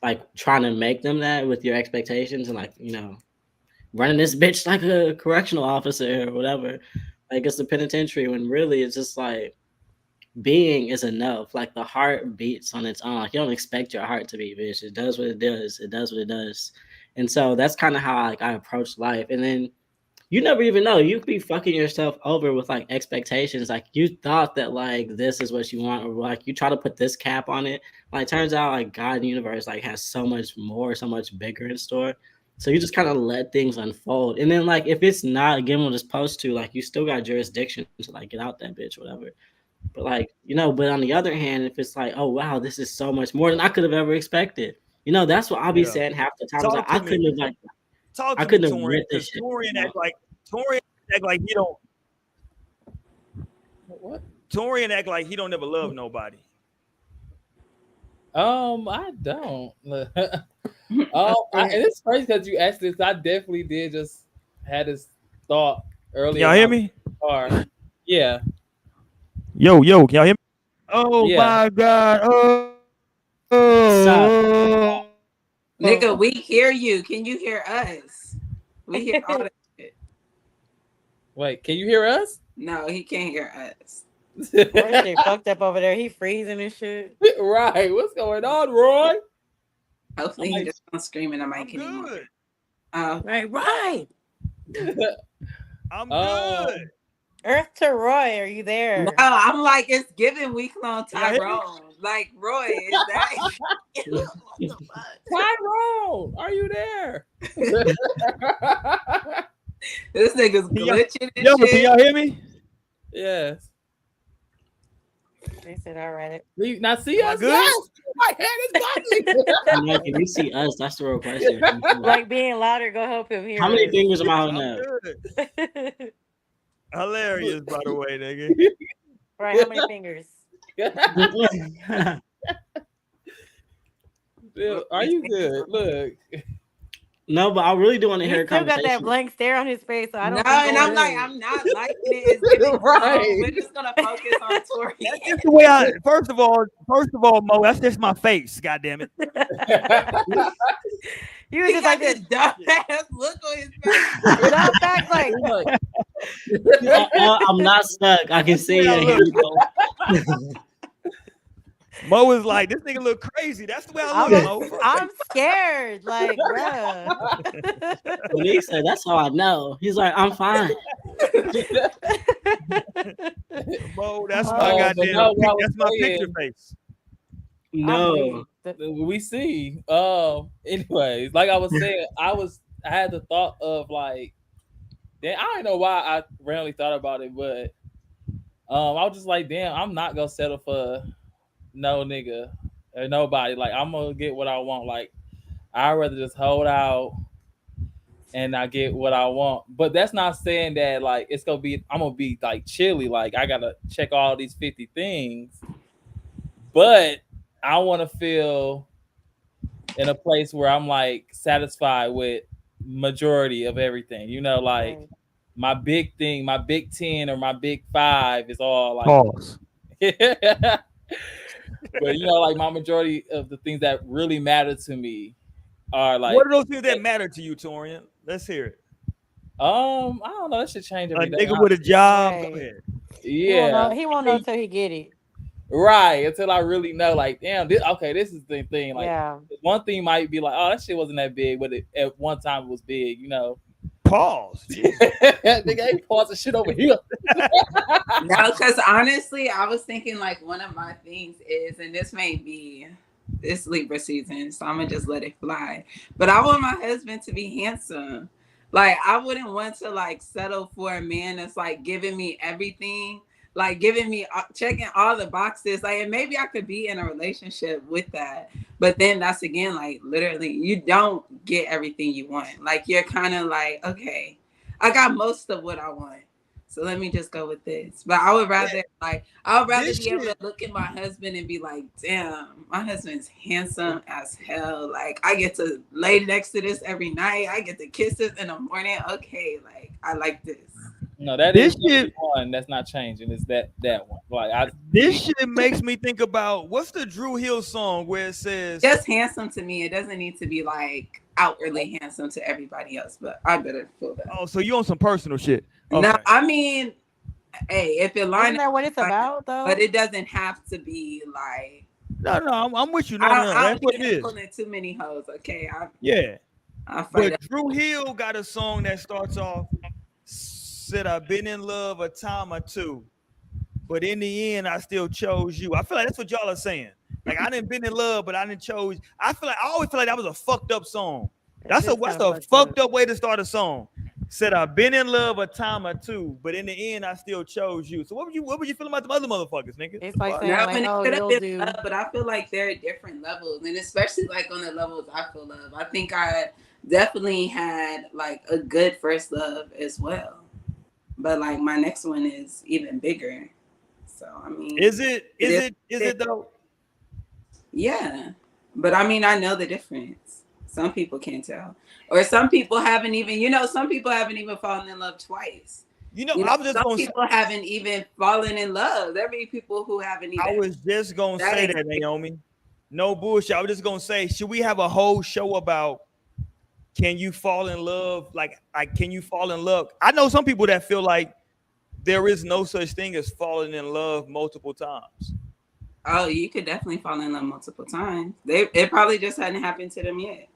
like trying to make them that with your expectations and like, you know, running this bitch like a correctional officer or whatever, like it's the penitentiary, when really it's just like being is enough. Like the heart beats on its own. Like you don't expect your heart to beat, bitch. It does what it does. It does what it does. And so that's kind of how like I approach life. And then you never even know. You could be fucking yourself over with like expectations. Like you thought that like this is what you want, or like you try to put this cap on it. Like turns out like God and the universe like has so much more, so much bigger in store. So you just kind of let things unfold. And then like if it's not given what it's supposed to, like you still got jurisdiction to like get out that bitch, whatever. But like, you know, but on the other hand, if it's like, oh wow, this is so much more than I could have ever expected. You know, that's what I'll be saying half the time. Like, I couldn't have like I couldn't have read this shit. Torian act like he don't. What? Torian act like he don't ever love nobody. I don't. And it's crazy because you asked this. I definitely did just had this thought earlier. Y'all hear me? Yeah. Yo, can y'all hear me? Oh yeah. My God. Oh. Nigga, we hear you. Can you hear us? We hear all that shit. Wait, can you hear us? No, he can't hear us. They fucked up over there. He freezing and shit. Right. What's going on, Roy? Hopefully he just not screaming at Mike anymore. Right. I'm good. Earth to Roy, are you there? No, I'm like, it's giving week-long Tyrone. Like, Roy, is that? Tyrone, are you there? This nigga's glitching and shit. Can y'all hear me? Yes. They said, all right. Now see us good? now. My head is bobbling. I'm like, if you see us, that's the real question. Like being louder, go help him hear How many us. fingers am I holding I'm up? good. Hilarious, by the way, nigga. Right, how many fingers? Bill, are you good? Look. No, but I really do want to He hear a still got conversation. that blank stare on his face, so I don't No, think and he's I'm like, good. I'm not liking it. It's giving Right. We're just gonna focus on Tori. That's just the way I. First of all, Mo, that's just my face. God damn it. You was He just got like this this. dumbass look on his face. No, facts like. I'm not stuck. I can see Yeah, it. look. Here we go. Mo is like, this nigga look crazy. That's the way I look, Mo. I'm scared. Like, bruh. When he said, that's how I know. He's like, I'm fine. Mo, that's Oh, my but goddamn. no, what I was That's my saying- picture face. No. We see. Anyways, like I was saying, I had the thought of like, damn, I don't know why I randomly thought about it, but I was just like, damn, I'm not gonna settle for no nigga or nobody. Like I'm gonna get what I want. Like I'd rather just hold out and I get what I want. But that's not saying that like I'm gonna be like chilly, like I gotta check all these 50 things. But I wanna feel in a place where I'm like satisfied with majority of everything. You know, like my big thing, my big 10 or my big 5 is all like Pause. But you know, like my majority of the things that really matter to me are like What are those things that matter to you, Torian? Let's hear it. I don't know. That should change A every day. nigga with a job. Right. Go ahead. Yeah. He won't know until he get it. Right. Until I really know, like, damn, this is the thing. Like, Yeah. one thing might be like, oh, that shit wasn't that big, but at one time it was big, you know. Pause. Nigga ain't pausing shit over here. No, because honestly, I was thinking like one of my things is, and this may be this Libra season, so I'm gonna just let it fly. But I want my husband to be handsome. Like I wouldn't want to like settle for a man that's like giving me everything, like giving me checking all the boxes. Like, and maybe I could be in a relationship with that, but then that's again like literally you don't get everything you want. Like you're kind of like, okay, I got most of what I want, so let me just go with this. But I would rather be able to look at my husband and be like, damn, my husband's handsome as hell. Like I get to lay next to this every night. I get to kiss this in the morning. Okay, like I like this. No, that This is shit- one that's not changing. Is that one? Like This shit makes me think about what's the Drew Hill song where it says Just handsome to me. It doesn't need to be like outwardly handsome to everybody else, but I better feel that. Oh, so you on some personal shit. Okay. No, I mean, hey, if it lines Isn't that what it's about though? but it doesn't have to be like. No, I'm with you. No, I that's what it is. pulling too many hoes. Okay, Yeah. I fight But it. Drew Hill got a song that starts off, said I've been in love a time or two, but in the end, I still chose you. I feel like that's what y'all are saying. Like I didn't been in love, but I didn't chose. I always feel like that was a fucked up song. That's a fucked up way to start a song. Said I've been in love a time or two, but in the end, I still chose you. So what would you feel about the other motherfuckers, nigga? It's like Fuck. saying, No, like, and oh, it could you'll have do. been love, but I feel like there are different levels, and especially like on the levels I feel love. I think I definitely had like a good first love as well, but like my next one is even bigger. So I mean, Is it though? Yeah, but I mean, I know the difference. Some people can't tell, or some people haven't even. Some people haven't even fallen in love twice. I was just some gonna people haven't even fallen in love. There be people who haven't even. I was just gonna say that, Naomi. No bullshit. I was just gonna say, should we have a whole show about can you fall in love? Like can you fall in love? I know some people that feel like there is no such thing as falling in love multiple times. Oh, you could definitely fall in love multiple times. It probably just hadn't happened to them yet.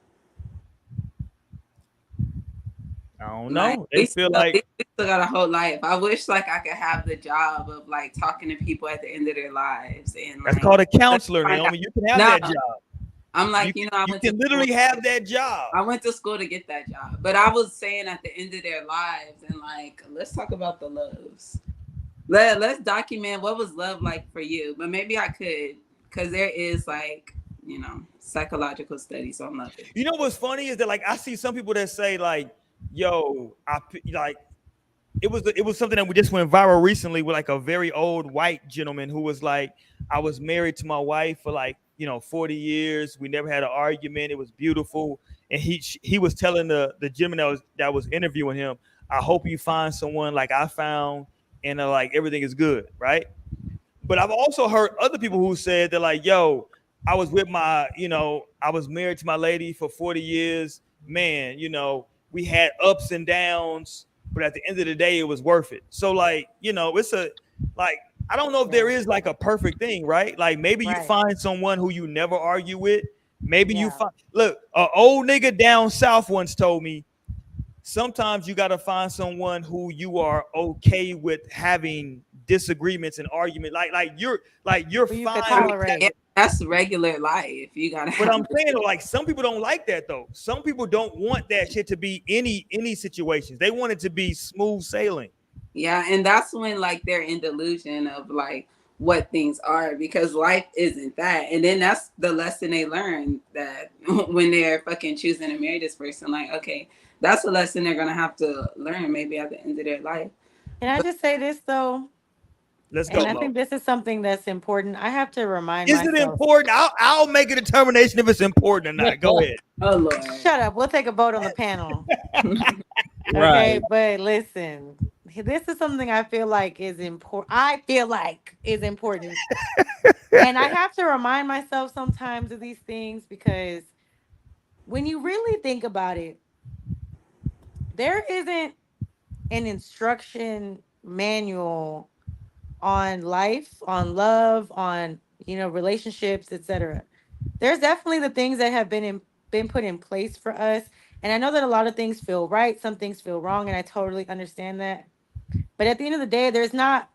I don't know. They feel like they still got a whole life. I wish like I could have the job of like talking to people at the end of their lives, and that's like, called a counselor, Naomi. You can have that job. I'm like, you I went can literally have that job. I went to school to get that job, but I was saying at the end of their lives, and like, let's talk about the loves. Let's document what was love like for you. But maybe I could, because there is like, psychological studies on love. You know what's funny is that like I see some people that say like, "Yo, like." It was something that we just went viral recently with like a very old white gentleman who was like, I was married to my wife for like 40 years. We never had an argument. It was beautiful. And he was telling the gentleman that was interviewing him, I hope you find someone like I found, and like everything is good, right? But I've also heard other people who said they're like, yo, I was with I was married to my lady for 40 years. Man, we had ups and downs, but at the end of the day, it was worth it. So like, it's like, I don't know if there is like a perfect thing, right? Like maybe you find someone who you never argue with. Maybe you look, an old nigga down south once told me, sometimes you got to find someone who you are okay with having disagreements and argument, like you're you fine could tolerate. That's regular life. You gotta. But I'm saying, like, some people don't like that though. Some people don't want that shit to be any situations. They want it to be smooth sailing. Yeah, and that's when like they're in delusion of like what things are, because life isn't that. And then that's the lesson they learn, that when they're fucking choosing to marry this person, like, okay, that's a lesson they're gonna have to learn maybe at the end of their life. Can I just say this though? Let's go. And I think this is something that's important. I have to remind Is myself. it important? I'll make a determination if it's important or not. Go ahead. Oh Lord. Shut up. We'll take a vote on the panel. Right. Okay, but listen, this is something I feel like is important. And I have to remind myself sometimes of these things, because when you really think about it, there isn't an instruction manual on life, on love, on relationships, etc. There's definitely the things that have been put in place for us, and I know that a lot of things feel right, some things feel wrong, and I totally understand that. But at the end of the day, there's not.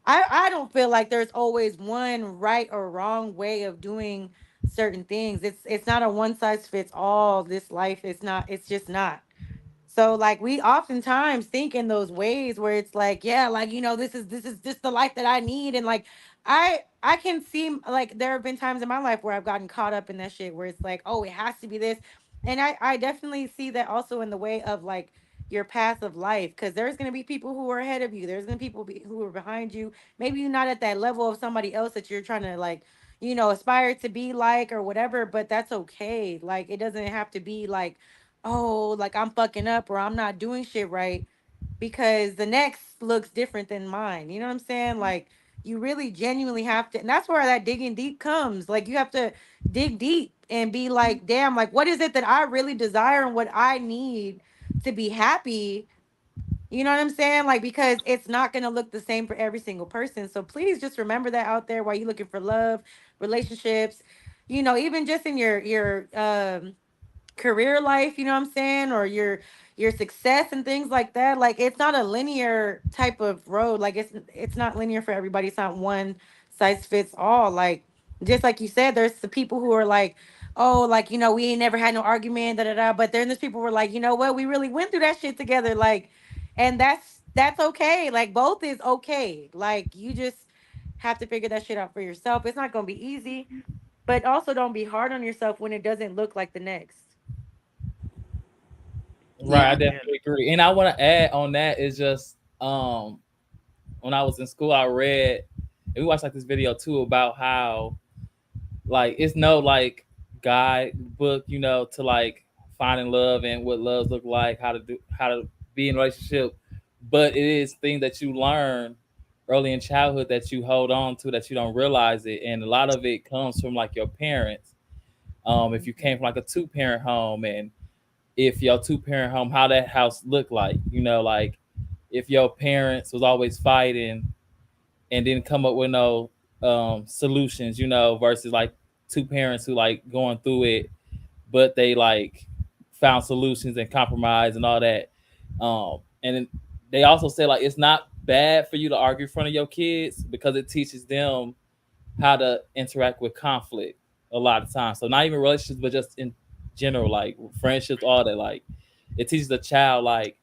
I don't feel like there's always one right or wrong way of doing certain things. It's not a one size fits all. This life, it's not. It's just not. So like we oftentimes think in those ways where it's like, yeah, like this is just the life that I need. And like I can see, like, there have been times in my life where I've gotten caught up in that shit where it's like, oh, it has to be this. And I definitely see that also in the way of like your path of life, because there's going to be people who are ahead of you, there's going to be people who are behind you. Maybe you're not at that level of somebody else that you're trying to like aspire to be like or whatever, but that's okay. Like it doesn't have to be like, oh, like I'm fucking up or I'm not doing shit right because the next looks different than mine. You know what I'm saying? Like you really genuinely have to, and that's where that digging deep comes. Like you have to dig deep and be like, damn, like what is it that I really desire and what I need to be happy? You know what I'm saying? Like, because it's not going to look the same for every single person. So please just remember that out there while you're looking for love, relationships, even just in your career life, you know what I'm saying, or your success and things like that. Like it's not a linear type of road. Like it's not linear for everybody. It's not one size fits all. Like just like you said, there's the people who are like, oh, like we ain't never had no argument, da da da. But then there's people who are like, you know what, we really went through that shit together. Like, and that's okay. Like both is okay. Like you just have to figure that shit out for yourself. It's not gonna be easy, but also don't be hard on yourself when it doesn't look like the next. Right, I definitely agree. And I want to add on that is just when I was in school, I read and we watched like this video too about how like it's no like guidebook, to like finding love and what loves look like, how to be in a relationship, but it is things that you learn early in childhood that you hold on to that you don't realize it, and a lot of it comes from like your parents. If you came from like a 2-parent home, and if your 2-parent home, how that house looked like, like if your parents was always fighting and didn't come up with no solutions, versus like 2 parents who like going through it, but they like found solutions and compromise and all that. And they also say like it's not bad for you to argue in front of your kids because it teaches them how to interact with conflict a lot of times. So not even relationships, but just in general, like friendships, all that. Like it teaches the child like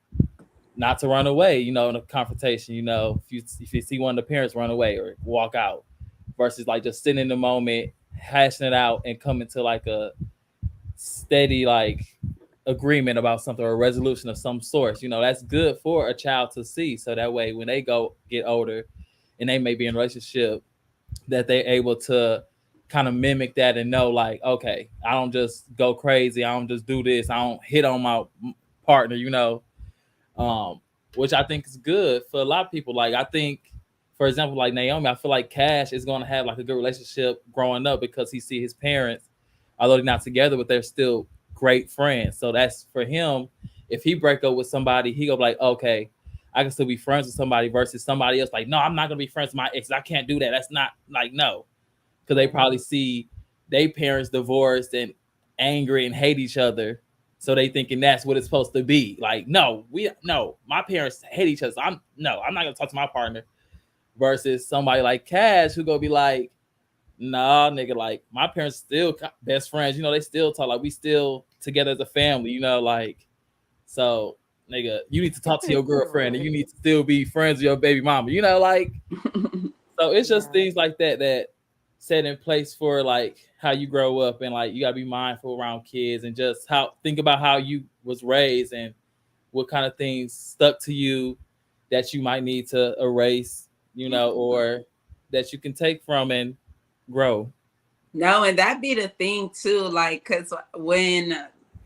not to run away, in a confrontation, if you see one of the parents run away or walk out, versus like just sitting in the moment, hashing it out and coming to like a steady like agreement about something or a resolution of some sort. That's good for a child to see. So that way when they get older and they may be in a relationship, that they're able to kind of mimic that and know like, okay, I don't just go crazy, I don't just do this, I don't hit on my partner, which I think is good for a lot of people. Like I think, for example, like Naomi, I feel like Cash is going to have like a good relationship growing up because he see his parents, although they're not together, but they're still great friends. So that's for him. If he break up with somebody, he go be like, okay, I can still be friends with somebody versus somebody else. Like, no, I'm not gonna be friends with my ex. I can't do that. That's not like no, because they probably see their parents divorced and angry and hate each other. So they thinking that's what it's supposed to be. Like, no, my parents hate each other. So I'm not gonna talk to my partner. Versus somebody like Cash who gonna be like, nah, nigga, like my parents still best friends. They still talk, like we still together as a family. Like so, nigga, you need to talk to your girlfriend and you need to still be friends with your baby mama. Like so it's just things like that set in place for like how you grow up, and like you gotta be mindful around kids and just think about how you was raised and what kind of things stuck to you that you might need to erase, or that you can take from and grow. No, and that be the thing too, like, cause when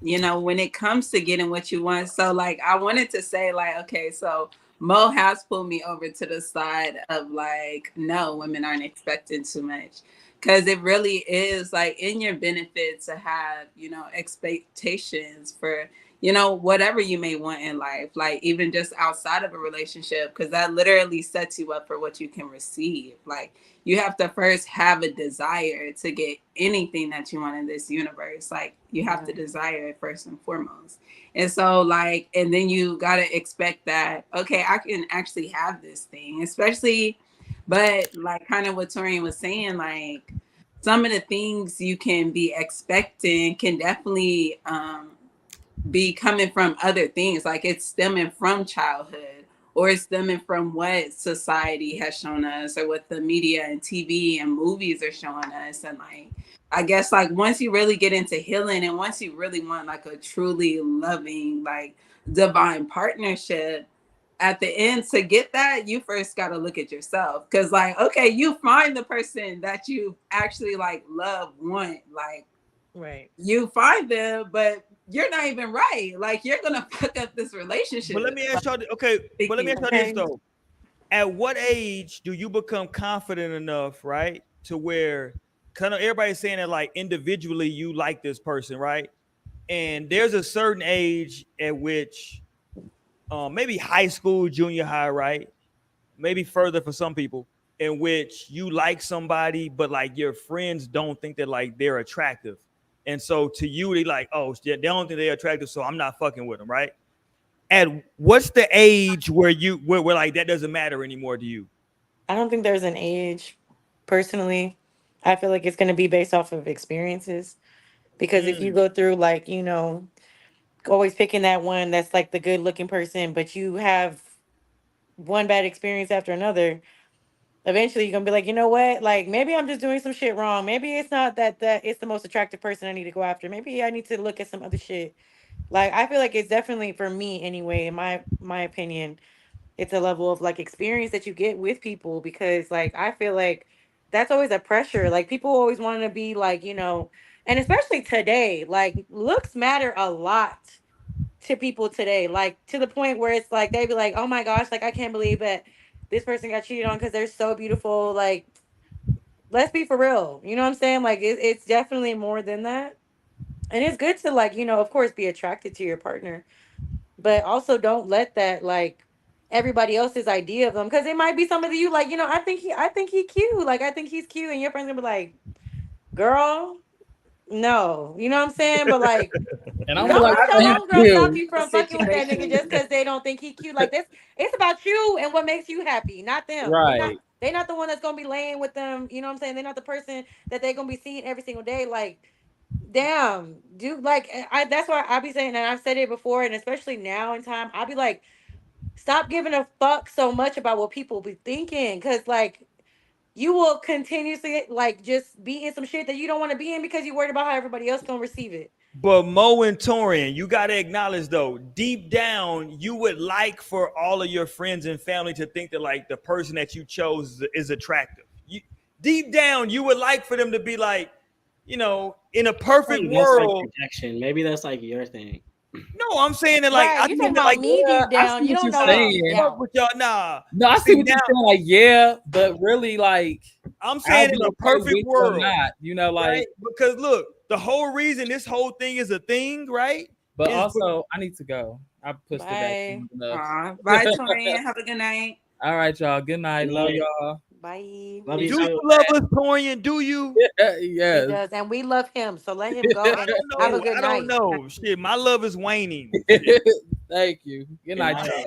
it comes to getting what you want, so like I wanted to say, like, okay, so Mo has pulled me over to the side of like, no, women aren't expecting too much. Cause it really is like in your benefit to have, expectations for, whatever you may want in life, like even just outside of a relationship, because that literally sets you up for what you can receive. Like you have to first have a desire to get anything that you want in this universe. Like you have to desire it first and foremost. And so like, and then you got to expect that, okay, I can actually have this thing, especially, but like kind of what Torian was saying, like some of the things you can be expecting can definitely be coming from other things. Like it's stemming from childhood, or it's stemming from what society has shown us, or what the media and TV and movies are showing us. And like, I guess like once you really get into healing and once you really want like a truly loving, like divine partnership, at the end to get that, you first got to look at yourself. Cause like, okay, you find the person that you actually like love, want, like, right. You find them, but you're not even right. Like you're gonna fuck up this relationship. But let me ask y'all, but let me ask y'all this though. At what age do you become confident enough, right, to where kind of everybody's saying that like individually you like this person, right? And there's a certain age at which maybe high school, junior high, right? Maybe further for some people, in which you like somebody, but like your friends don't think that like they're attractive. And so to you, they like, oh, they don't think they're attractive, so I'm not fucking with them, right? At what's the age where where like that doesn't matter anymore to you? I don't think there's an age. Personally, I feel like it's going to be based off of experiences. Because if you Mm. go through like, always picking that one that's like the good looking person, but you have one bad experience after another, eventually you're gonna be like, you know what? Like maybe I'm just doing some shit wrong. Maybe it's not that it's the most attractive person I need to go after. Maybe I need to look at some other shit. Like I feel like it's definitely for me anyway, in my opinion, it's a level of like experience that you get with people, because like I feel like that's always a pressure. Like people always want to be like, and especially today, like looks matter a lot to people today, like to the point where it's like they be like, oh my gosh, like I can't believe that this person got cheated on because they're so beautiful. Like let's be for real, you know what I'm saying? Like it's definitely more than that. And it's good to like, of course be attracted to your partner, but also don't let that like everybody else's idea of them, because it might be somebody you like, I think he cute, like I think he's cute, and your friend's gonna be like, girl, no, you know what I'm saying? But like, And I'm don't like, let you your homegirl stop cute. you from fucking with that nigga just because they don't think he cute. Like this, it's about you and what makes you happy, not them. Right. They not the one that's gonna be laying with them. You know what I'm saying? They're not the person that they're gonna be seeing every single day. Like, damn, dude. Like, that's why I be saying, and I've said it before, and especially now in time, I be like, Stop giving a fuck so much about what people be thinking, because like you will continuously like just be in some shit that you don't want to be in because you're worried about how everybody else gonna receive it. But Mo and Torian, you gotta acknowledge though, deep down, you would like for all of your friends and family to think that like the person that you chose is attractive. Deep down, you would like for them to be like, in a perfect That's like world. projection. Maybe that's like your thing. No, I'm saying that like Right, I you think talking that about like me deep I down. see You what don't you're know me deep saying. fuck down. with y'all. Nah. No, I see what you're saying. Like, yeah, but really, like, I'm I'll saying be in a okay perfect with or world, not. right? Like, Because look, the whole reason this whole thing is a thing, right? but Is also, I need to go. I pushed it back Bye. enough. Bye, Torian. Have a good night. All right, y'all. Good night. Love y'all. Bye. Love do you you too. love us, Torian? Do you? He Yes. does, and we love him. So let him go I and don't have a know. good I don't night. know. Shit, my love is waning. Shit. Thank you. Good night, y'all.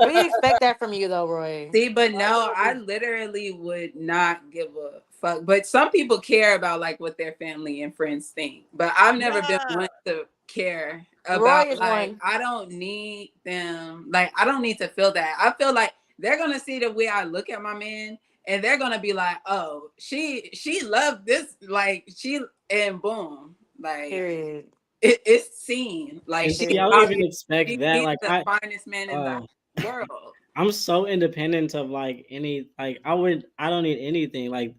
We expect that from you, though, Roy. See, but no, I literally would not give a fuck. But some people care about like what their family and friends think. But I've never been Nah. one to care Roy about is like one. I don't need them. Like I don't need to feel that. I feel like they're gonna see the way I look at my man, and they're gonna be like, "Oh, she loved this." Like she and boom, like Period. it's seen. Like And she, see, I don't even expect that. he's Like the finest man in the world. I'm so independent of like any like I don't need anything. Like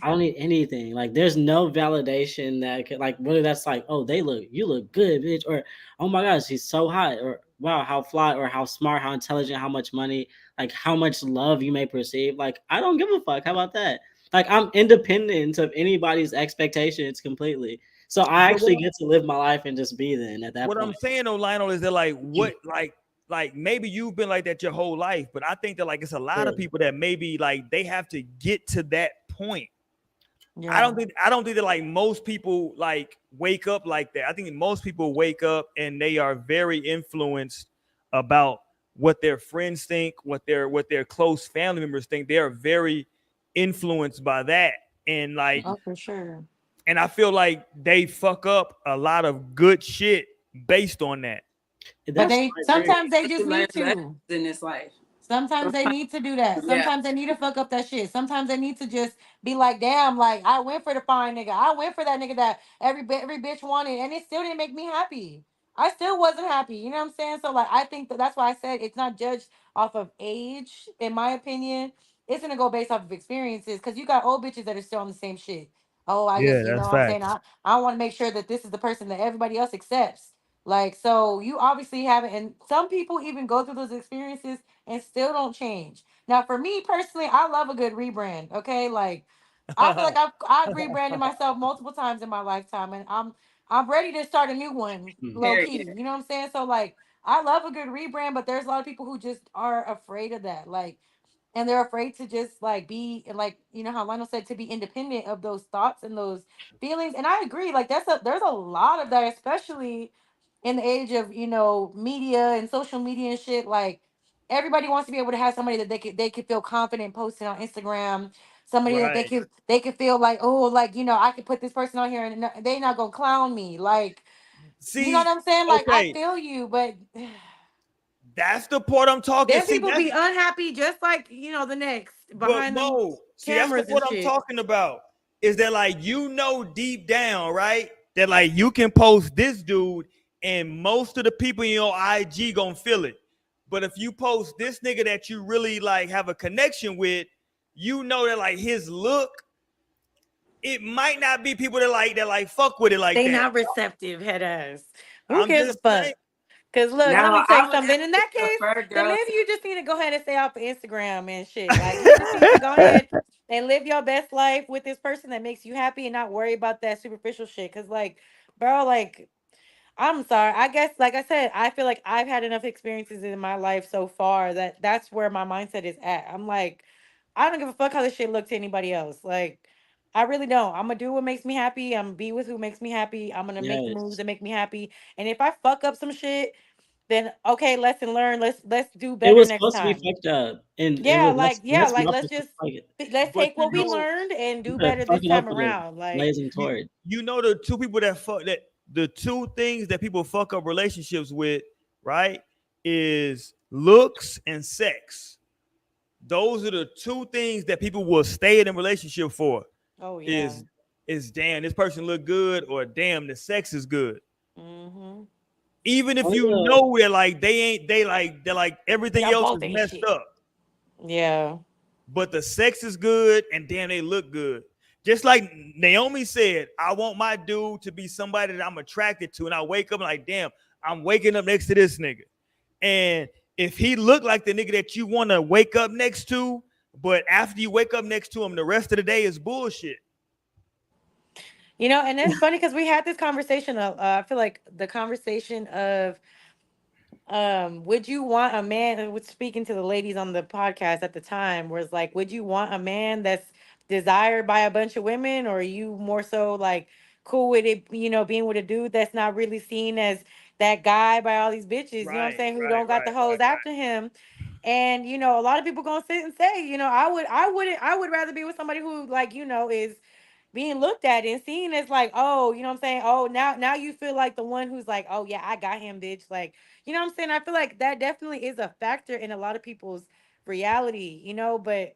I don't need anything. Like there's no validation that could like whether that's like, oh, you look good, bitch, or oh my gosh, she's so hot, or wow, how fly, or how smart, how intelligent, how much money, like how much love you may perceive. Like I don't give a fuck. How about that? Like I'm independent of anybody's expectations completely. So I But actually get to live my life and just be then at that what I'm point. saying though, Lionel, is that like what like maybe you've been like that your whole life, but I think that like it's a lot of people that maybe like they have to get to that point. Yeah. I don't think that like most people like wake up like that. I think most people wake up and they are very influenced about what their friends think, what their close family members think. They are very influenced by that. And like Oh, for sure. and I feel like they fuck up a lot of good shit based on that. But they sometimes they just learn need to. lessons in this life. Sometimes they need to do that. Yeah. Sometimes they need to fuck up that shit. Sometimes they need to just be like, damn, like I went for the fine nigga. I went for that nigga that every bitch wanted, and it still didn't make me happy. I still wasn't happy. You know what I'm saying? So like, I think that's why I said it's not judged off of age. In my opinion, it's gonna go based off of experiences. Because you got old bitches that are still on the same shit. Oh, I Yeah, just, you know that's what I'm saying? facts. I want to make sure that this is the person that everybody else accepts. Like, so you obviously haven't, and some people even go through those experiences and still don't change. Now, for me personally, I love a good rebrand. Okay, like I feel like I've rebranded myself multiple times in my lifetime, and I'm ready to start a new one, low key. Period. You know what I'm saying? So like, I love a good rebrand, but there's a lot of people who just are afraid of that. Like, and they're afraid to just like be like, you know how Lionel said, to be independent of those thoughts and those feelings. And I agree. Like there's a lot of that, especially in the age of, media and social media and shit. Like everybody wants to be able to have somebody that they could feel confident posting on Instagram, somebody that Right. they could feel like, oh, like, I could put this person on here and they not gonna clown me. Like, you know what See, I'm saying? Like, I okay, feel you, but that's the part I'm talking. then See, people that's be unhappy just like, the next but behind them Mo, see, that's the cameras and part I'm shit. talking about. Is that like deep down, right? That like you can post this dude and most of the people in your IG gonna feel it. But if you post this nigga that you really like have a connection with, you know that like his look, it might not be people that fuck with it like They that. not receptive, head ass. Who I'm gives a just fuck? saying. Cause look, let Now me tell I you would something. In actually that case, prefer then girls. maybe you just need to go ahead and stay off of Instagram and shit. Like you just need to go ahead and live your best life with this person that makes you happy and not worry about that superficial shit. Cause like, bro, like I'm sorry. I guess, like I said, I feel like I've had enough experiences in my life so far that that's where my mindset is at. I'm like, I don't give a fuck how this shit look to anybody else. Like, I really don't. I'm gonna do what makes me happy. I'm gonna be with who makes me happy. I'm gonna make the moves Yes. that make me happy. And if I fuck up some shit, then okay, lesson learned. Let's do It better was next supposed to be time. fucked up, and it Yeah, was like yeah, that's like my let's just perspective. let's But take what we learned and You do better better fuck this it up time with a around. Like, blazing torch. you know the two people that fuck that the two things that people fuck up relationships with, right? Is looks and sex. Those are the two things that people will stay in a relationship for. Oh yeah. Is damn, this person look good, or damn, the sex is good. Mm-hmm. Even if Oh, you yeah. know they're like they're like everything Y'all else both is ain't messed shit. up, Yeah. but the sex is good and damn they look good. Just like Naomi said, I want my dude to be somebody that I'm attracted to, and I wake up like, damn, I'm waking up next to this nigga. And if he look like the nigga that you want to wake up next to, but after you wake up next to him, the rest of the day is bullshit. You know, and it's funny because we had this conversation. I feel like the conversation of, would you want a man? I was speaking to the ladies on the podcast at the time, was like, would you want a man that's desired by a bunch of women, or are you more so like cool with it? You know, being with a dude that's not really seen as that guy by all these bitches. You know what I'm Right, saying? Who right, don't got the right, hoes right, right. after him. And you know, a lot of people gonna sit and say, you know, I would rather be with somebody who, like, you know, is being looked at and seen as like, oh, you know what I'm saying? Oh, now you feel like the one who's like, oh yeah, I got him, bitch. Like, you know what I'm saying? I feel like that definitely is a factor in a lot of people's reality, you know, but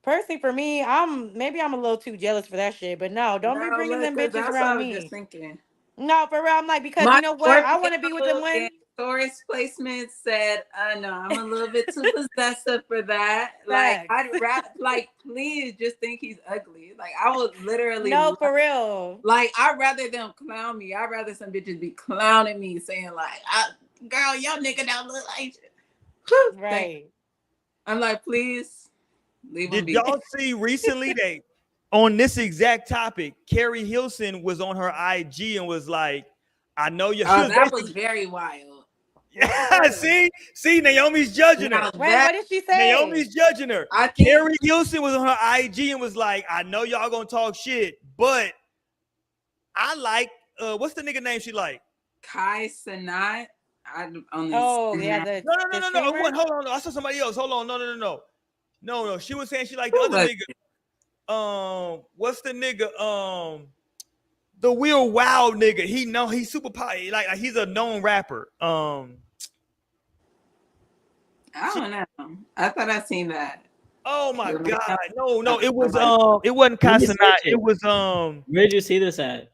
personally for me, I'm a little too jealous for that shit, but no, don't be No, bringing look, them cause bitches that's what around I was just me. thinking. No, for real. I'm like, because My you know what? I want to be with the Scorpio and one. Taurus placement said, no, I'm a little bit too possessive for that. Like, Facts. I'd rather, like, please just think he's ugly. Like, I would literally, No, for real. like, I'd rather them clown me. I'd rather some bitches be clowning me, saying, like, girl, your nigga don't look like you. Right. I'm like, please leave him Did be. y'all see recently that on this exact topic, Carrie Hilson was on her IG and was like, I know you. She Oh, was that was basically, very wild. yeah, see, Naomi's judging her. Now Wait, that what did she say? Naomi's judging her. I think Carrie Hilson was on her IG and was like, I know y'all gonna talk shit, but I like what's the nigga name she like? Kai Sanat, I only Oh, seen yeah, that. the No, the no, no, no. It streamer. wasn't. Hold on, no. I saw somebody else. Hold on, no. No. She was saying she liked the Who other was nigga. What's the nigga? The real wild nigga. He know he's super like he's a known rapper. I don't know. I thought I seen that. Oh my Let me god, know. no, it wasn't Let me Casanat. search It it. was Where did you see this at?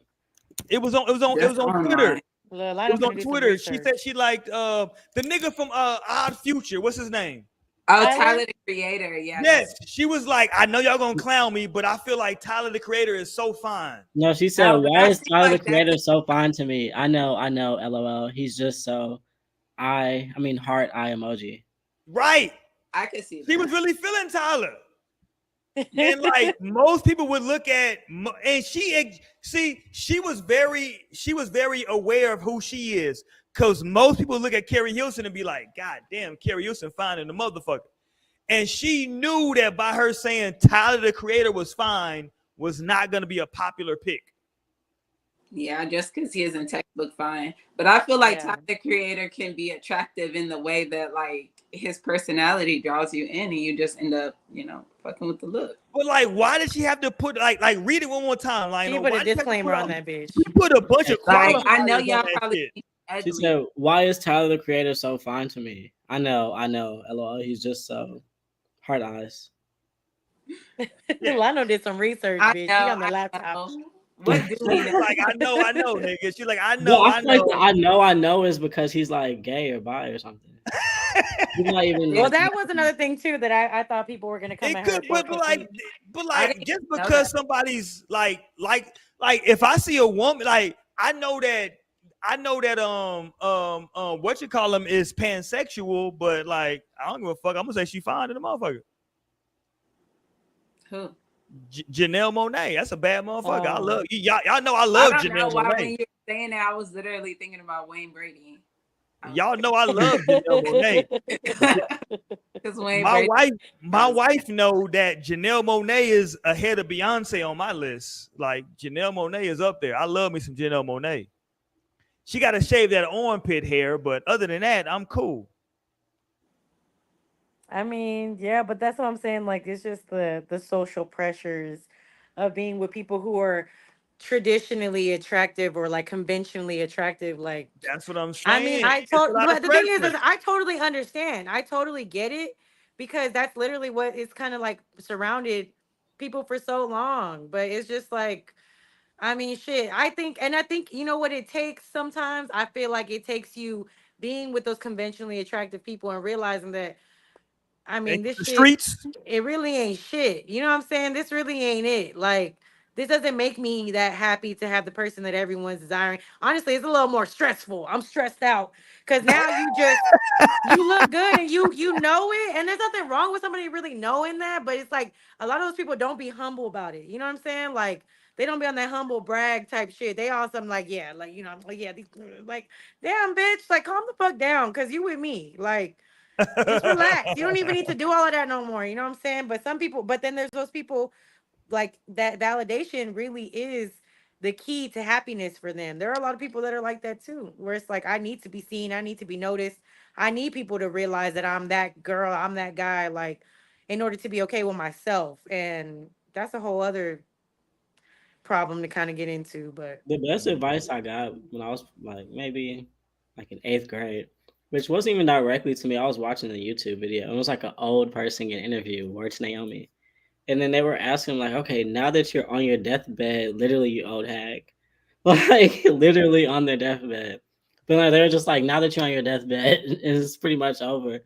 it Just was on Twitter. online. Look, It I'm was on finna do some Twitter. She research. said she liked the nigga from Odd Future. What's his name? Oh, Tyler. Tyler the Creator. Yeah, Yes, she was like, I know y'all gonna clown me, but I feel like Tyler the Creator is so fine. No, she said, no, but "Why I is see Tyler the like that's Creator so fine to me?" I know, LOL. He's just so I mean heart eye emoji. Right. I could see She was that. really feeling Tyler. And like most people would look at, and she was very aware of who she is, because most people look at Carrie Hilson and be like, God damn, Carrie Hilson fine in the motherfucker. And she knew that by her saying Tyler the Creator was fine was not going to be a popular pick. Yeah, just because he isn't textbook fine. But I feel like Yeah. Tyler the Creator can be attractive in the way that like his personality draws you in, and you just end up, fucking with the look. But like, why did she have to put like read it one more time, She Lionel? put a Why did she have to disclaimer put on that bitch. she put a bunch of Like I know qualifiers on y'all that probably shit? think She ugly. said, "Why is Tyler the Creator so fine to me?" I know, LOL. He's just so hard eyes. Yeah. Lano did some research, I bitch. She know, on the I laptop. know. What do we know? Like, I know, nigga. She's like, I But know, I I feel like the know. I know is because he's like gay or bi or something. He's not even Well, like. that was another thing too that I thought people were gonna come It at her could, for but because like, she. but I like, didn't just know because that. somebody's like, if I see a woman, like, I know that, what you call them is pansexual, but like, I don't give a fuck. I'm gonna say she fine to the motherfucker. Who? Janelle Monáe, that's a bad motherfucker. I love Oh. y'all know I I love don't know Janelle why Monáe. when you're saying that, I was literally thinking about Wayne Brady. Y'all know I love Janelle Monáe. Because Wayne My Brady. wife know that Janelle Monáe is ahead of Beyonce on my list. Like, Janelle Monáe is up there. I love me some Janelle Monáe. She got to shave that armpit hair, but other than that, I'm cool. I mean, yeah, but that's what I'm saying. Like, it's just the social pressures of being with people who are traditionally attractive or like conventionally attractive. Like, That's what I'm I mean, saying. It's a lot of but the thing is prejudice. I totally understand. I totally get it because that's literally what is kind of like surrounded people for so long. But it's just like, I mean, shit. I think you know what it takes sometimes? I feel like it takes you being with those conventionally attractive people and realizing that, I Ain't mean, this the shit, streets. it really ain't shit. You know what I'm saying? This really ain't it. Like, this doesn't make me that happy to have the person that everyone's desiring. Honestly, it's a little more stressful. I'm stressed out because now you look good and you know it, and there's nothing wrong with somebody really knowing that, but it's like a lot of those people don't be humble about it. You know what I'm saying? Like, they don't be on that humble brag type shit. They all something like, yeah, like, you know, like, yeah, these, like, damn, bitch, like, calm the fuck down because you with me. Like, just relax. You don't even need to do all of that no more. You know what I'm saying? But some people, but then there's those people like that validation really is the key to happiness for them. There are a lot of people that are like that too, where it's like, I need to be seen, I need to be noticed. I need people to realize that I'm that girl, I'm that guy, like, in order to be okay with myself. And that's a whole other problem to kind of get into. But The best advice I got when I was like maybe like in 8th grade, which wasn't even directly to me. I was watching a YouTube video. It was like an old person getting interviewed, Words Naomi. And then they were asking like, okay, now that you're on your deathbed, literally you old hag. Like literally on their deathbed. But like they're just like, now that you're on your deathbed, it's pretty much over.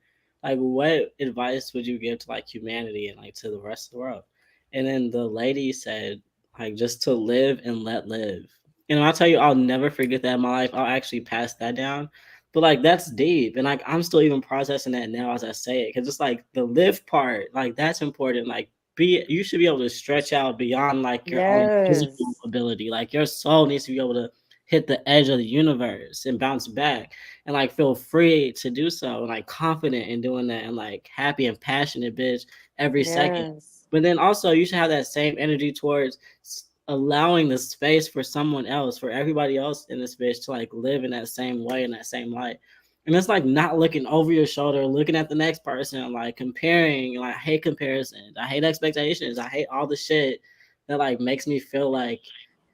Like what advice would you give to like humanity and like to the rest of the world? And then the lady said, like just to live and let live. And I'll tell you, I'll never forget that in my life. I'll actually pass that down. But like that's deep. And like I'm still even processing that now as I say it. Cause it's like the live part, like that's important. Like you should be able to stretch out beyond like your own physical yes, ability. Like your soul needs to be able to hit the edge of the universe and bounce back and like feel free to do so and like confident in doing that and like happy and passionate bitch every second. yes, But then also you should have that same energy towards allowing the space for someone else, for everybody else in this bitch to like live in that same way, in that same light. And it's like not looking over your shoulder, looking at the next person, like comparing. Like I hate comparisons. I hate expectations. I hate all the shit that like makes me feel like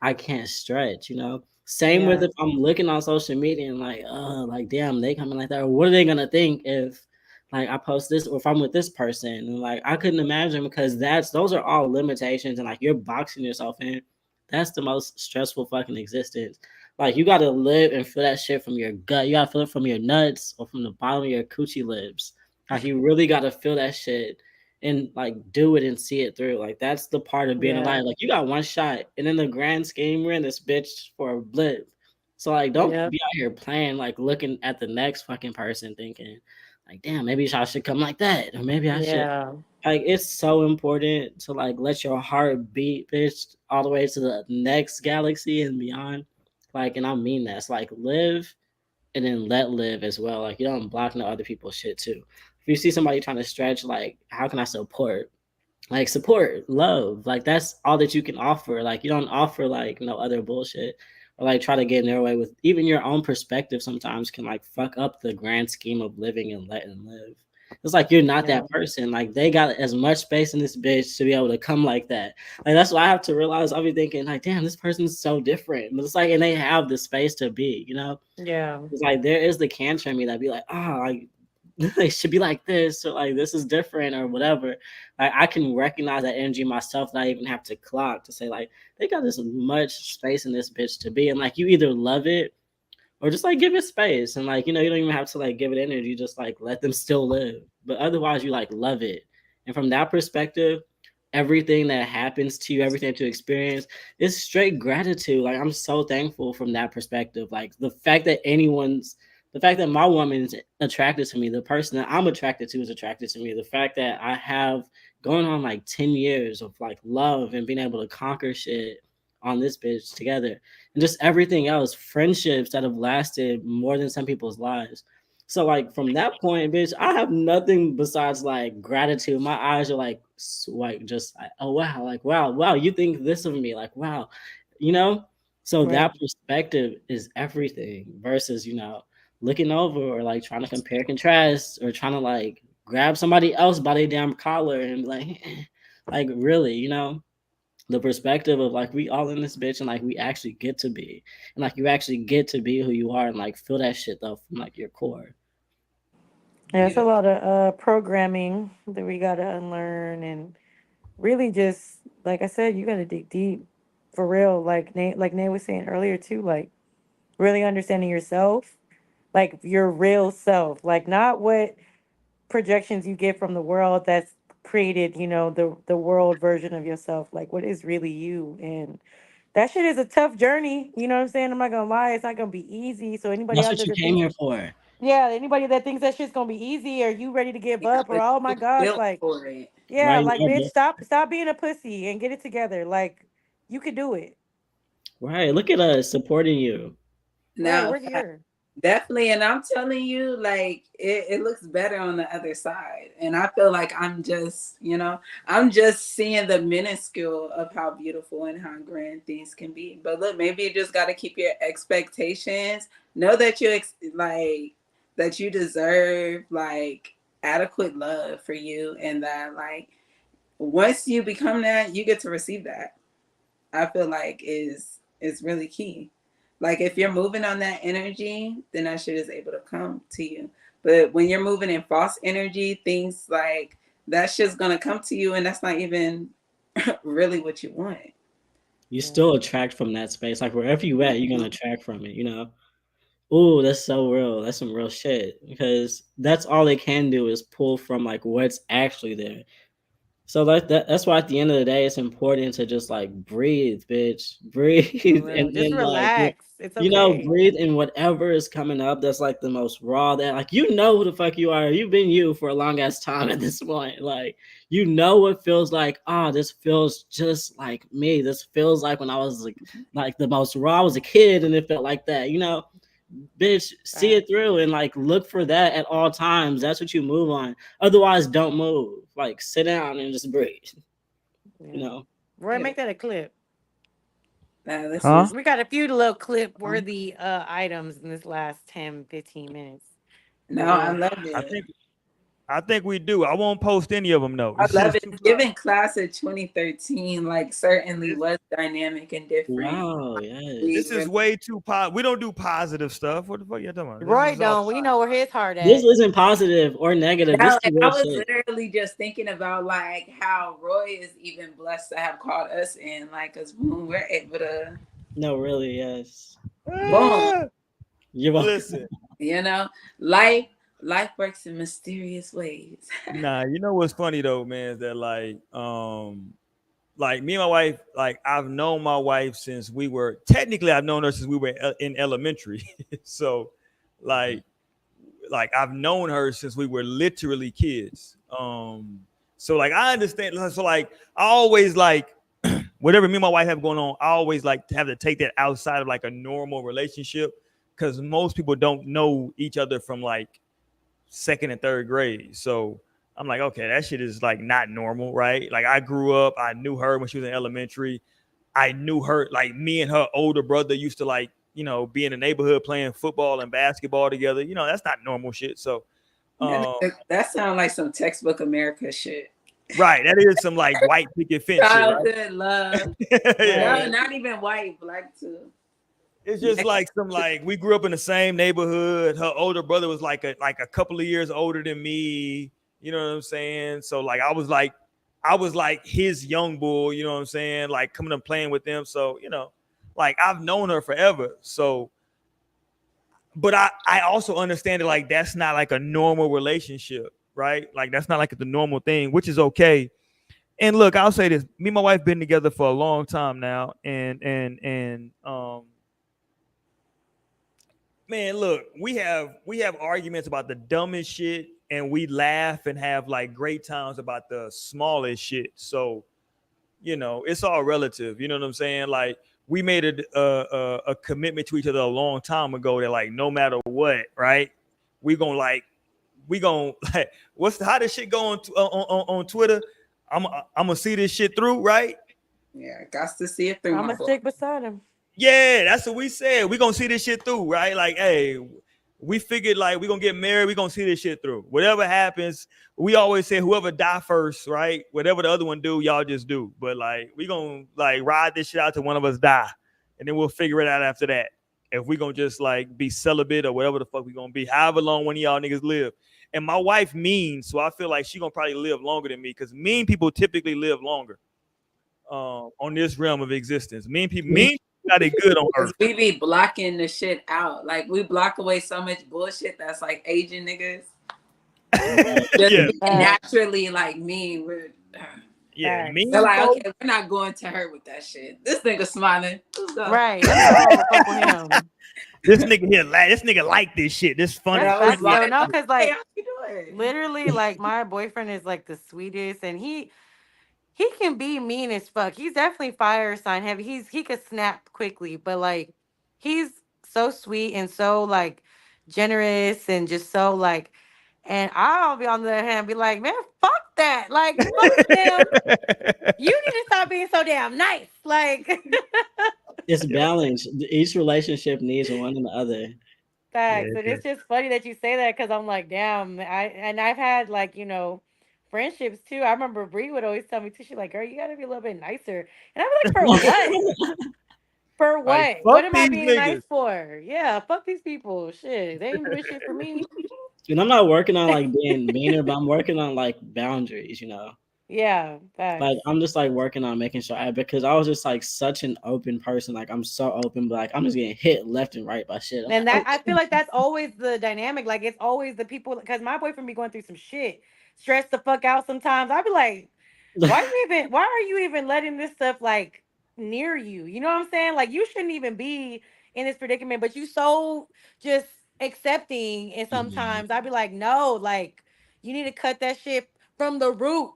I can't stretch, you know? Same with yeah, if I'm looking on social media and like, oh, like damn, they coming like that. Or what are they gonna think if like I post this or if I'm with this person? And like I couldn't imagine because those are all limitations and like you're boxing yourself in. That's the most stressful fucking existence. Like you gotta live and feel that shit from your gut. You gotta feel it from your nuts or from the bottom of your coochie lips. Like you really gotta feel that shit and like do it and see it through. Like that's the part of being yeah, alive. Like you got one shot, and in the grand scheme, we're in this bitch for a blip. So like, don't yeah, be out here playing like looking at the next fucking person, thinking like, damn, maybe I should come like that, or maybe I should. yeah, Like it's so important to like let your heart beat, bitch, all the way to the next galaxy and beyond. Like, and I mean that. It's like live and then let live as well. Like you don't block no other people's shit too. If you see somebody trying to stretch, like how can I support? Like support, love, like that's all that you can offer. Like you don't offer like no other bullshit or like try to get in their way with even your own perspective. Sometimes can like fuck up the grand scheme of living and letting live. It's like you're not yeah, that person. Like they got as much space in this bitch to be able to come like that. Like that's what I have to realize. I'll be thinking like, damn, this person's so different. But it's like, and they have the space to be, you know. yeah, It's like there is the cancer in me that be like, oh, like they should be like this or like this is different or whatever. Like I can recognize that energy myself, not even have to clock to say like they got this much space in this bitch to be, and like you either love it or just like give it space and like you know you don't even have to like give it energy, just like let them still live. But otherwise you like love it, and from that perspective everything that happens to you, everything to experience is straight gratitude. Like I'm so thankful from that perspective. Like the fact that my woman is attracted to me, the person that I'm attracted to is attracted to me, the fact that I have going on like 10 years of like love and being able to conquer shit on this bitch together, and just everything else, friendships that have lasted more than some people's lives. So like from that point, bitch, I have nothing besides like gratitude. My eyes are like just like, oh wow, like wow, you think this of me, like wow, you know. So right, that perspective is everything versus looking over or like trying to compare contrast or trying to like grab somebody else by their damn collar and like like really, the perspective of like we all in this bitch and like we actually get to be and like you actually get to be who you are and like feel that shit though from like your core. Yeah, it's a lot of programming that we gotta unlearn, and really just like I said, you gotta dig deep for real. Like Nate was saying earlier too, like really understanding yourself, like your real self, like not what projections you get from the world that's created, the world version of yourself, like what is really you. And that shit is a tough journey, you know what I'm saying? I'm not gonna lie, it's not gonna be easy. So anybody That's out what there you that came thinks, here for. yeah, anybody that thinks that shit's gonna be easy, or you ready to give Yeah, up, or but oh my you gosh, built like, for it. yeah, Right? like bitch, stop being a pussy and get it together. Like you could do it. Right. Look at us supporting you. Right, Now, we're here. definitely, and I'm telling you, like it looks better on the other side. And I feel like I'm just seeing the minuscule of how beautiful and how grand things can be. But look, maybe you just got to keep your expectations. Know that that you deserve like adequate love for you, and that like once you become that, you get to receive that. I feel like is really key. Like if you're moving on that energy, then that shit is able to come to you. But when you're moving in false energy, things like that shit's gonna come to you, and that's not even really what you want. You still attract from that space. Like wherever you at, you're gonna attract from it, you know? Ooh, that's so real. That's some real shit. Because that's all they can do is pull from like what's actually there. So that's why at the end of the day, it's important to just like breathe, bitch. For Breathe real. and Just then like relax. It's okay. breathe in whatever is coming up that's like the most raw that like you know who the fuck you are. You've been you for a long ass time at this point. Like you know what feels like, this feels just like me. This feels like when I was like the most raw I was a kid and it felt like that, you know. Bitch, see it through and like look for that at all times. That's what you move on. Otherwise, don't move. Like sit down and just breathe. Yeah. You know. Roy, make that a clip. This Huh? is We got a few little clip worthy items in this last 10, 15 minutes. no, I love I it. think I think we do. I won't post any of them though. I This shit love is it. too private. Given class of 2013, like certainly was dynamic and different. Wow, yes. This is way too We don't do positive stuff. What the fuck you talking about? This Roy is all don't. We know where his heart This at. isn't positive or negative. This No, is and I real was shit. literally just thinking about like how Roy is even blessed to have called us in, like, cause boom, we're able to No, really, yes. boom, You're welcome. Listen. you know, life works in mysterious ways. Nah, you know what's funny though, man, is that like me and my wife, like I've known my wife since I've known her since we were in elementary. So like I've known her since we were literally kids. So like I understand. So like I always like whatever me and my wife have going on, I always like to have to take that outside of like a normal relationship because most people don't know each other from like second and third grade. So I'm like, okay, that shit is like not normal, right? Like I grew up, I knew her when she was in elementary. I knew her, like me and her older brother used to like, be in the neighborhood playing football and basketball together. That's not normal shit. So That sounds like some textbook America shit. right, that is some like white picket fence shit, right? Childhood love. Yeah. No, not even white, black too. It's just like we grew up in the same neighborhood. Her older brother was like a couple of years older than me. You know what I'm saying? So like I was like his young bull, you know what I'm saying? Like coming and playing with them. So, like I've known her forever. So but I also understand that like that's not like a normal relationship, right? Like that's not like the normal thing, which is okay. And look, I'll say this: me and my wife been together for a long time now, and man, look, we have arguments about the dumbest shit, and we laugh and have like great times about the smallest shit. So, it's all relative. You know what I'm saying? Like we made a commitment to each other a long time ago that like no matter what, right? We gonna like how this shit go on Twitter? I'm gonna see this shit through, right? Yeah, got to see it through. I'm gonna stick beside him. Yeah, that's what we said. We gonna see this shit through, right? Like, hey, we figured like we're gonna get married, we're gonna see this shit through. Whatever happens, we always say whoever die first, right? Whatever the other one do, y'all just do. But like we gonna like ride this shit out till one of us die, and then we'll figure it out after that. If we gonna just like be celibate or whatever the fuck we gonna be, however long one of y'all niggas live. And my wife mean, so I feel like she gonna probably live longer than me because mean people typically live longer on this realm of existence. Mean people got it good on earth. We be blocking the shit out. Like we block away so much bullshit that's like Asian niggas. Just naturally like mean. Yeah, mean. They're like, okay, we're not going to her with that shit. This nigga smiling. Right. This nigga here, this nigga like this shit. This funny. No, because like literally, like my boyfriend is like the sweetest, and he can be mean as fuck. He's definitely fire sign heavy. He could snap quickly, but like he's so sweet and so like generous and just so like. And I'll be on the other hand, be like, man, fuck that. Like, fuck them. You need to stop being so damn nice. Like, it's balanced. Each relationship needs one and the other. Facts. And it's just funny that you say that because I'm like, damn. I've had like, you know, friendships too. I remember Bree would always tell me too. She's like, girl, you gotta be a little bit nicer. And I'm like, for what? For what? Like, what am I being nice for? Yeah, fuck these people. Shit, they ain't doing shit for me. And I'm not working on like being meaner, but I'm working on like boundaries, you know. Yeah, facts. Like I'm just like working on making sure because I was just like such an open person. Like I'm so open, but like I'm just getting hit left and right by shit. And that I feel like that's always the dynamic. Like it's always the people because my boyfriend be going through some shit, stressed the fuck out sometimes. I'd be like, why are you even letting this stuff like near you? You know what I'm saying? Like you shouldn't even be in this predicament, but you so just accepting. And sometimes I'd be like, no, like you need to cut that shit from the root.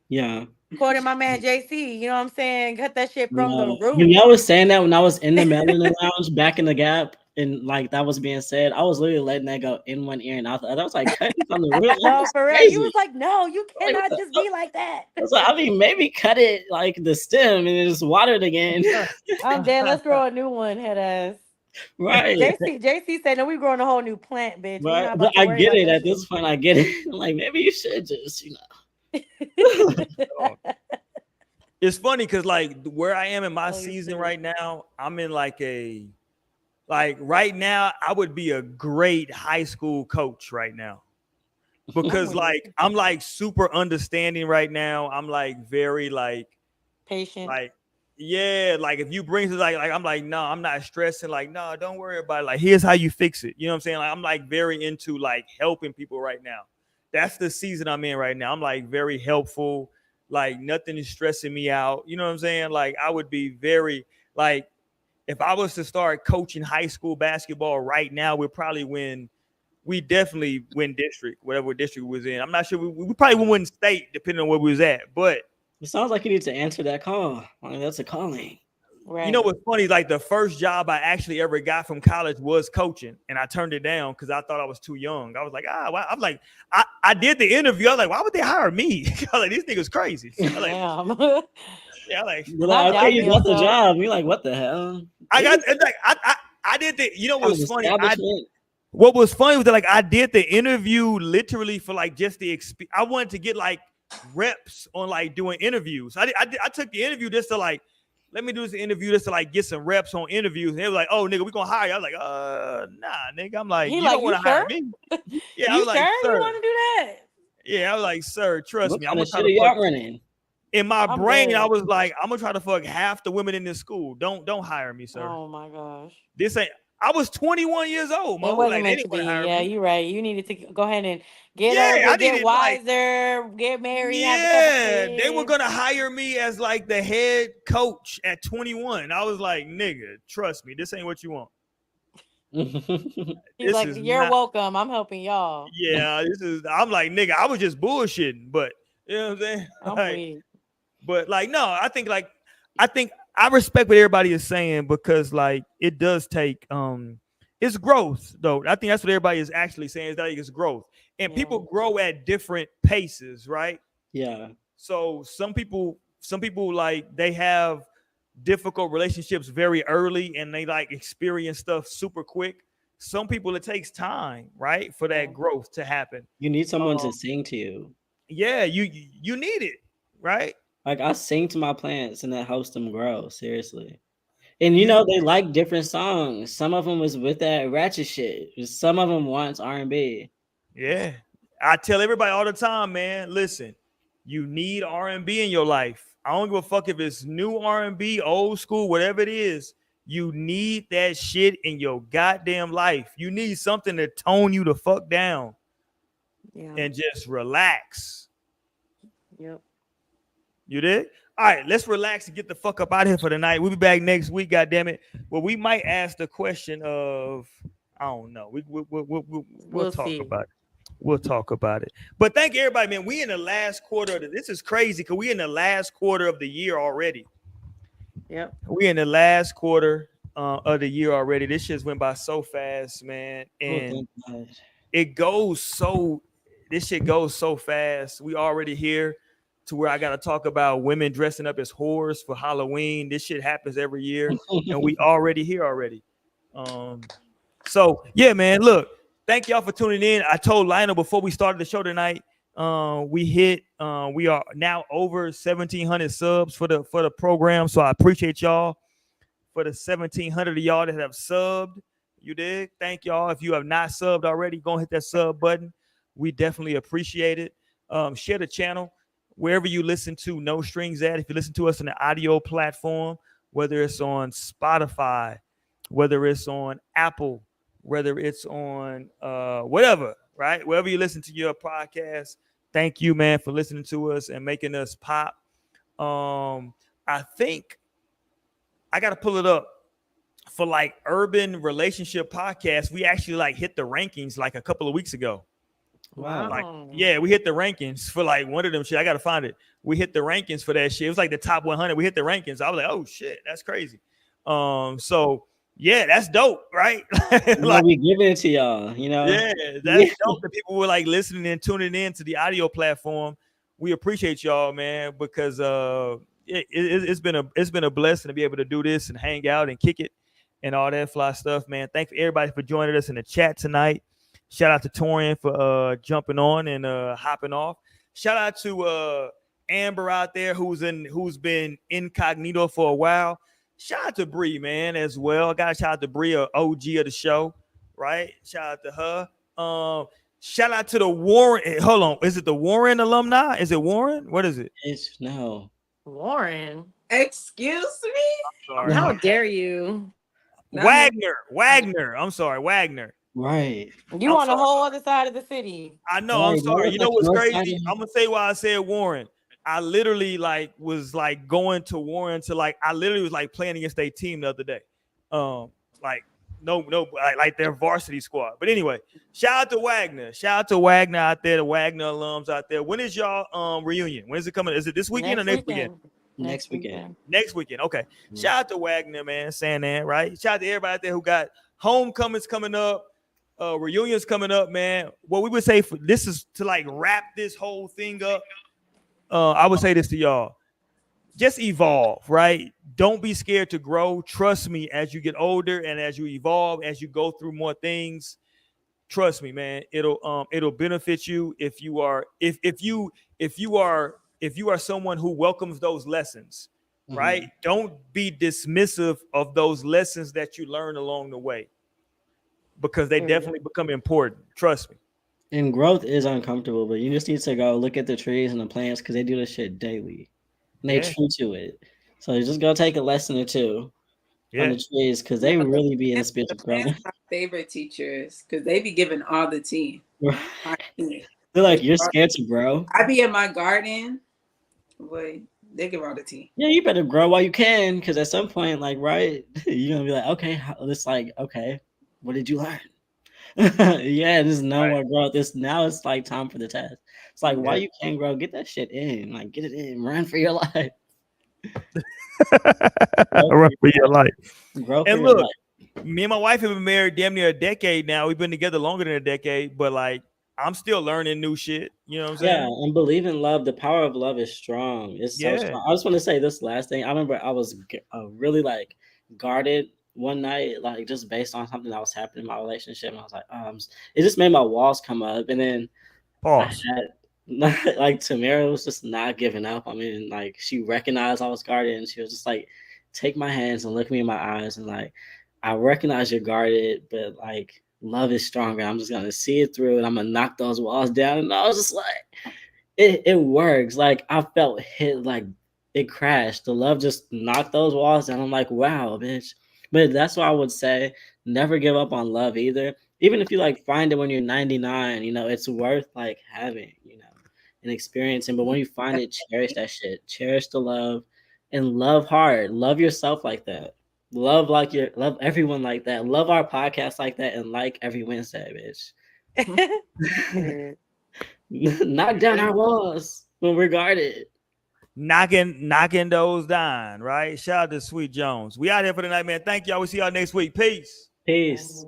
Yeah. Quoting my man JC, you know what I'm saying? Cut that shit from the root. When y'all was saying that when I was in the Melanin Lounge back in the Gap and like that was being said, I was literally letting that go in one ear and out the other. I was like, cut it from the root. No, for real. You was like, no, you cannot just be like that. I was like, I mean, maybe cut it like the stem and just water it again. I'm dead. Let's grow a new one, head ass. Right. JC said, no, we growing a whole new plant, bitch. Right. But I get it at this point. I get it. I'm like, maybe you should just, you know. It's funny because like where I am in my season right now, I'm in like right now I would be a great high school coach right now because like I'm like super understanding right now. I'm like very like patient. Like yeah, like if you bring to like I'm like no, I'm not stressing. Like no, don't worry about it. Like here's how you fix it. You know what I'm saying? Like I'm like very into like helping people right now. That's the season I'm in right now. I'm like very helpful. Like nothing is stressing me out. You know what I'm saying? Like I would be very like if I was to start coaching high school basketball right now, we definitely win district, whatever district we was in. I'm not sure we probably would win state depending on where we was at. But it sounds like you need to answer that call. Like that's a calling. Right. You know what's funny? Like the first job I actually ever got from college was coaching, and I turned it down because I thought I was too young. I was like, I'm like, I did the interview. I was like, why would they hire me? I was like, these niggas crazy. I like, yeah, like, okay, you got the job. You're like, what the hell? I got like, I did the. You know what's funny? What was funny was that like I did the interview literally for like just the experience. I wanted to get like reps on like doing interviews. I took the interview just to like. Let me do this interview just to like get some reps on interviews. And they were like, oh, nigga, we gonna hire you. I was like, nah, nigga. I'm like, you don't want to hire me. Yeah, I was like, sir. You want to do that? Yeah, I was like, sir, trust me. I'm gonna try to fuck. Running? In my brain, I was like, I'm gonna try to fuck half the women in this school. Don't hire me, sir. Oh my gosh. This ain't. I was 21 years old. It wasn't meant to be. Yeah, you're right. You needed to go ahead and get over, get wiser, get married. Yeah, they were gonna hire me as like the head coach at 21. I was like, nigga, trust me, this ain't what you want. He's like, you're welcome. I'm helping y'all. Yeah, I'm like, nigga, I was just bullshitting, but you know what I'm saying? Like, but like, no, I think I respect what everybody is saying because like it does take it's growth though. I think that's what everybody is actually saying is that it's growth. And people grow at different paces, right? Yeah. So some people like they have difficult relationships very early and they like experience stuff super quick. some people it takes time, right, for that growth to happen. You need someone to sing to you. Yeah, you need it, right? Like I sing to my plants and that helps them grow. Seriously. And you know they like different songs. Some of them was with that ratchet shit. Some of them wants R&B. Yeah, I tell everybody all the time, man. Listen, you need R&B in your life. I don't give a fuck if it's new R&B, old school, whatever it is. You need that shit in your goddamn life. You need something to tone you the fuck down and just relax. Yep. You did? All right, let's relax and get the fuck up out of here for the night. We'll be back next week, goddammit. Well, we might ask the question of, I don't know. We'll talk see. about it. We'll talk about it. But thank everybody, man. We in the last quarter of this is crazy because we in the last quarter of the year already. Yep. We in the last quarter of the year already. This shit went by so fast, man. And it goes so, this shit goes so fast. We already here to where I got to talk about women dressing up as whores for Halloween. This shit happens every year. And we already here already. So yeah, man, look, thank y'all for tuning in. I told Lionel before we started the show tonight, we are now over 1,700 subs for the program. So I appreciate y'all for the 1,700 of y'all that have subbed. You did. Thank y'all. If you have not subbed already, go hit that sub button. We definitely appreciate it. Share the channel wherever you listen to No Strings at. If you listen to us on the audio platform, whether it's on Spotify, whether it's on Apple, whether it's on whatever, right? Wherever you listen to your podcast, thank you, man, for listening to us and making us pop. I think I got to pull it up for like urban relationship podcast. We actually like hit the rankings like a couple of weeks ago. Wow. Like, yeah, we hit the rankings for like one of them shit. I got to find it. We hit the rankings for that shit. It was like the top 100. We hit the rankings. I was like, oh shit, that's crazy. So yeah, that's dope, right? Like we giving it to y'all, you know. Yeah, that's dope that people were like listening and tuning in to the audio platform. We appreciate y'all, man, because it's been a blessing to be able to do this and hang out and kick it and all that fly stuff, man. Thank everybody for joining us in the chat tonight. Shout out to Torian for jumping on and hopping off. Shout out to Amber out there who's been incognito for a while. Shout out to Bree, man, as well. I got to shout out to Bree, an OG of the show, right? Shout out to her. Shout out to the Warren. Hold on. Is it the Warren alumni? Is it Warren? What is it? It's no. Warren. Excuse me? Sorry. How dare you? Wagner. I'm sorry, Wagner. Right. You on a whole other side of the city. I know. I'm sorry. You know what's crazy? I'm gonna say why I said Warren. I literally was going to Warren to I literally was like playing against their team the other day. Like their varsity squad. But anyway, shout out to Wagner. Shout out to Wagner out there, the Wagner alums out there. When is y'all reunion? When is it coming? Is it this weekend or next weekend? Next weekend. Next weekend. Okay. Mm-hmm. Shout out to Wagner, man, saying that, right? Shout out to everybody out there who got homecomings coming up, reunions coming up, man. What we would say for this is to wrap this whole thing up. I would say this to y'all. Just evolve, right? Don't be scared to grow. Trust me, as you get older and as you evolve, as you go through more things, trust me, man, it'll benefit you if you are someone who welcomes those lessons, right? Mm-hmm. Don't be dismissive of those lessons that you learn along the way, because they definitely become important. Trust me. And growth is uncomfortable, but you just need to go look at the trees and the plants because they do this shit daily. And they true to it. So you just go take a lesson or two on the trees because they really be in the spirit of growing. My favorite teachers because they be giving all the tea. They're like, you're scared to grow. I be in my garden. Boy, they give all the tea. Yeah, you better grow while you can because at some point, right, you're going to be like, okay, what did you learn? Yeah, there's no more growth. Now it's time for the test. It's why you can't grow? Get that shit in. Get it in. Run for your life. Run for your life. Grow for and your look, life. Me and my wife have been married damn near a decade now. We've been together longer than a decade, but I'm still learning new shit. You know what I'm saying? Yeah, and believe in love. The power of love is strong. It's so strong. I just want to say this last thing. I remember I was really guarded one night, like just based on something that was happening in my relationship. And I was like, it just made my walls come up. And then Pause. I had, like Tamara was just not giving up. I mean, like she recognized I was guarded, and she was just like, take my hands and look me in my eyes, and like, I recognize you're guarded, but like love is stronger. I'm just gonna see it through, and I'm gonna knock those walls down. And I was just like, it works. Like I felt hit, like it crashed. The love just knocked those walls down. I'm like, wow, bitch. But that's why I would say never give up on love either. Even if you like find it when you're 99, you know, it's worth like having, you know, and experiencing. But when you find it, cherish that shit. Cherish the love and love hard. Love yourself like that. Love everyone like that. Love our podcast like that, and like every Wednesday, bitch. Knock down our walls when we're guarded. Knocking those down, right? Shout out to Sweet Jones. We out here for the night, man. Thank y'all. We see y'all next week. Peace. Peace.